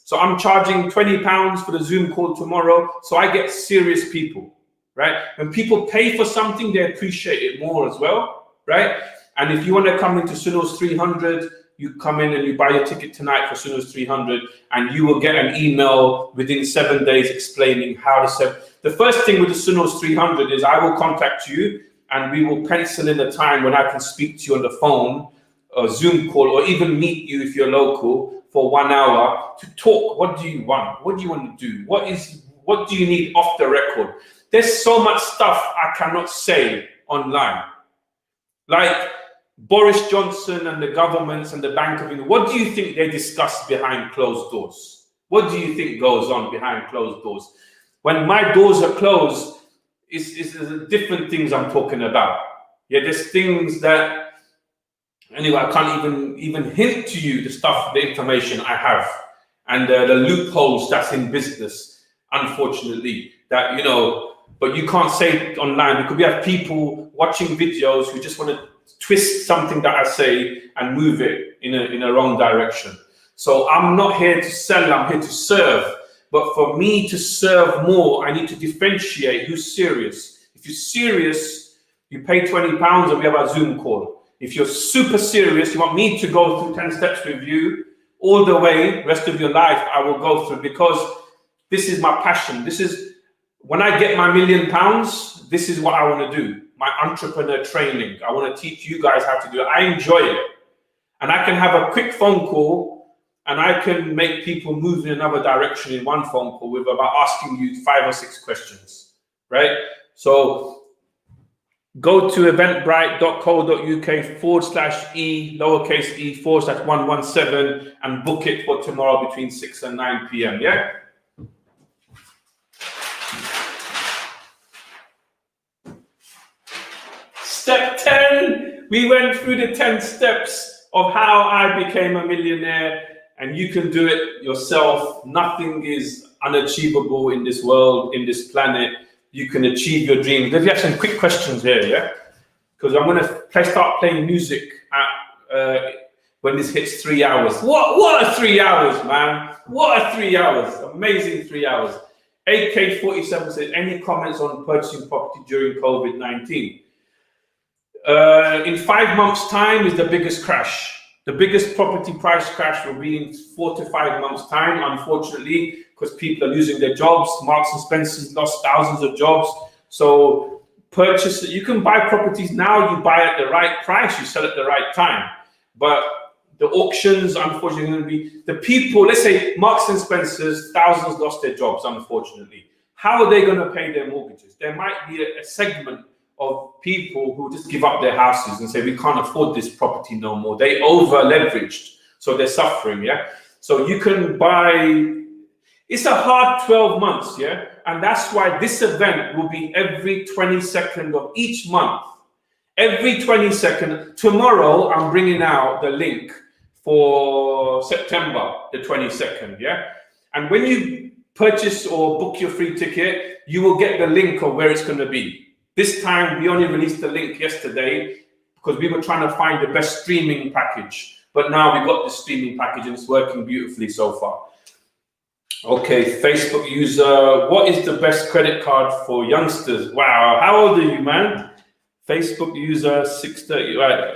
A: So I'm charging £20 for the Zoom call tomorrow. So I get serious people, right? When people pay for something, they appreciate it more as well, right? And if you want to come into Sunos 300, you come in and you buy your ticket tonight for Sunos 300, and you will get an email within 7 days explaining how to set. The first thing with the Sunos 300 is I will contact you and we will pencil in a time when I can speak to you on the phone, or Zoom call, or even meet you if you're local for 1 hour to talk. What do you want? What do you want to do? What do you need off the record? There's so much stuff I cannot say online. Like Boris Johnson and the governments and the Bank of England, what do you think they discuss behind closed doors? What do you think goes on behind closed doors? When my doors are closed, it's different things I'm talking about. Yeah, there's things that, anyway, I can't even hint to you the information I have, and the loopholes that's in business, unfortunately, that, but you can't say it online, because we have people watching videos who just want to twist something that I say and move it in a wrong direction. So I'm not here to sell, I'm here to serve. But for me to serve more, I need to differentiate who's serious. If you're serious, you pay £20 and we have a Zoom call. If you're super serious, you want me to go through 10 steps with you all the way, rest of your life, I will go through, because this is my passion. This is, when I get my £1 million, this is what I want to do. My entrepreneur training. I want to teach you guys how to do it. I enjoy it. And I can have a quick phone call and I can make people move in another direction in one phone call with about asking you 5 or 6 questions, right? So go to eventbrite.co.uk/e_117 and book it for tomorrow between 6 and 9 p.m. Yeah? Step 10, we went through the 10 steps of how I became a millionaire, and you can do it yourself. Nothing is unachievable in this world, in this planet. You can achieve your dreams. Let's have some quick questions here, yeah? Because I'm going to start playing music when this hits 3 hours. What are 3 hours, man? What are 3 hours? Amazing 3 hours. AK47 says, any comments on purchasing property during COVID-19? In 5 months' time is the biggest crash. The biggest property price crash will be in 4 to 5 months' time, unfortunately, because people are losing their jobs. Marks and Spencer's lost thousands of jobs. So purchase, you can buy properties now, you buy at the right price, you sell at the right time. But the auctions, unfortunately, are going to be the people, let's say Marks and Spencer's, thousands lost their jobs, unfortunately. How are they going to pay their mortgages? There might be a segment of people who just give up their houses and say, we can't afford this property no more. They over leveraged, so they're suffering, yeah? So you can buy, it's a hard 12 months, yeah? And that's why this event will be every 22nd of each month. Every 22nd. Tomorrow, I'm bringing out the link for September the 22nd, yeah? And when you purchase or book your free ticket, you will get the link of where it's going to be. This time, we only released the link yesterday because we were trying to find the best streaming package. But now we've got the streaming package and it's working beautifully so far. Okay, Facebook user, what is the best credit card for youngsters? Wow, how old are you, man? Facebook user 630, right.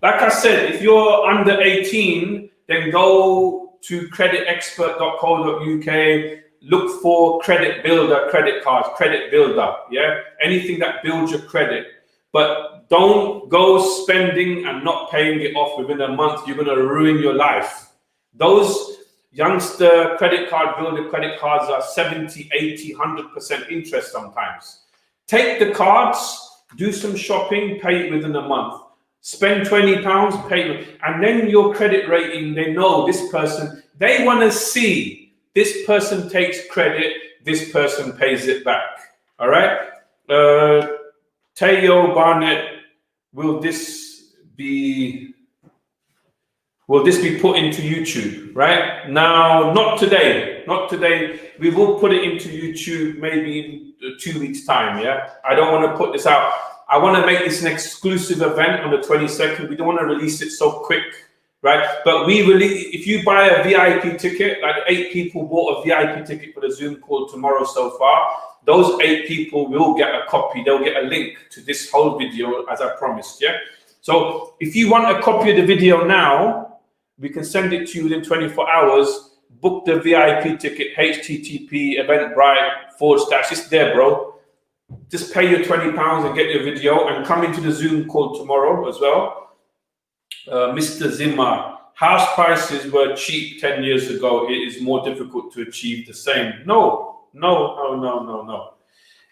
A: Like I said, if you're under 18, then go to creditexpert.co.uk. Look for Credit Builder credit cards, Credit Builder, yeah? Anything that builds your credit. But don't go spending and not paying it off within a month. You're going to ruin your life. Those youngster credit card builder credit cards are 70, 80, 100% interest sometimes. Take the cards, do some shopping, pay it within a month. Spend £20, pay it. And then your credit rating, they know this person, they want to see this person takes credit, this person pays it back. All right? Teo Barnett, will this be put into YouTube? Right? Now, not today. Not today. We will put it into YouTube maybe in 2 weeks' time. Yeah? I don't want to put this out. I want to make this an exclusive event on the 22nd. We don't want to release it so quick. Right, but if you buy a VIP ticket, like 8 people bought a VIP ticket for the Zoom call tomorrow so far, those 8 people will get a copy. They'll get a link to this whole video as I promised, yeah? So if you want a copy of the video now, we can send it to you within 24 hours. Book the VIP ticket, http Eventbrite / it's there, bro. Just pay your £20 and get your video and come into the Zoom call tomorrow as well. Mr. Zimmer, house prices were cheap 10 years ago. It is more difficult to achieve the same. No.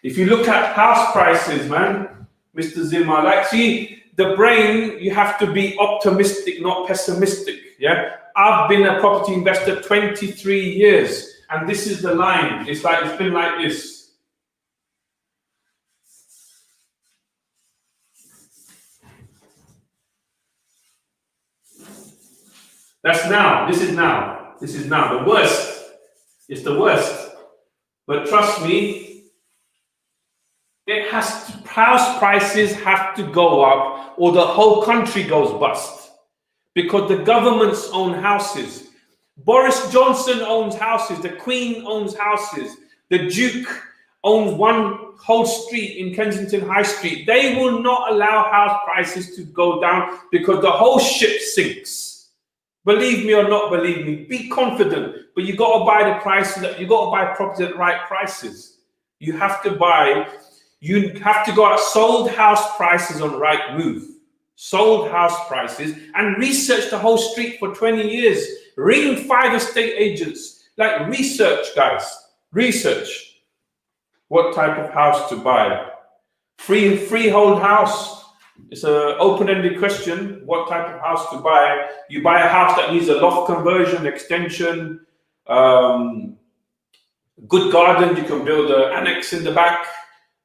A: If you look at house prices, man, Mr. Zimmer, like, see, the brain, you have to be optimistic, not pessimistic. Yeah, I've been a property investor 23 years, and this is the line. It's been like this. That's now. This is now. This is now. The worst. It's the worst. But trust me, house prices have to go up, or the whole country goes bust. Because the governments own houses. Boris Johnson owns houses. The Queen owns houses. The Duke owns one whole street in Kensington High Street. They will not allow house prices to go down because the whole ship sinks. Believe me or not believe me, be confident, but you got to buy the prices. You got to buy property at the right prices. You have to buy. You have to go at sold house prices on Rightmove. Sold house prices, and research the whole street for 20 years. Ring 5 estate agents. Like, research, guys. Research what type of house to buy. Freehold house. It's an open-ended question. What type of house to buy? You buy a house that needs a loft conversion, extension, good garden. You can build an annex in the back.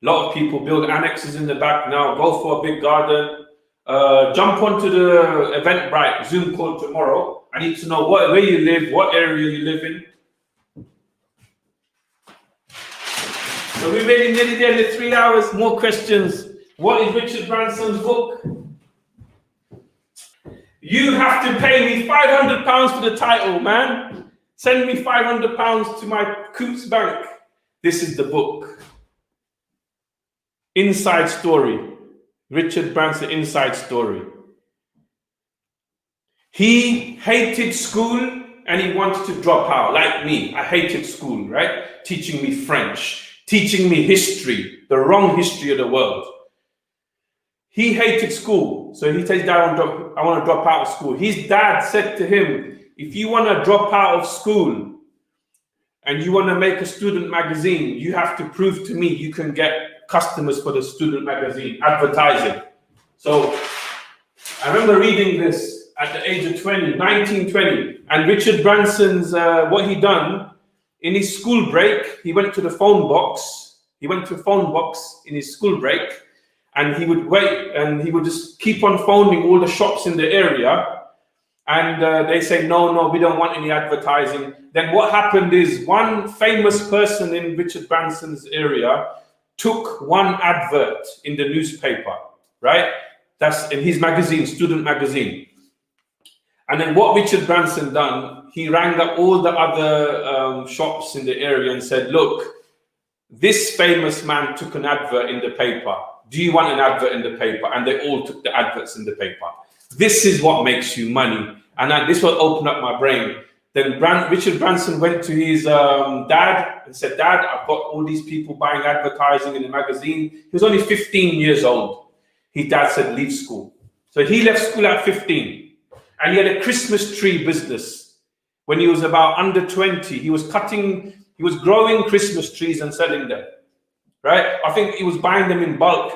A: A lot of people build annexes in the back now. Go for a big garden. Jump onto the Eventbrite Zoom call tomorrow. I need to know where you live, what area you live in. So we made it nearly there in 3 hours. More questions. What is Richard Branson's book? You have to pay me £500 for the title, man. Send me £500 to my Coops Bank. This is the book. Inside Story. Richard Branson, Inside Story. He hated school and he wanted to drop out, like me. I hated school, right? Teaching me French, teaching me history, the wrong history of the world. He hated school, so he says, Dad, I want to drop out of school. His dad said to him, if you want to drop out of school and you want to make a student magazine, you have to prove to me you can get customers for the student magazine, advertising. So I remember reading this at the age of 1920, and Richard Branson's, what he done, in his school break, he went to the phone box. He went to a phone box in his school break, and he would wait, and he would just keep on phoning all the shops in the area. And they say, no, we don't want any advertising. Then what happened is one famous person in Richard Branson's area took one advert in the newspaper, right? That's in his magazine, student magazine. And then what Richard Branson done, he rang up all the other shops in the area and said, look, this famous man took an advert in the paper. Do you want an advert in the paper? And they all took the adverts in the paper. This is what makes you money. And this will open up my brain. Then Richard Branson went to his dad and said, Dad, I've got all these people buying advertising in the magazine. He was only 15 years old. His dad said, leave school. So he left school at 15. And he had a Christmas tree business. When he was about under 20, he was growing Christmas trees and selling them. Right? I think he was buying them in bulk.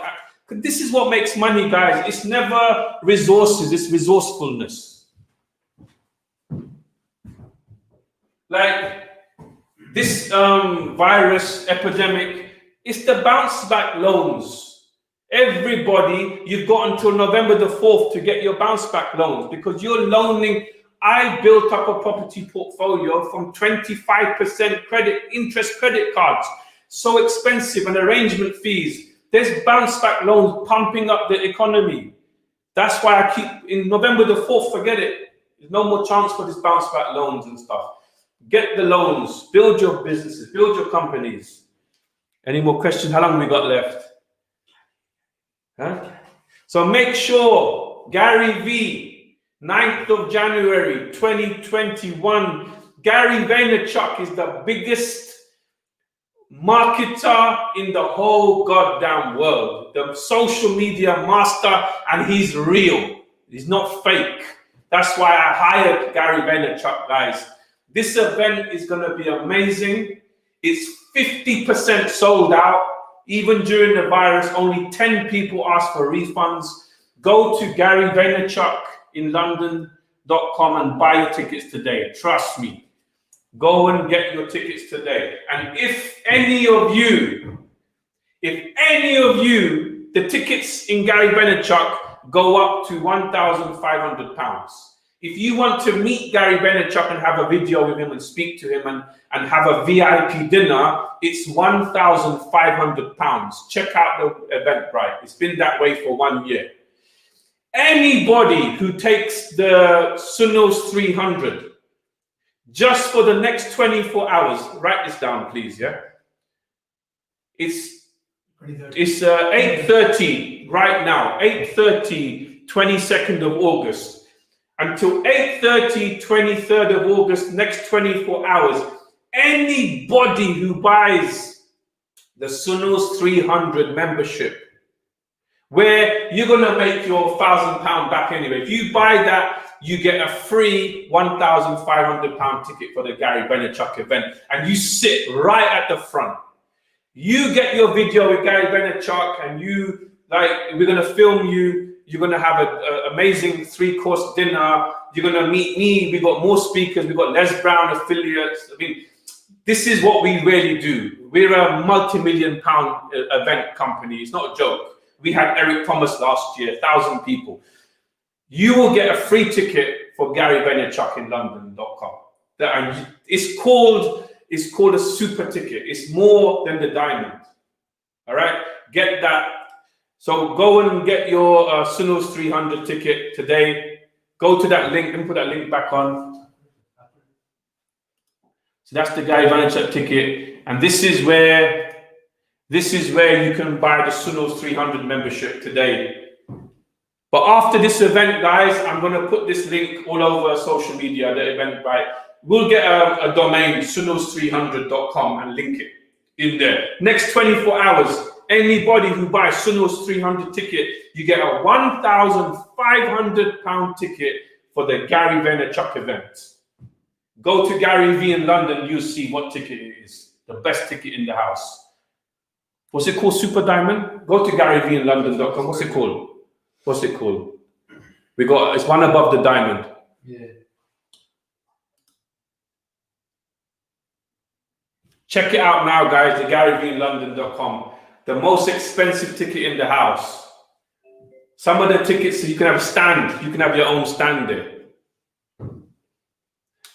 A: This is what makes money, guys. It's never resources, it's resourcefulness. Like this virus epidemic, it's the bounce back loans. Everybody, you've got until November the 4th to get your bounce back loans because you're loaning. I built up a property portfolio from 25% interest credit cards. So expensive, and arrangement fees. There's bounce back loans pumping up the economy. That's why I keep, in November the 4th, forget it. There's no more chance for this bounce back loans and stuff. Get the loans, build your businesses, build your companies. Any more questions? How long we got left? Huh? So make sure, Gary V, 9th of January, 2021. Gary Vaynerchuk is the biggest marketer in the whole goddamn world. The social media master, and he's real. He's not fake. That's why I hired Gary Vaynerchuk, guys. This event is going to be amazing. It's 50% sold out. Even during the virus, only 10 people asked for refunds. Go to Gary Vaynerchuk in London.com and buy your tickets today. Trust me. Go and get your tickets today. And if any of you, the tickets in Gary Vaynerchuk go up to £1,500. If you want to meet Gary Vaynerchuk and have a video with him and speak to him and have a VIP dinner, it's £1,500. Check out the Eventbrite. It's been that way for 1 year. Anybody who takes the Sunos 300 just for the next 24 hours, write this down, please, yeah? It's 8:30 right now, 8:30, 22nd of August. Until 8:30, 23rd of August, next 24 hours, anybody who buys the Sunos 300 membership, where you're going to make your £1,000 back anyway. If you buy that, you get a free £1,500 ticket for the Gary Vaynerchuk event, and you sit right at the front. You get your video with Gary Vaynerchuk, and we're going to film you. You're going to have an amazing 3-course dinner. You're going to meet me. We've got more speakers. We've got Les Brown affiliates. I mean, this is what we really do. We're a multi-million-pound event company. It's not a joke. We had Eric Thomas last year, 1,000 people. You will get a free ticket for Gary Vaynerchuk in London.com. It's called a super ticket. It's more than the diamond. All right? Get that. So go and get your Sunos 300 ticket today. Go to that link. Let me put that link back on. So that's the Gary Vaynerchuk ticket. And this is where you can buy the Sunos 300 membership today. But after this event, guys, I'm going to put this link all over social media, the Eventbrite. We'll get a domain, sunos300.com, and link it in there. Next 24 hours, anybody who buys Sunos 300 ticket, you get a £1,500 ticket for the Gary Vaynerchuk event. Go to Gary V in London, you'll see what ticket it is. The best ticket in the house. What's it called? Super Diamond? Go to GaryVinLondon.com. What's it called? It's one above the diamond.
B: Yeah.
A: Check it out now, guys, the GaryVinLondon.com. The most expensive ticket in the house. Some of the tickets, you can have a stand. You can have your own stand there.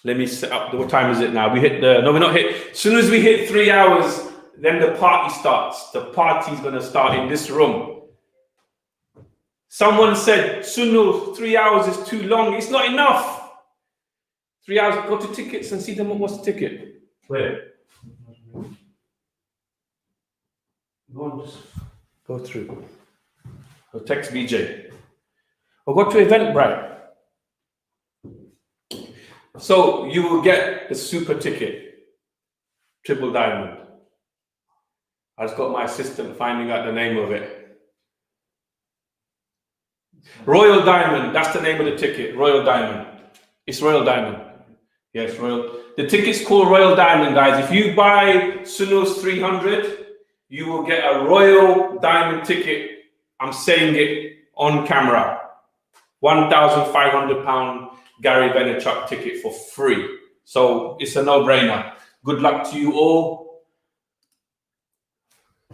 A: Let me set up. What time is it now? We're not hit. As soon as we hit 3 hours, then the party starts. The party's going to start in this room. Someone said, Suno, 3 hours is too long. It's not enough. 3 hours, go to tickets and see them. What's the ticket? Where? Go on, just go through. Or text BJ. Or go to Eventbrite. So you will get the super ticket, triple diamond. I just got my assistant finding out the name of it. Royal Diamond, that's the name of the ticket, Royal Diamond. It's Royal Diamond. Yes, Royal. The ticket's called Royal Diamond, guys. If you buy Sunos 300, you will get a Royal Diamond ticket. I'm saying it on camera. £1,500 Gary Vaynerchuk ticket for free. So it's a no-brainer. Good luck to you all.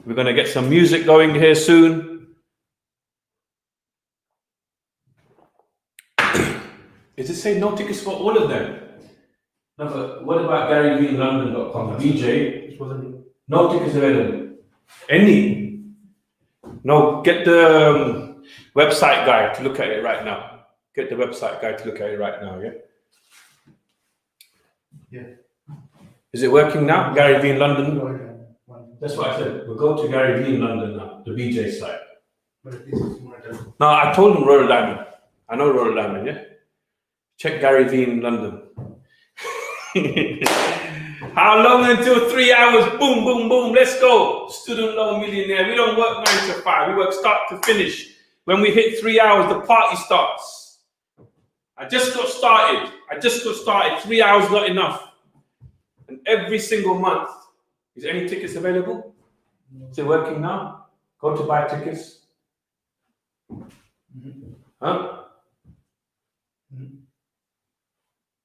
A: We're going to get some music going here soon. Is it saying no tickets for all of them? No, but what about GaryVinLondon.com? DJ, no tickets available. Any? No, get the website guy to look at it right now. Get the website guy to look at it right now, yeah?
B: Yeah.
A: Is it working now? Gary V in London? That's what I said. We'll go to Gary V in London now, the BJ site. No, I told him Royal Diamond. I know Royal Diamond, yeah? Check Gary V in London. How long until 3 hours? Boom, boom, boom. Let's go. Student loan millionaire. We don't work 9 to 5. We work start to finish. When we hit 3 hours, the party starts. I just got started. 3 hours not enough. And every single month, is any tickets available? Is it working now? Go to buy tickets. Huh?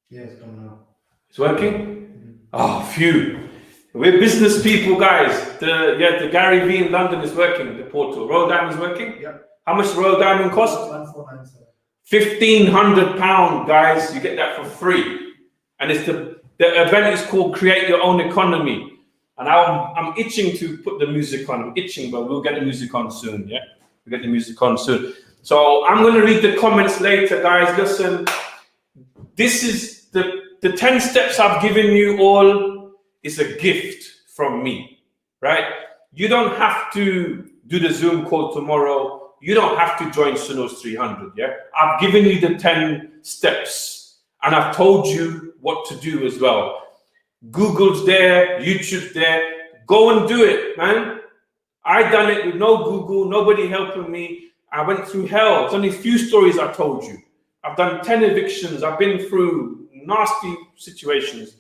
B: Yeah, it's coming out.
A: It's working? Oh, phew. We're business people, guys. The Gary V in London is working, the portal. Royal Diamond is working?
B: Yep.
A: How much Royal Diamond cost?
B: 1497.
A: £1,500, guys. You get that for free. And it's the event is called Create Your Own Economy. And I'm itching to put the music on. I'm itching, but we'll get the music on soon, yeah? We'll get the music on soon. So I'm going to read the comments later, guys. Listen, this is the 10 steps I've given you all is a gift from me, right? You don't have to do the Zoom call tomorrow. You don't have to join Sunos 300, yeah? I've given you the 10 steps and I've told you what to do as well. Google's there, YouTube's there. Go and do it, man. I done it with no Google, nobody helping me. I went through hell. It's only a few stories I told you. I've done 10 evictions. I've been through nasty situations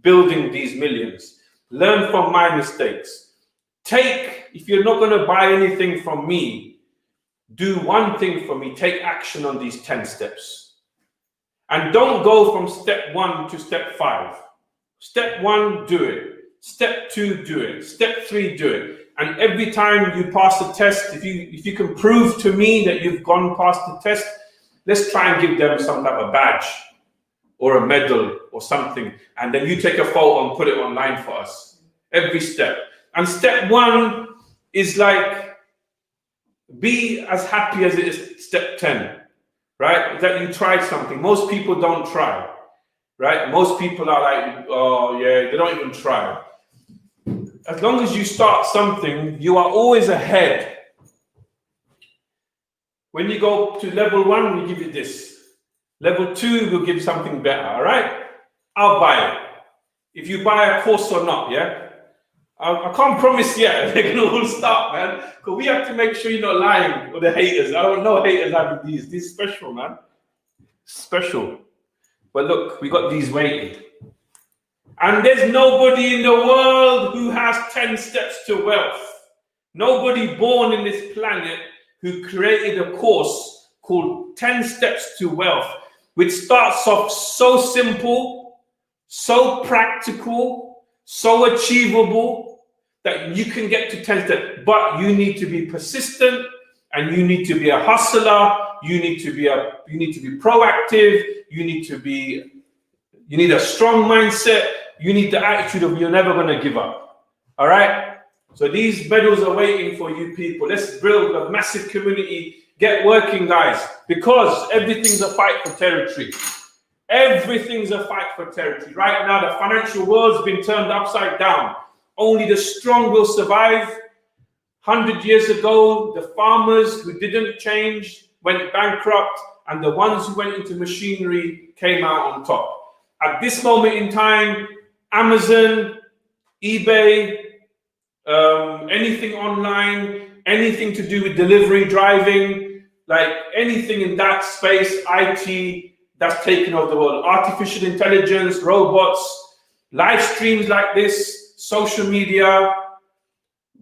A: building these millions. Learn from my mistakes. If you're not going to buy anything from me, do one thing for me. Take action on these 10 steps. And don't go from step 1 to step 5. Step 1, do it. Step 2, do it. Step 3, do it. And every time you pass the test, if you can prove to me that you've gone past the test, let's try and give them some type of badge or a medal or something. And then you take a photo and put it online for us. Every step. And step 1 is like, be as happy as it is step 10, right? That you tried something. Most people don't try, right? Most people are like, oh yeah, they don't even try. As long as you start something, you are always ahead. When you go to level 1, we give you this. Level 2, we'll give you something better, all right? I'll buy it. If you buy a course or not, yeah? I can't promise yet. They're going to all start, man. Because we have to make sure you're not lying, or the haters. I don't know haters having these. These special, man. Special. But look, we got these waiting. And there's nobody in the world who has 10 steps to wealth. Nobody born in this planet who created a course called 10 Steps to Wealth, which starts off so simple, so practical, so achievable that you can get to 10 steps. But you need to be persistent and you need to be a hustler. You need to be proactive. You need a strong mindset. You need the attitude of you're never going to give up. All right? So these medals are waiting for you people. Let's build a massive community. Get working, guys, because everything's a fight for territory. Everything's a fight for territory. Right now, the financial world's been turned upside down. Only the strong will survive. 100 years ago, the farmers who didn't change went bankrupt, and the ones who went into machinery came out on top. At this moment in time, Amazon, eBay, anything online, anything to do with delivery, driving, like anything in that space, IT, that's taken over the world. Artificial intelligence, robots, live streams like this, social media,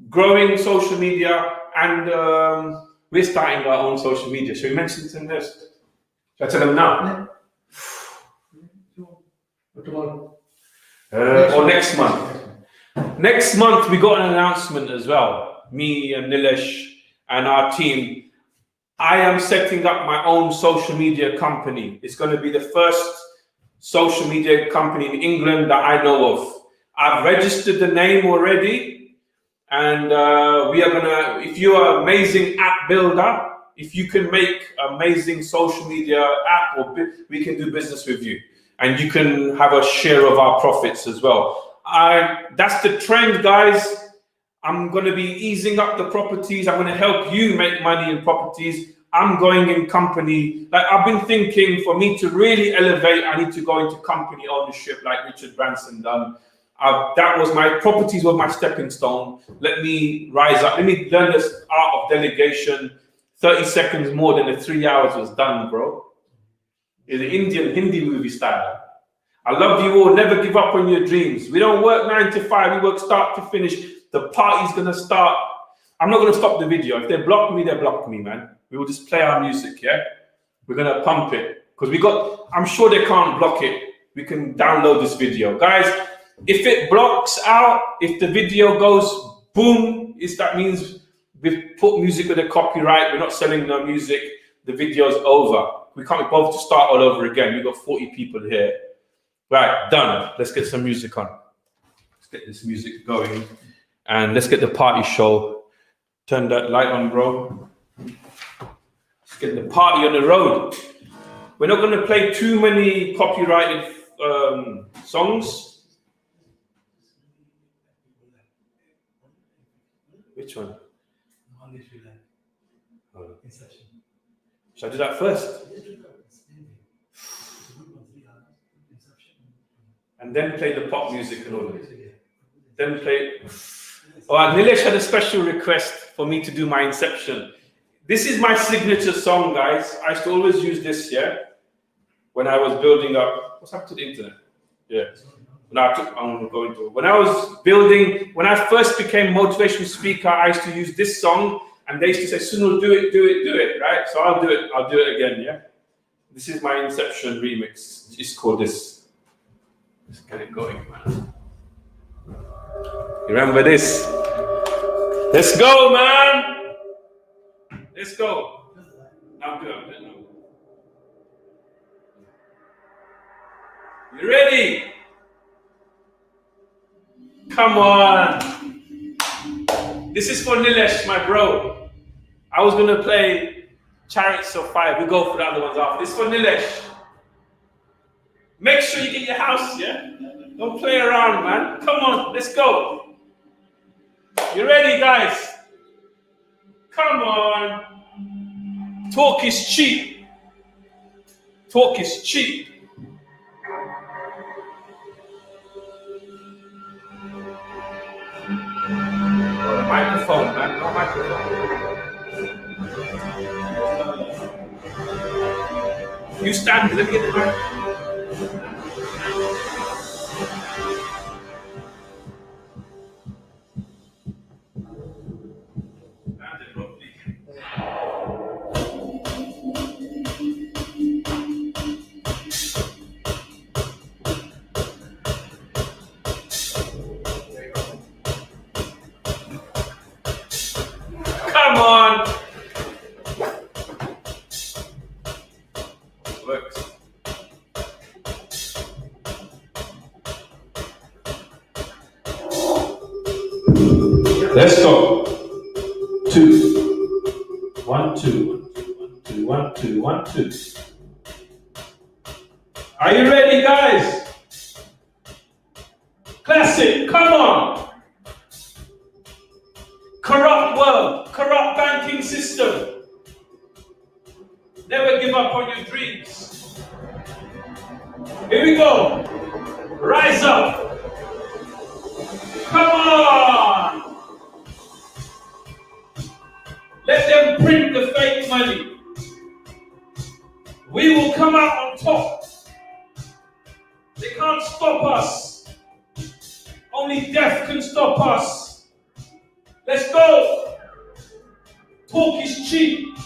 A: growing social media, and we're starting our own social media. Should we mention it in this? Should I tell them now? Or next month. Next month, we got an announcement as well. Me and Nilesh and our team. I am setting up my own social media company. It's going to be the first social media company in England that I know of. I've registered the name already. And we are going to, if you're an amazing app builder, if you can make amazing social media app, we can do business with you. And you can have a share of our profits as well. That's the trend, guys. I'm going to be easing up the properties. I'm going to help you make money in properties. I'm going in company. Like I've been thinking, for me to really elevate, I need to go into company ownership like Richard Branson done. That was my properties were my stepping stone. Let me rise up. Let me learn this art of delegation. 30 seconds more than the 3 hours was done, bro. In the Indian Hindi movie style. I love you all. Never give up on your dreams. We don't work 9 to 5. We work start to finish. The party's going to start. I'm not going to stop the video. If they block me, they block me, man. We will just play our music, yeah? We're gonna pump it because I'm sure they can't block it. We can download this video, guys. If it blocks out, if the video goes boom, that means we've put music with a copyright. We're not selling no music. The video's over. We can't be bothered to start all over again. We've got 40 people here. Right, done. Let's get some music on. Let's get this music going. And let's get the party show. Turn that light on, bro. Let's get the party on the road. We're not going to play too many copyrighted songs. Which one? Should I do that first? And then play the pop music and all of it. Then play. All right, Nilesh had a special request for me to do my Inception. This is my signature song, guys. I used to always use this, yeah, when I was building up. What's happened to the internet? Yeah. I'm going to. When I was building, when I first became motivational speaker, I used to use this song, and they used to say, "Sunil, do it," right? So I'll do it again, yeah. This is my Inception remix. It's called this. Let's get it going, man. You remember this? Let's go, man. Let's go. I'm good. You ready? Come on. This is for Nilesh, my bro. I was gonna play Chariots of Fire. We'll go for the other ones after. This is for Nilesh. Make sure you get your house, yeah? Don't play around, man. Come on, let's go. You ready, guys? Come on. Talk is cheap. Talk is cheap. Microphone, man. No microphone. You stand. Let me get the mic. Come on. Works. Let's go. 2. 1, 2. 1, 2, 1, 2, 1, 2. Are you ready, guys? Classic. Come on. Corrupt world, corrupt banking system. Never give up on your dreams. Here we go. Rise up. Come on. Let them print the fake money. We will come out on top. They can't stop us. Only death can stop us. Let's go. Talk is cheap.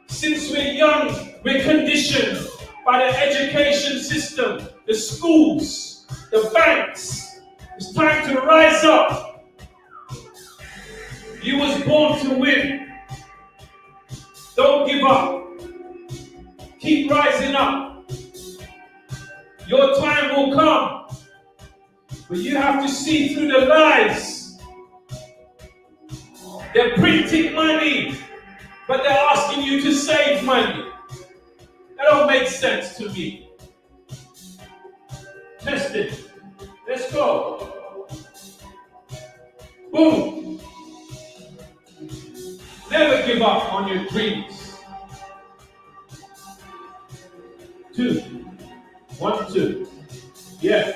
A: Since we're young, we're conditioned by the education system, the schools, the banks. It's time to rise up. You was born to win. Don't give up. Keep rising up. Your time will come. But you have to see through the lies. They're printing money, but they're asking you to save money. That don't make sense to me. Test it. Let's go. Boom. Never give up on your dreams. 2. 1, 2. Yeah.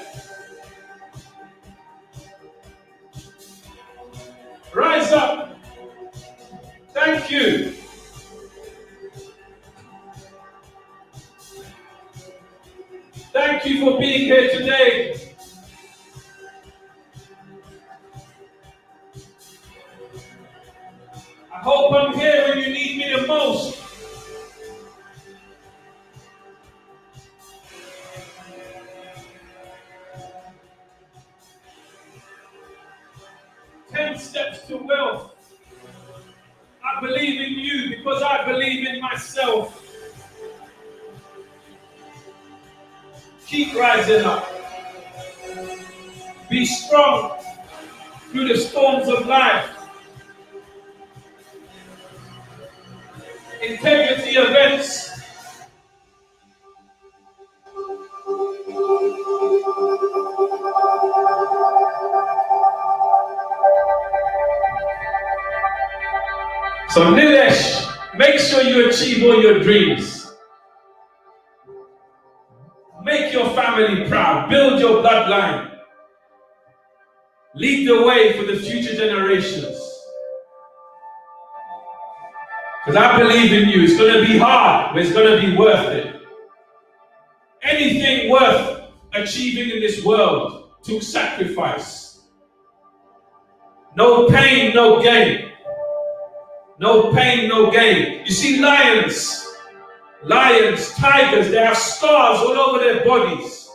A: Rise up. Thank you. Thank you for being here today. I hope I'm here when you need me the most. believe in myself. Keep rising up. Be strong through the storms of life. Integrity events. So Nilesh, make sure you achieve all your dreams. Make your family proud. Build your bloodline. Lead the way for the future generations. Because I believe in you. It's going to be hard, but it's going to be worth it. Anything worth achieving in this world took sacrifice. No pain, no gain. No pain, no gain. You see lions, tigers, they have scars all over their bodies.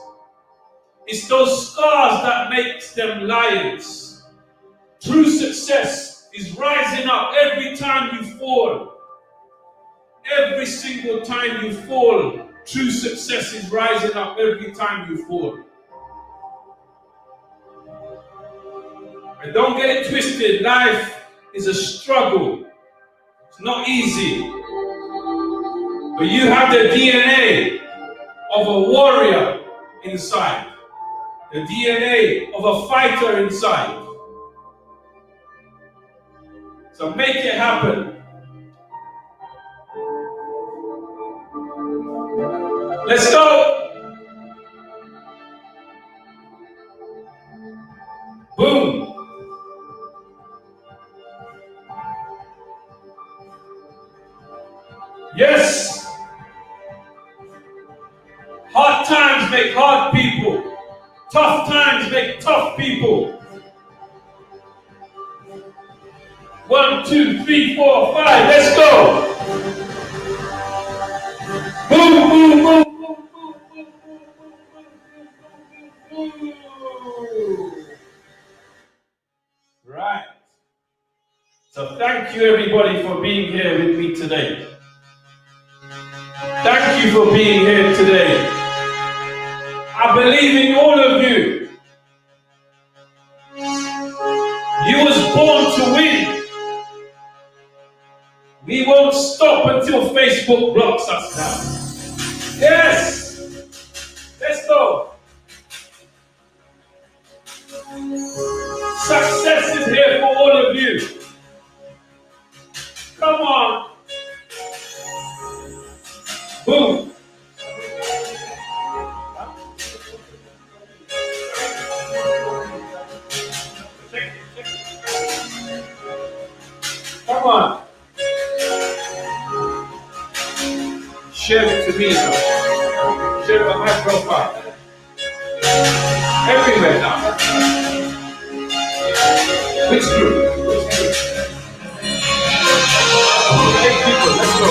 A: It's those scars that makes them lions. True success is rising up every time you fall. Every single time you fall, true success is rising up every time you fall. And don't get it twisted, life is a struggle. It's not easy. But you have the DNA of a warrior inside. The DNA of a fighter inside. So make it happen. Let's go. Boom. Yes. Hard times make hard people. Tough times make tough people. 1, 2, 3, 4, 5. Let's go. Boom, boom, boom, boom, boom, boom, boom, boom. Right. So thank you everybody for being here with me today. Thank you for being here today. I believe in all of you. You was born to win. We won't stop until Facebook blocks us now. Yes! Let's go. Success is here for all of you. Come on. Boom. Come on. Share it to me now. Share it on my profile. Everywhere now. Which group? 8 people, let's go.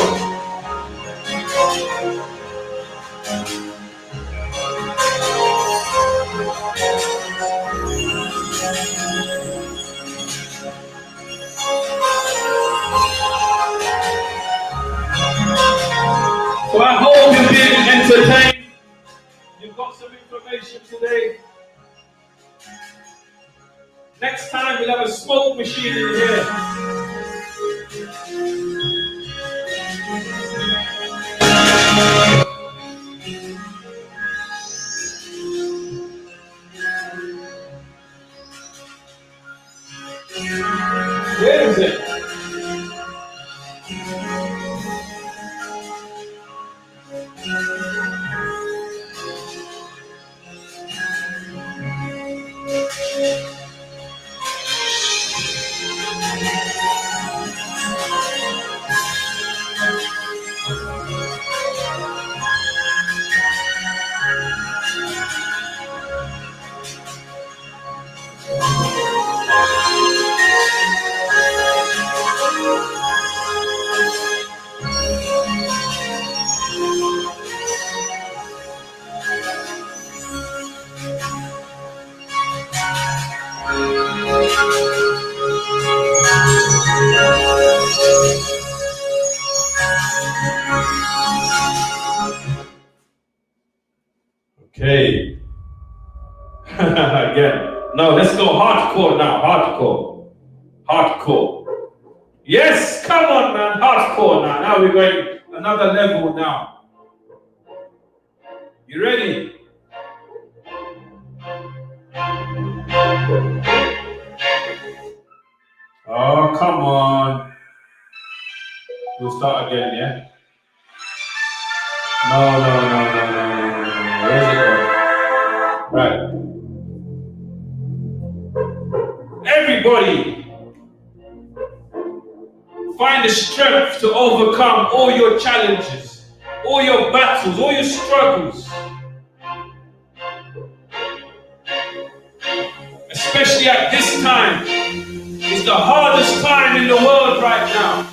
A: So I hope you've been entertained. You've got some information today. Next time we'll have a smoke machine in here. Where is it? Okay. Again. No, let's go hardcore now. Hardcore. Hardcore. Yes, come on, man. Hardcore now. Now we're going another level now. You ready? Oh, come on. We'll start again, yeah? No. Where's it going? Right. Everybody, find the strength to overcome all your challenges, all your battles, all your struggles. Especially at this time. It's the hardest time in the world right now.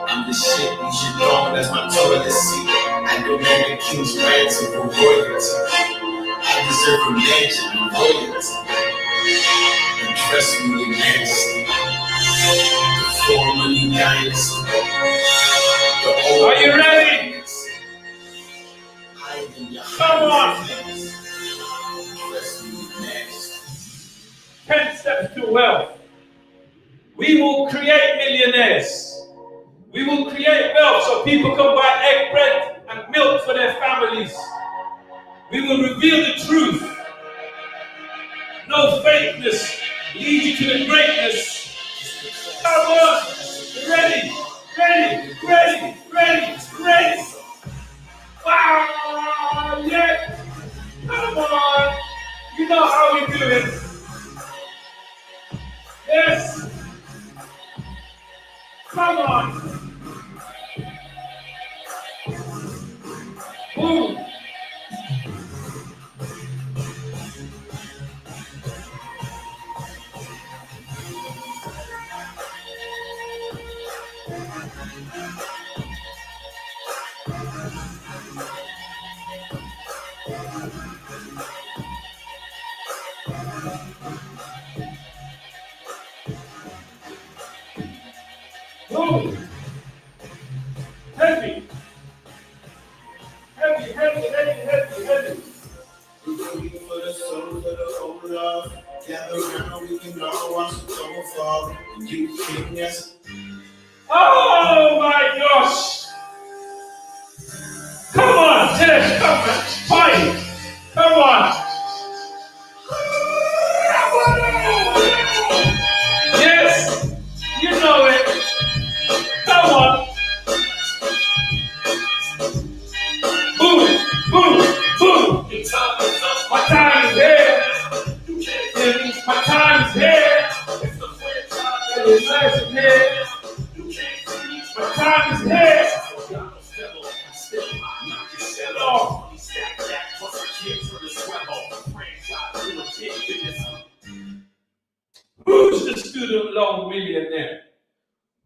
C: I'm the shit you should know, that's my toilet seat. I demand the king's ransom for royalty. I deserve a mansion and royalty. And trust me with majesty. The formerly dynasty.
A: Are you ready? Come on! 10 steps to wealth. We will create millionaires. We will create wealth so people can buy egg, bread, and milk for their families. We will reveal the truth. No fakeness. Lead you to the greatness. Come on. Ready. Wow. Yeah. Come on. You know how we do it. Yes. Come on. Boom. Boom. Heavy.
C: We're looking for the souls of the old love. Gather around, we can all watch the door fall. And you king as
A: Oh my gosh. Come on, Ted. Come on. Fine. Come on. Yes. You know it. Come on. Boom. My time is here. My time is here. It's nice in here. My time is here. Who's the student loan millionaire?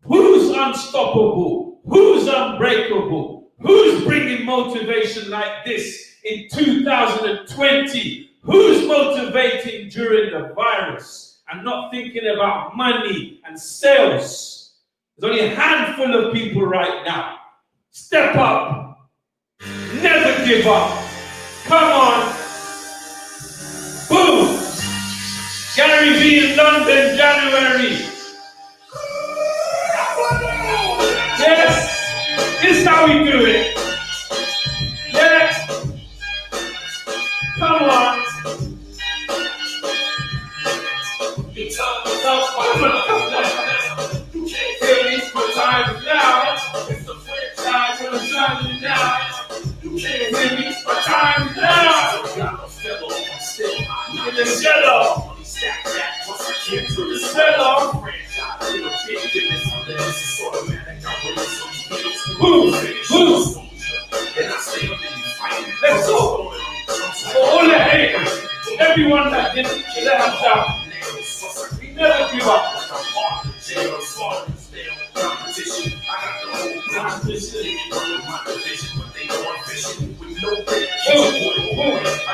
A: Who's unstoppable? Who's unbreakable? Who's bringing motivation like this in 2020? Who's motivating during the virus and not thinking about money and sales? There's only a handful of people right now. Step up. Never give up. Come on. Boom. Gary Vee in London, January. Yes. This is how we do it. Yes. Come on. My time is now. It's the franchise when I'm shining now. You can't hear me. My time is now. In the cello. Boom. Let's go. For all the haters, everyone that didn't let us down, we never give up.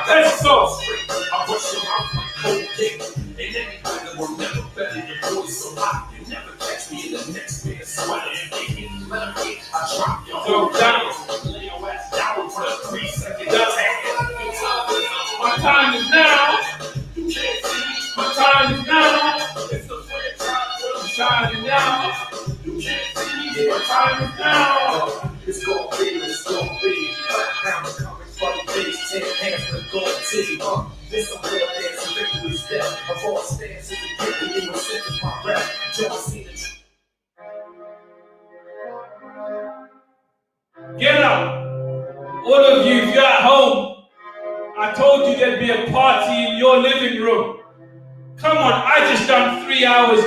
A: Let's go. So down.
C: What time is now?
D: It's gonna be. Cut down the comics, funny face, 10 hands for the gold titty. This a real dance, a victory step. A raw stance in the giving you a sense of my rap. John Cena.
A: Get up! All of you, if you're at home, I told you there'd be a party in your living room. Come on, I just done 3 hours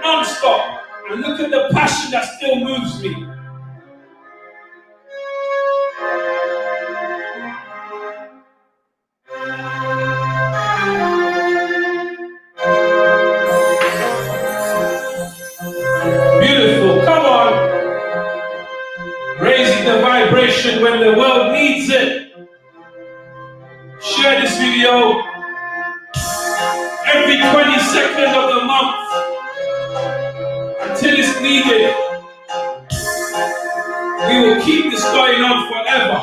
A: non-stop. And look at the passion that still moves me. Beautiful, come on. Raising the vibration when the world needs it. Share this video every 22nd of the month until it's needed. We will keep this going on forever.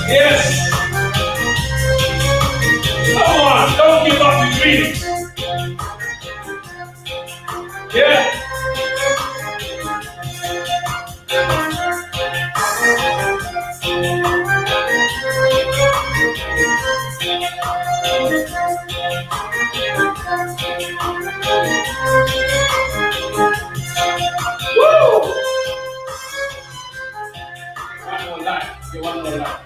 A: Yes. Come on, don't give up your dreams. Yeah. Woo! One more life. You one more life.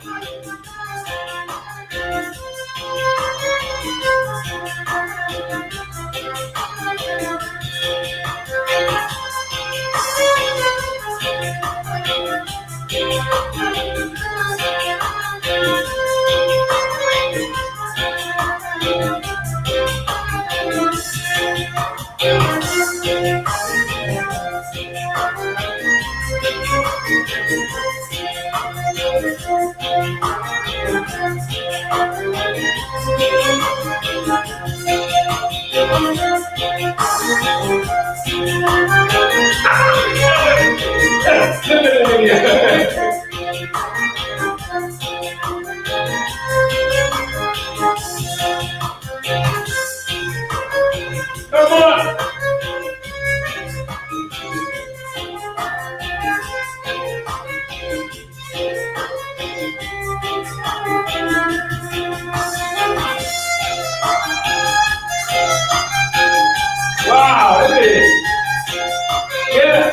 A: Come on! Wow, look at this. Yeah.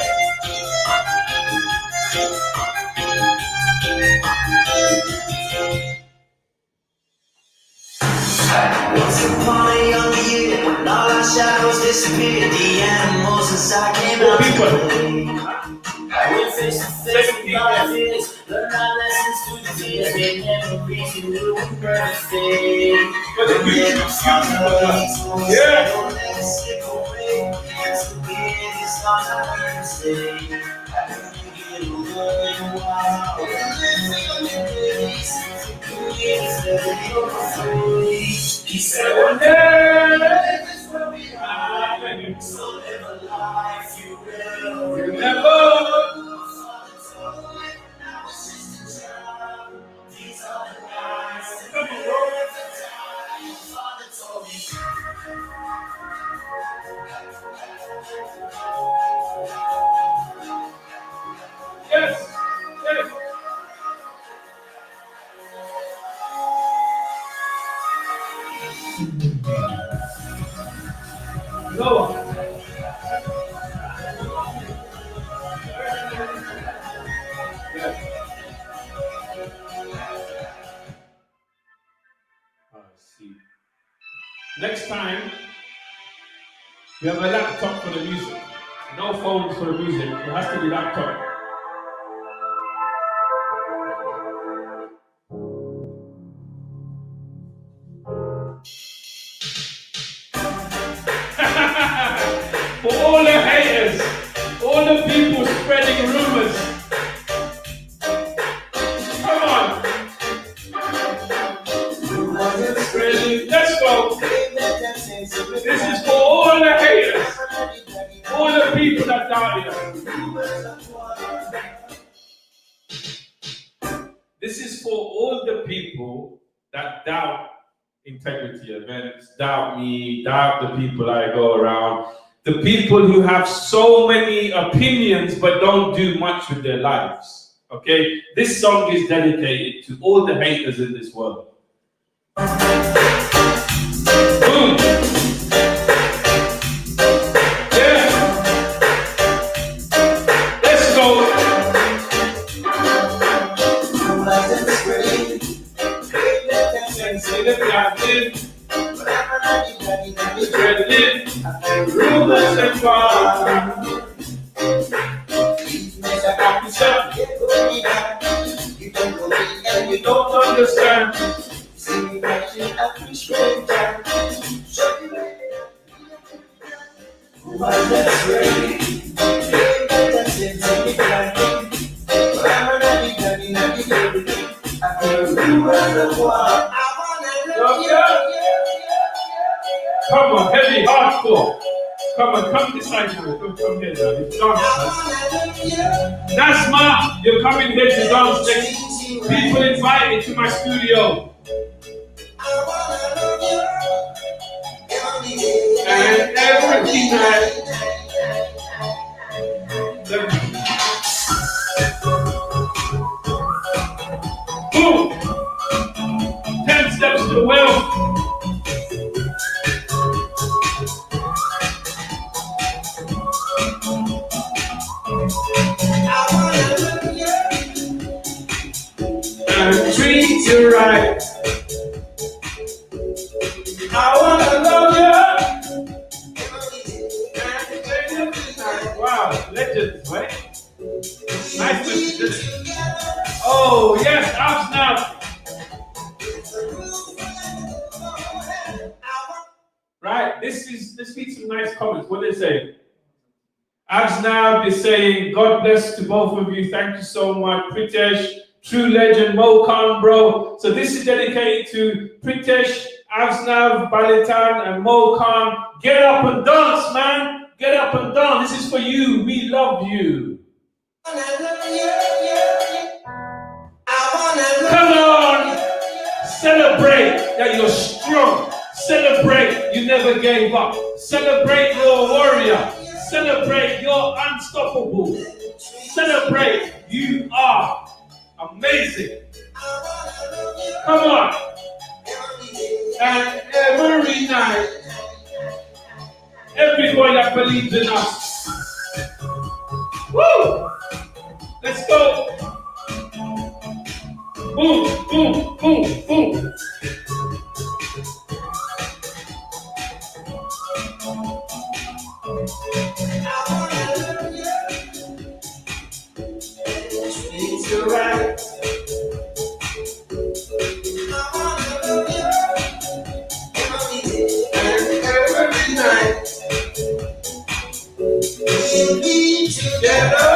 E: Once upon a young year, when all our shadows disappeared, the animals inside came out to play. Went face to face with our fears, learned our lessons through the tears. They never reached we knew we were to stay.
A: But the beauty of yeah.
E: Don't let it slip away. It's the weirdest thought I've heard you say. I heard you get a little while.
A: He said one day,
E: this will be high. So live a life you will
A: remember.
E: Now it's just a job. These are the nights that
A: Come on,
E: we
A: bro.
E: live the time. Father told me.
A: Yes. Yes. Noah. I see. Next time, we have a laptop for the music. No phones for the music. It has to be laptop. For all the haters, all the people spreading rumors. Come on. Spreading. Let's go. This is for all the haters, all the people that doubted us. This is for all the people that doubt integrity events. Doubt me, doubt the people I go around. The people who have so many opinions but don't do much with their lives. Okay? This song is dedicated to all the haters in this world. Boom! Yeah! Let's go! Say that I did. Rumors and fun. You don't understand. Come on, heavy, hardcore. Come on, come this side now. Come here now. It's dance. Nasma, you're coming here to dance next. People invited to my studio. And every night. Boom! 10 steps to wealth. And treat you right. I wanna love you. Wow, legends, right? Nice message. Oh yes, Absnab. Right, let's read some nice comments. What do they say? Absnab is saying, God bless to both of you. Thank you so much. Pritesh, true legend, Mo Khan, bro. So this is dedicated to Pritesh, Absnab, Balitan, and Mo Khan. Get up and dance, man. Get up and dance. This is for you. We love you. Come on. Celebrate that you're strong. Celebrate you never gave up. Celebrate you're a warrior. Celebrate you're unstoppable. Celebrate you are amazing. Come on. And every night, every boy that believes in us. Woo! Let's go. Boom, boom, boom, boom. Treat you right. And every night we'll be together.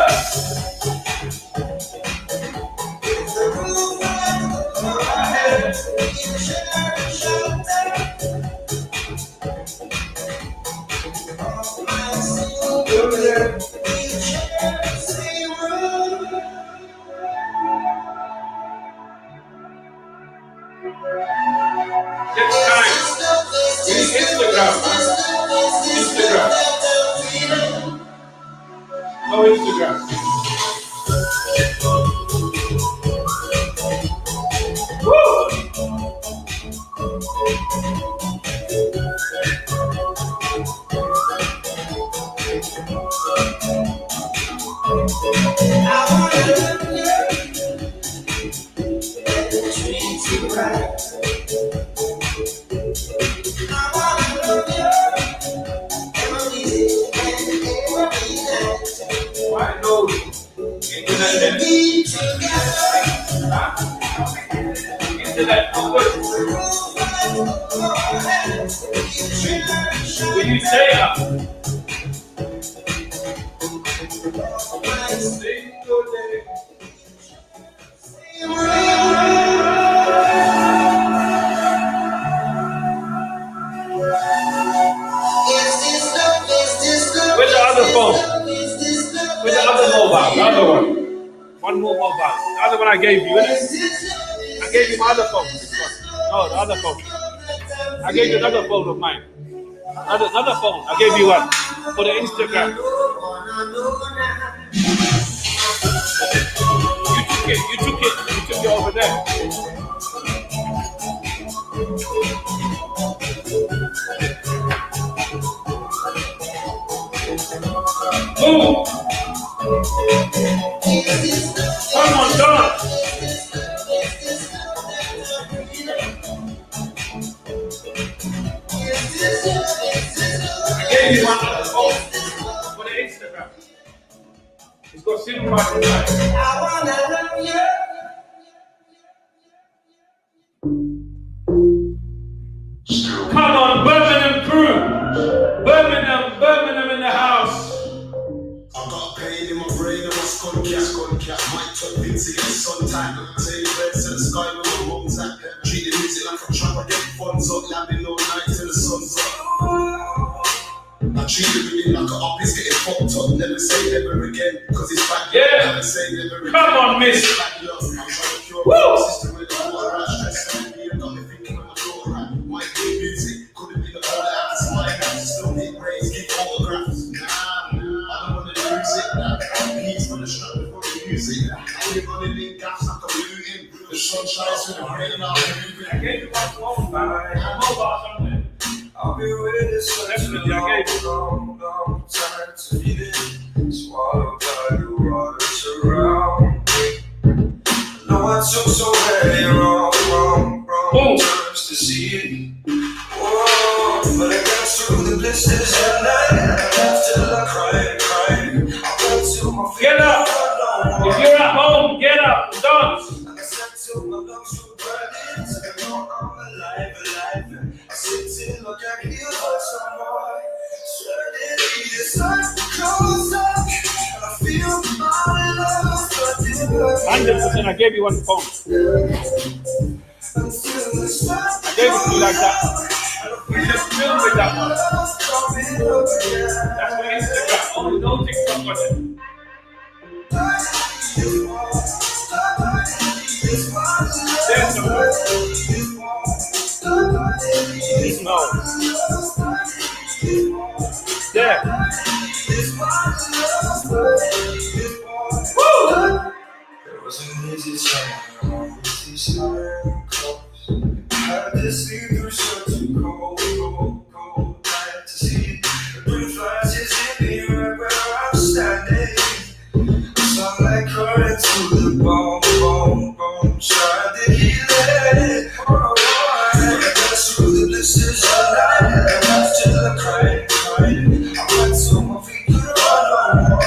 A: Next time, use Instagram, man. Instagram. Oh, Instagram. Woo! I wanna love you. Treat you right. I wanna love you. Every day and every night. Why no? Internet. Be together. Internet. Will you say that? Single day. Where's the other phone? Where's the other mobile? The other one. One more mobile. The other one I gave you. I gave you my other phone. This one. No, the other phone. I gave you another phone of mine. Another phone. I gave you one for the Instagram. You took it over there. Boom! Come on, Don. I gave you one for the Instagram. It's got silver right inside.
E: I wanna love you.
A: Come on, Birmingham crew. Birmingham in the house.
C: I got pain in my brain and my skull cap. Might turn into get sun time. Take red to the sky with my mum's at. Treat the music like a trap. I get funds up, lapping all night till the sun's up. I treat the really like an up, it's getting fucked up. Never say never again, cause it's bad.
A: Yeah.
C: Never say never again.
A: Come on, miss.
C: Bad love. I'm trying to cure
A: Woo.
C: my sister with the water. I stress and me and got me thinking on my door. Might be music, couldn't be the whole act. My hands still need praise, give autographs. I don't wanna lose it. He's gonna strap before the music. We're running in gaps like a looting. The sun shines through the rain, I'm moving.
A: I gave you one phone, man. Mobile somewhere.
D: I'll be waiting such a long time to feel it. Swallowed by the waters around me. No, I took so many wrong turns to see it. Whoa, but I got through the blisters at night. Till I cried. I went to my feet.
A: Get up. If you're at home, get up. Dance.
D: I said till my lungs were burning. I know I'm alive. I sit till I can heal some more. Suddenly the sun goes up. I feel my love.
A: 100%. I gave you one phone. I gave it to you like that. You just film with that one. That's my Instagram. Oh, no TikTok on it. There's the one. This no. There. Woo!
D: There was an easy time with these circles. I had to sleep through such a cold night to see the blue flashes in me right where I'm standing. Sunlight cutting through the bone, trying to heal it. I got through the blisters all night. I laughed till I cried. I went to my feet, couldn't run no more.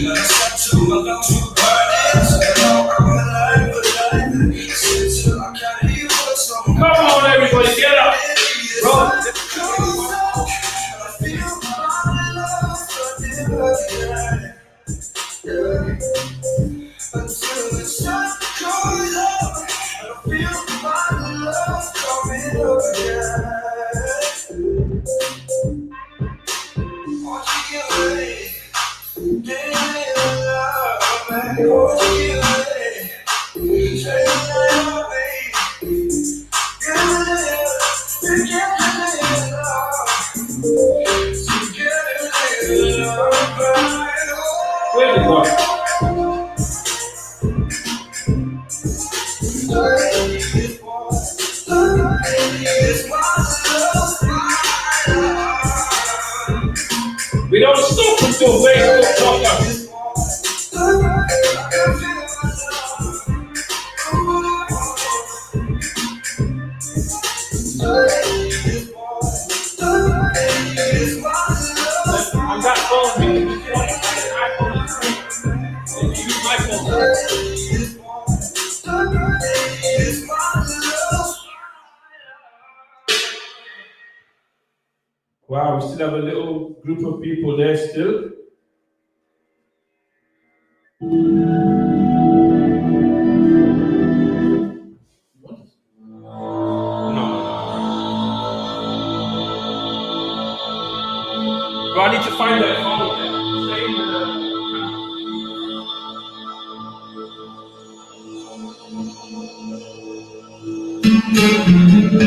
D: I said to my lungs were burning, so now I'm alive. Sit till I can't hear what's on
A: Come on, everybody, get up. Bro.
D: I feel my love running again. Until the sun goes up, I feel my love coming up again. Won't you get ready? Give me love, man. Won't you get ready? Take me away. Give me love, give me love.
A: Where you going? We don't stop until Facebook talk us. On that phone, if you want to find an iPhone 3, then you use my phone. Wow, we still have a little group of people there still. But I need to find that phone there. Stay in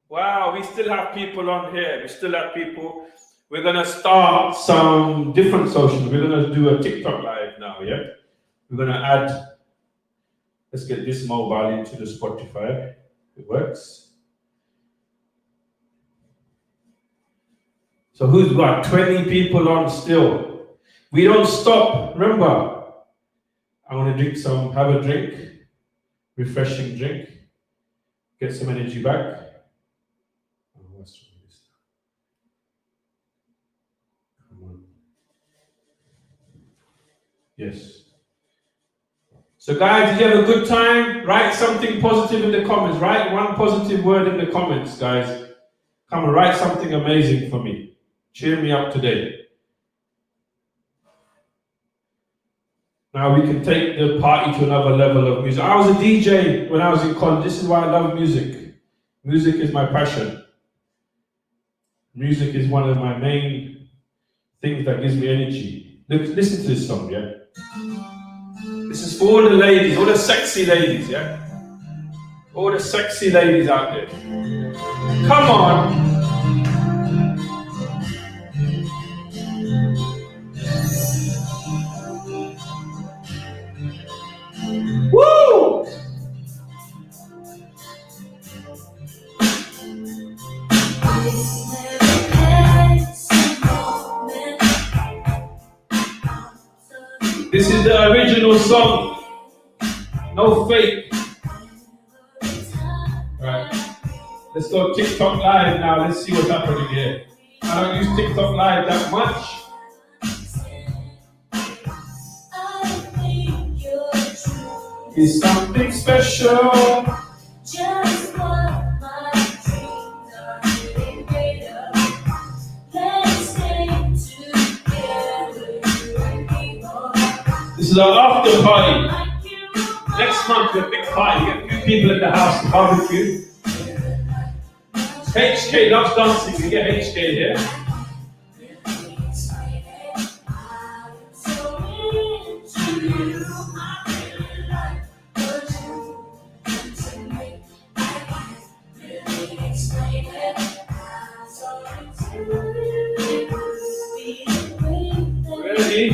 A: Wow, we still have people on here. We still have people. We're gonna start some different socials. We're gonna do a TikTok live now, yeah? We're gonna add, let's get this mobile into the Spotify. It works. So who's got 20 people on still? We don't stop. Remember, I want to drink some, have a drink, refreshing drink, get some energy back. Oh, what's wrong with this? Come on. Yes. So guys, did you have a good time? Write something positive in the comments. Write one positive word in the comments, guys. Come on, write something amazing for me. Cheer me up today. Now we can take the party to another level of music. I was a DJ when I was in college. This is why I love music. Music is my passion. Music is one of my main things that gives me energy. Look, listen to this song, yeah? This is for all the ladies, all the sexy ladies, yeah? All the sexy ladies out there. Come on. Woo! This is the original song. No fake. Right. Let's go TikTok live now. Let's see what's happening here. I don't use TikTok live that much. It's something special.
E: Just what my dreams are getting greater. Let's stay together, you and me more.
A: This is our after party. Next month, a big party. Get a few people at the house to barbecue. HK loves dancing. We get HK here. Ready?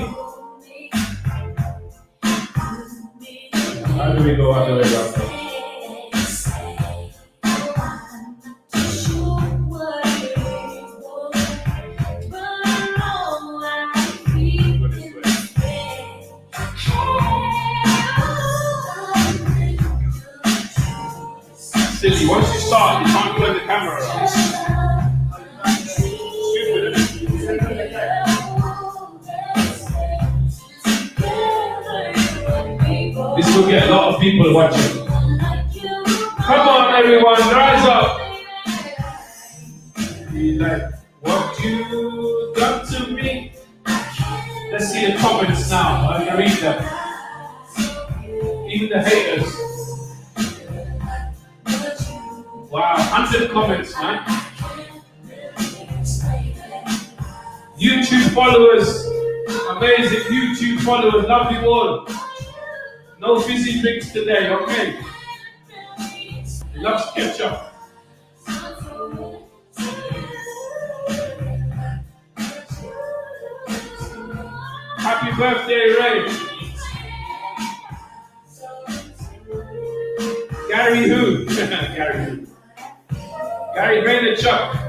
A: How do we go all the way up? Silly, once you start, you can't turn the camera around. Stupid, isn't it? we'll get a lot of people watching. Come on, everyone, rise up. Be like what you done to me. Let's see the comments now. I'm gonna read them. Even the haters. Wow, 100 comments, man. YouTube followers, amazing YouTube followers, love you all. No busy drinks today, okay? Love ketchup. Happy birthday, Ray. Gary who? Gary who? Gary Vaynerchuk.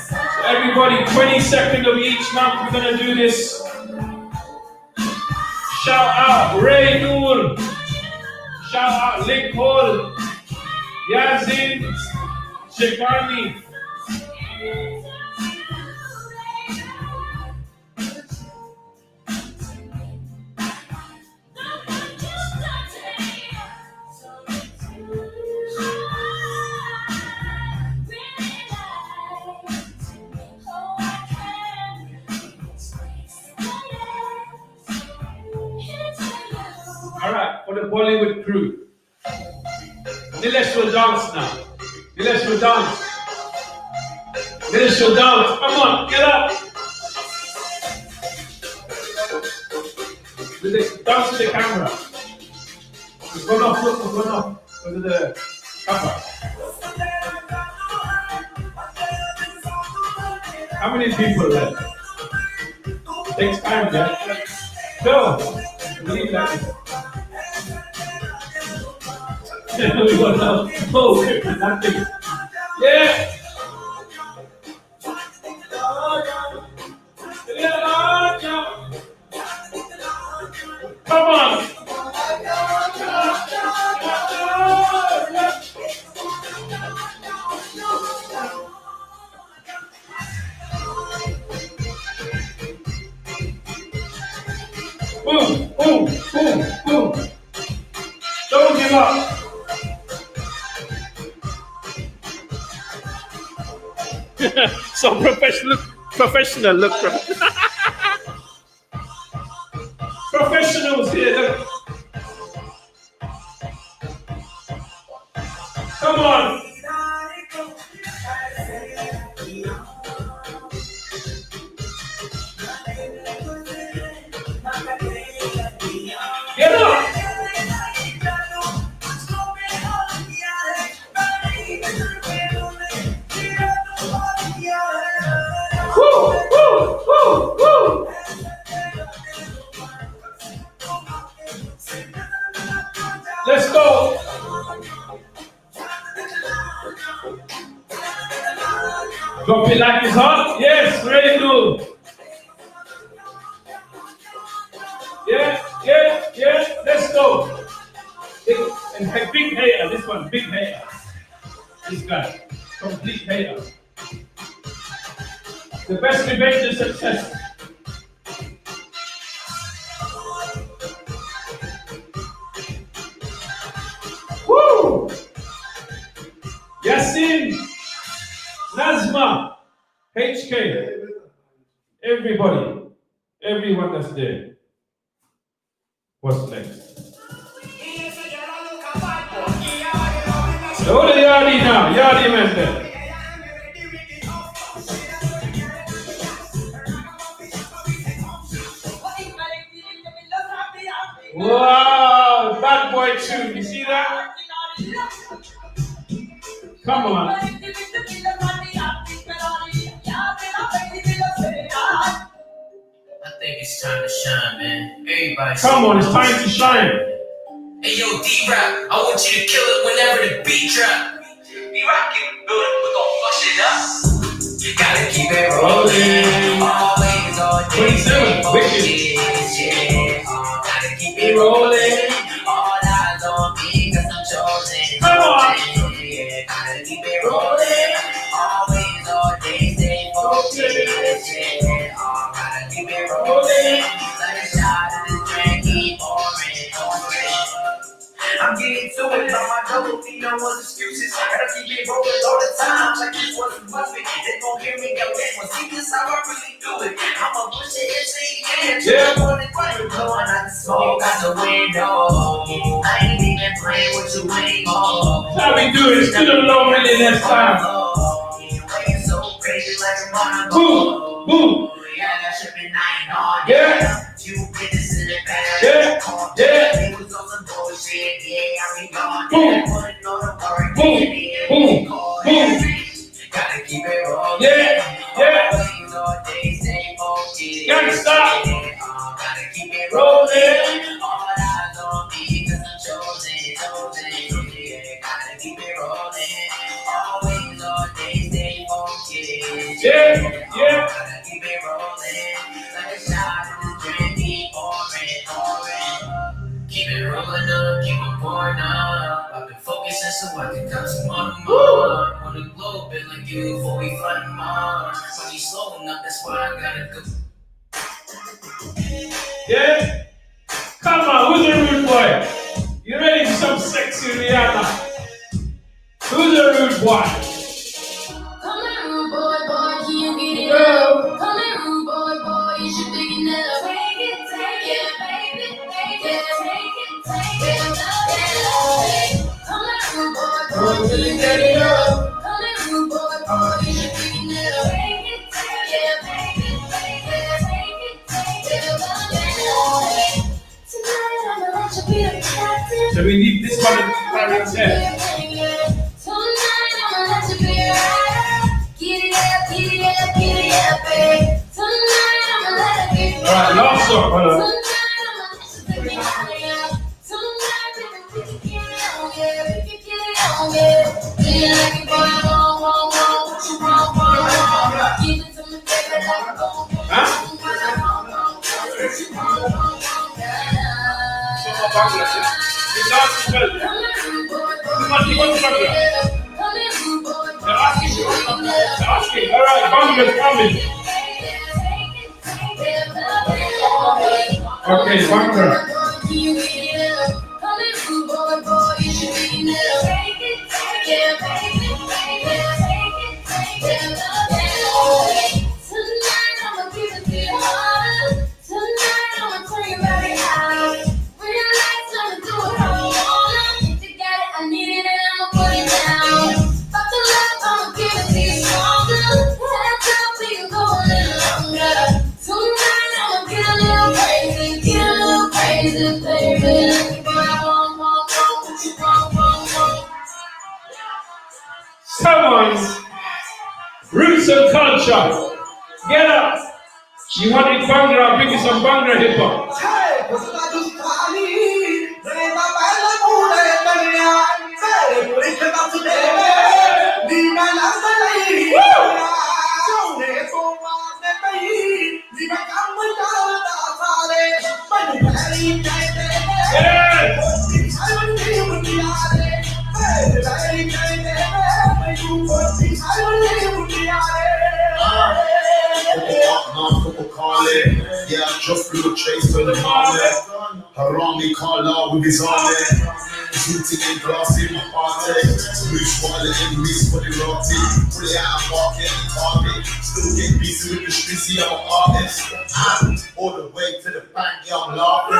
A: So everybody, 22nd of each month, we're gonna do this. Shout out Ray Noor. Shout out Link Hall. Yazin. Shekani. Alright, for the Bollywood crew. Nilesh will dance now. Nilesh will dance. Nilesh will dance. Come on, get up. Dance to the camera. It's gone off, look, it's gone off. Go to the camera. How many people left? It takes time, yeah? Go. Believe that. We got now. Oh, nothing. Yeah. Come on. Boom, boom, boom, boom. Don't give up. So professional look. Professionals here, look. Come on. Get up. Let's go. Drop it like it's hot. Yes, very good. Yeah. Let's go. And big hater. This one, big hater. This guy, complete hater. The best revenge is success. Woo! Yasin, Nazma, HK, everybody, everyone that's there. What's next? Go to Yardi now, Yardi man there. Wow, bad boy tune, you see that? Come on.
F: I think it's time to shine, man. Everybody.
A: Come on, it's time to shine.
F: Hey yo, D-Rap, I want you to kill it whenever the beat drop. D-Rap, keep it building, we're gonna flush it up. You gotta keep it rolling. Always all day.
A: 27, wicked.
F: Yeah. Gotta keep it rolling. All eyes on me, cause I'm chosen.
A: Come on.
F: Yeah, gotta keep it rolling.
D: I'm getting to it. By my double D, no more excuses. Gotta keep it rolling all the time. Like this wasn't must be. They gon' hear me go back. Well, see, this how I really do it. I'ma push it and say, yeah. Blowing out the smoke out the window. I ain't even playing with you anymore.
A: How we do it? Still a low millionaire time.
D: So crazy like a monocle.
A: Boom, boom.
D: Yeah, shipping night on.
A: Yeah.
D: You business in the back.
A: Yeah, yeah.
D: It was on some bullshit. Yeah, I be gone.
A: Boom.
D: Putting on the work.
A: Boom, boom, boom.
D: Gotta keep it rolling.
A: Yeah, yeah. Can't stop.
D: Gotta keep it
A: Rolling.
D: All eyes on me 'cause I'm chosen. Yeah, gotta keep it rolling. Always all day, stay focused.
A: Yeah, yeah.
D: Gotta keep it rolling. Like a shot in the drink, orange. Keep it rolling up, keep it pouring up. I've been focusing so I can come some more. On the globe, been like you before we fly to Mars. When you slowing up, that's why I gotta go.
A: Yeah? Come on, who's the rude boy? You ready for some sexy Rihanna? Who's the rude boy?
G: Come here, rude boy, can you get it up? Come here, rude boy, is you big enough? Take it, baby, take it. Come here, rude boy, can you get it up? Come here, rude boy, is you big enough? Take it, baby, take it. Tonight I'ma let you be the captain.
A: So we need this one to carry his head.
G: Tonight I'ma let you be right. Get it up, babe. Tonight I'ma let it be.
A: Alright, last song, hold on.
G: Tonight I'ma let you take me higher. Tonight, baby, we can get it on, yeah. We can get it on, yeah. Do you like it, boy? What you want? Give it to me, baby, like a bone.
A: Huh? You dance as well. You want to Bangla? They're asking you. They're asking. Alright, Bangla's coming. Okay, Bangla.
G: Tonight I'ma give it to you hard. Tonight I'ma turn you right out. Relax, I'ma do it how you wanna. If you got it, I need it, and I'ma put it down. Fuck the love, I'ma give it to you stronger. Hands up, we can go a little longer. Tonight I'ma get a little crazy, baby. Boy, I want, what you want.
A: Someone's roots and culture. Get up. You want it Bangla, bring you some Bangla hip hop.
C: Yeah, I just blew a trace for the moment. Harami Kala with his army. Shooting in glass in my party. Loose wallet in mix for the rotty. Pull it out and walk in the target. Still get busy with the streets, I'm an artist. All the way to the bank, yeah, I'm laughing.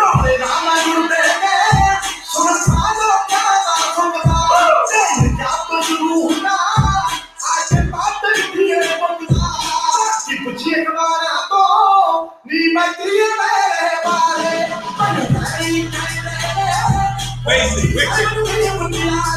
A: Basic, wicked.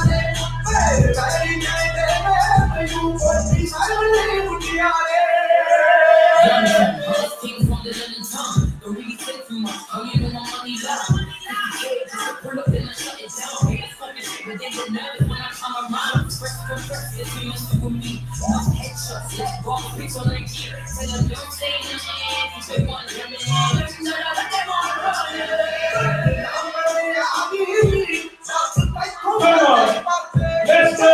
A: Come on, let's go.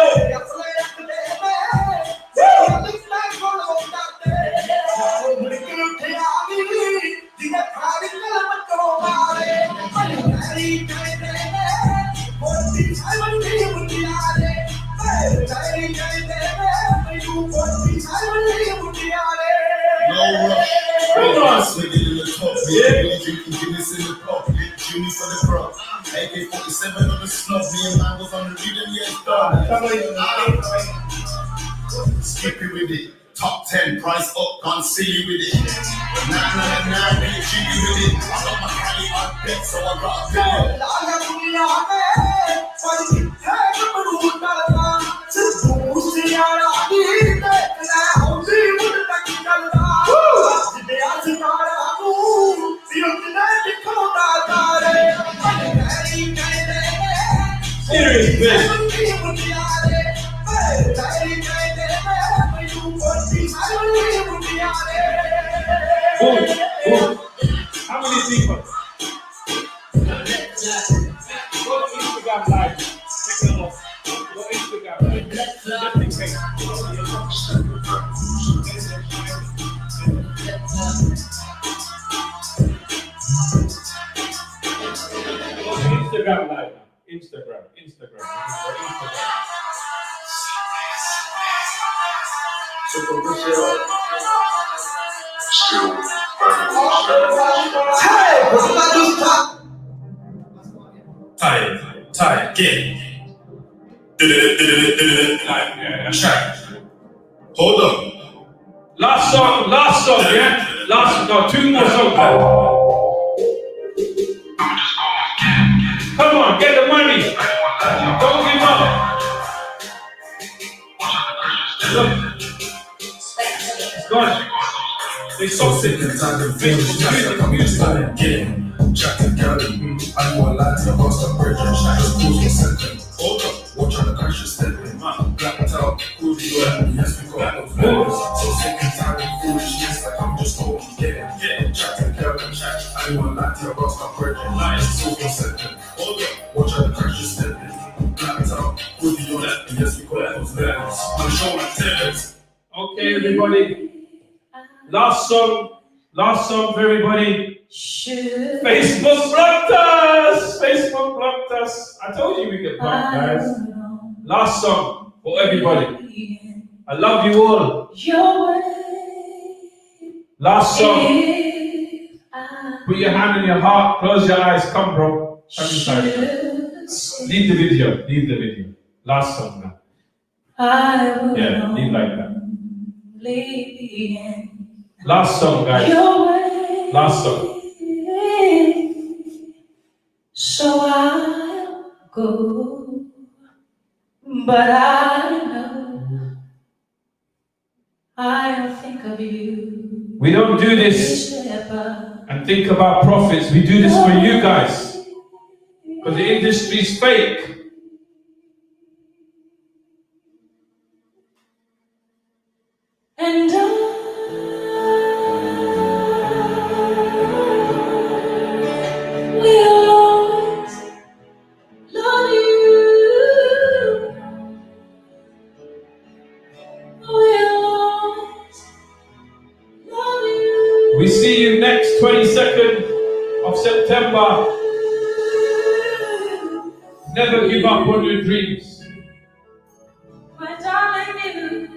C: Drinking Guinness in the pub, Jimmy for the crowd. AK-47 on the snub, me and man was on the rhythm, yeah, it's done. Skippy with it. Top 10, price up, gone silly with it. 999, really jiggy with it. I got my Cali on deck, so I got a
A: How many people? Go to Instagram live. Check it out. Go Instagram live. Just in case. Go to Instagram live. Instagram.
C: Tight, get. Track. Hold up.
A: Last song, yeah? Two more songs. Come on, get the money. Don't give up. Look. Go on. They so sick and tired of
C: Music. Jack together, I won't lie to your boss, I'm breaking. Just cruise for sentence. Hold up, watch on the crash, just stepping. Black out, who do you have? Yes, we got those members. So sick and tired of foolishness, like I'm just hoping, yeah. Jack together, I won't lie to your boss, I'm breaking. Just cruise for sentence. Hold up, watch on the crash, just stepping. Black out, who do you have? Yes, we got those members. I'm showing tenants.
A: Okay, everybody. Last song for everybody. Facebook blocked us. I told you we get blocked, guys. Last song for everybody. I love you all. Last song. Put your hand on your heart. Close your eyes. Come, bro. Come inside. Leave the video. Last song now. Yeah, leave like that. Last song, guys. Last song.
H: So I'll go, but I know I'll think of you.
A: We don't do this and think about profits. We do this for you guys. Because the industry's fake.
H: And
A: we see you next 22nd of September. Never give up on your dreams.
H: my darling,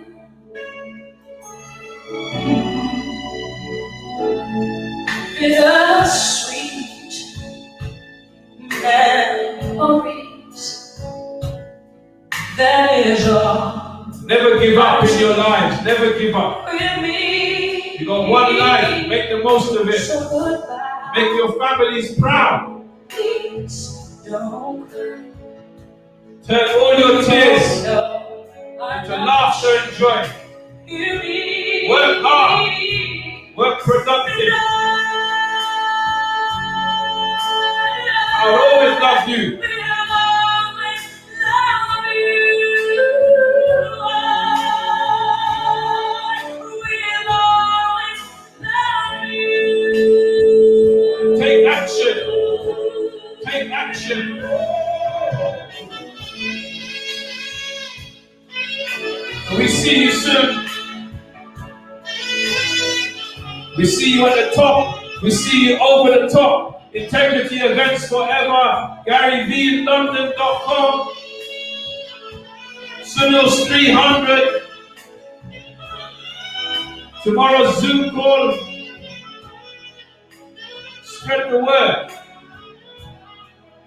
H: bittersweet memories. That is all.
A: Never give up in your lives. Never give up.
H: With me.
A: You got one life. Make the most of it.
H: So goodbye.
A: Make your families proud.
H: Please don't cry.
A: Turn all your tears into laughter and joy. Work hard. Work productive. I'll always love you. Take action. Take action. We see you soon. We see you at the top. We see you over the top. Integrity Events Forever. GaryVLondon.com. Sunil's 300. Tomorrow's Zoom call. Spread the word.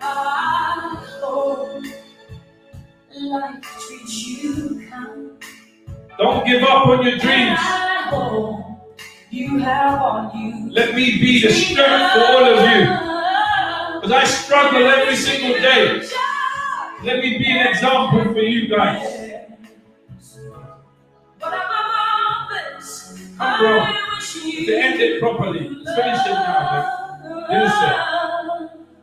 H: I hope life treats you kind.
A: Don't give up on your dreams.
H: I hope you have all you
A: Let me be the strength for all of you. Because I struggle every single day. Let me be an example for you guys.
H: But above this,
A: Come, bro.
H: I wish you
A: To end it properly. Let's finish it now, man. Listen.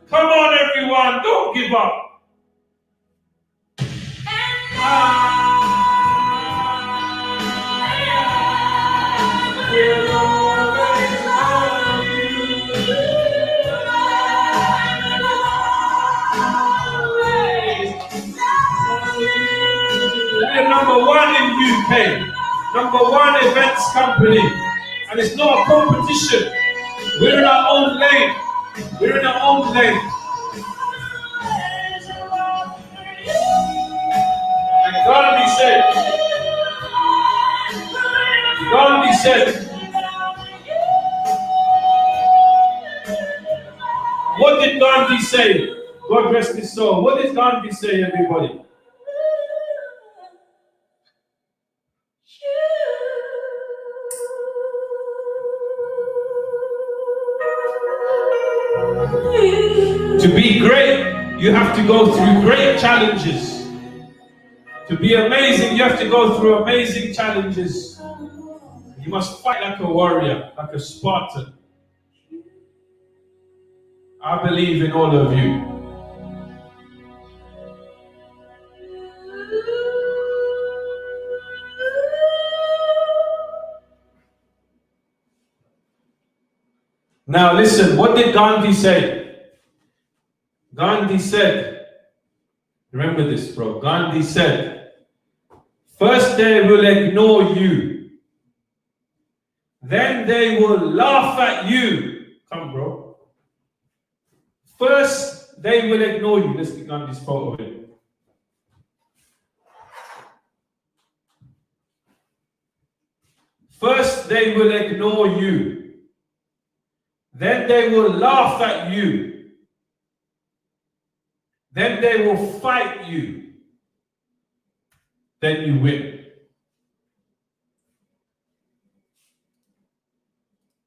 A: Come on, everyone. Don't give up. We're number one in UK, number one events company, and it's not a competition. We're in our own lane. We're in our own lane. And Gandhi said, what did Gandhi say? God rest his soul. What did Gandhi say, everybody? To be great, you have to go through great challenges. To be amazing, you have to go through amazing challenges. You must fight like a warrior, like a Spartan. I believe in all of you. Now listen, what did Gandhi say? Gandhi said, remember this, bro. Gandhi said, first they will ignore you. Then they will laugh at you. Come, bro. First they will ignore you. Let's get Gandhi's photo of it. First they will ignore you. Then they will laugh at you. Then they will fight you. Then you win.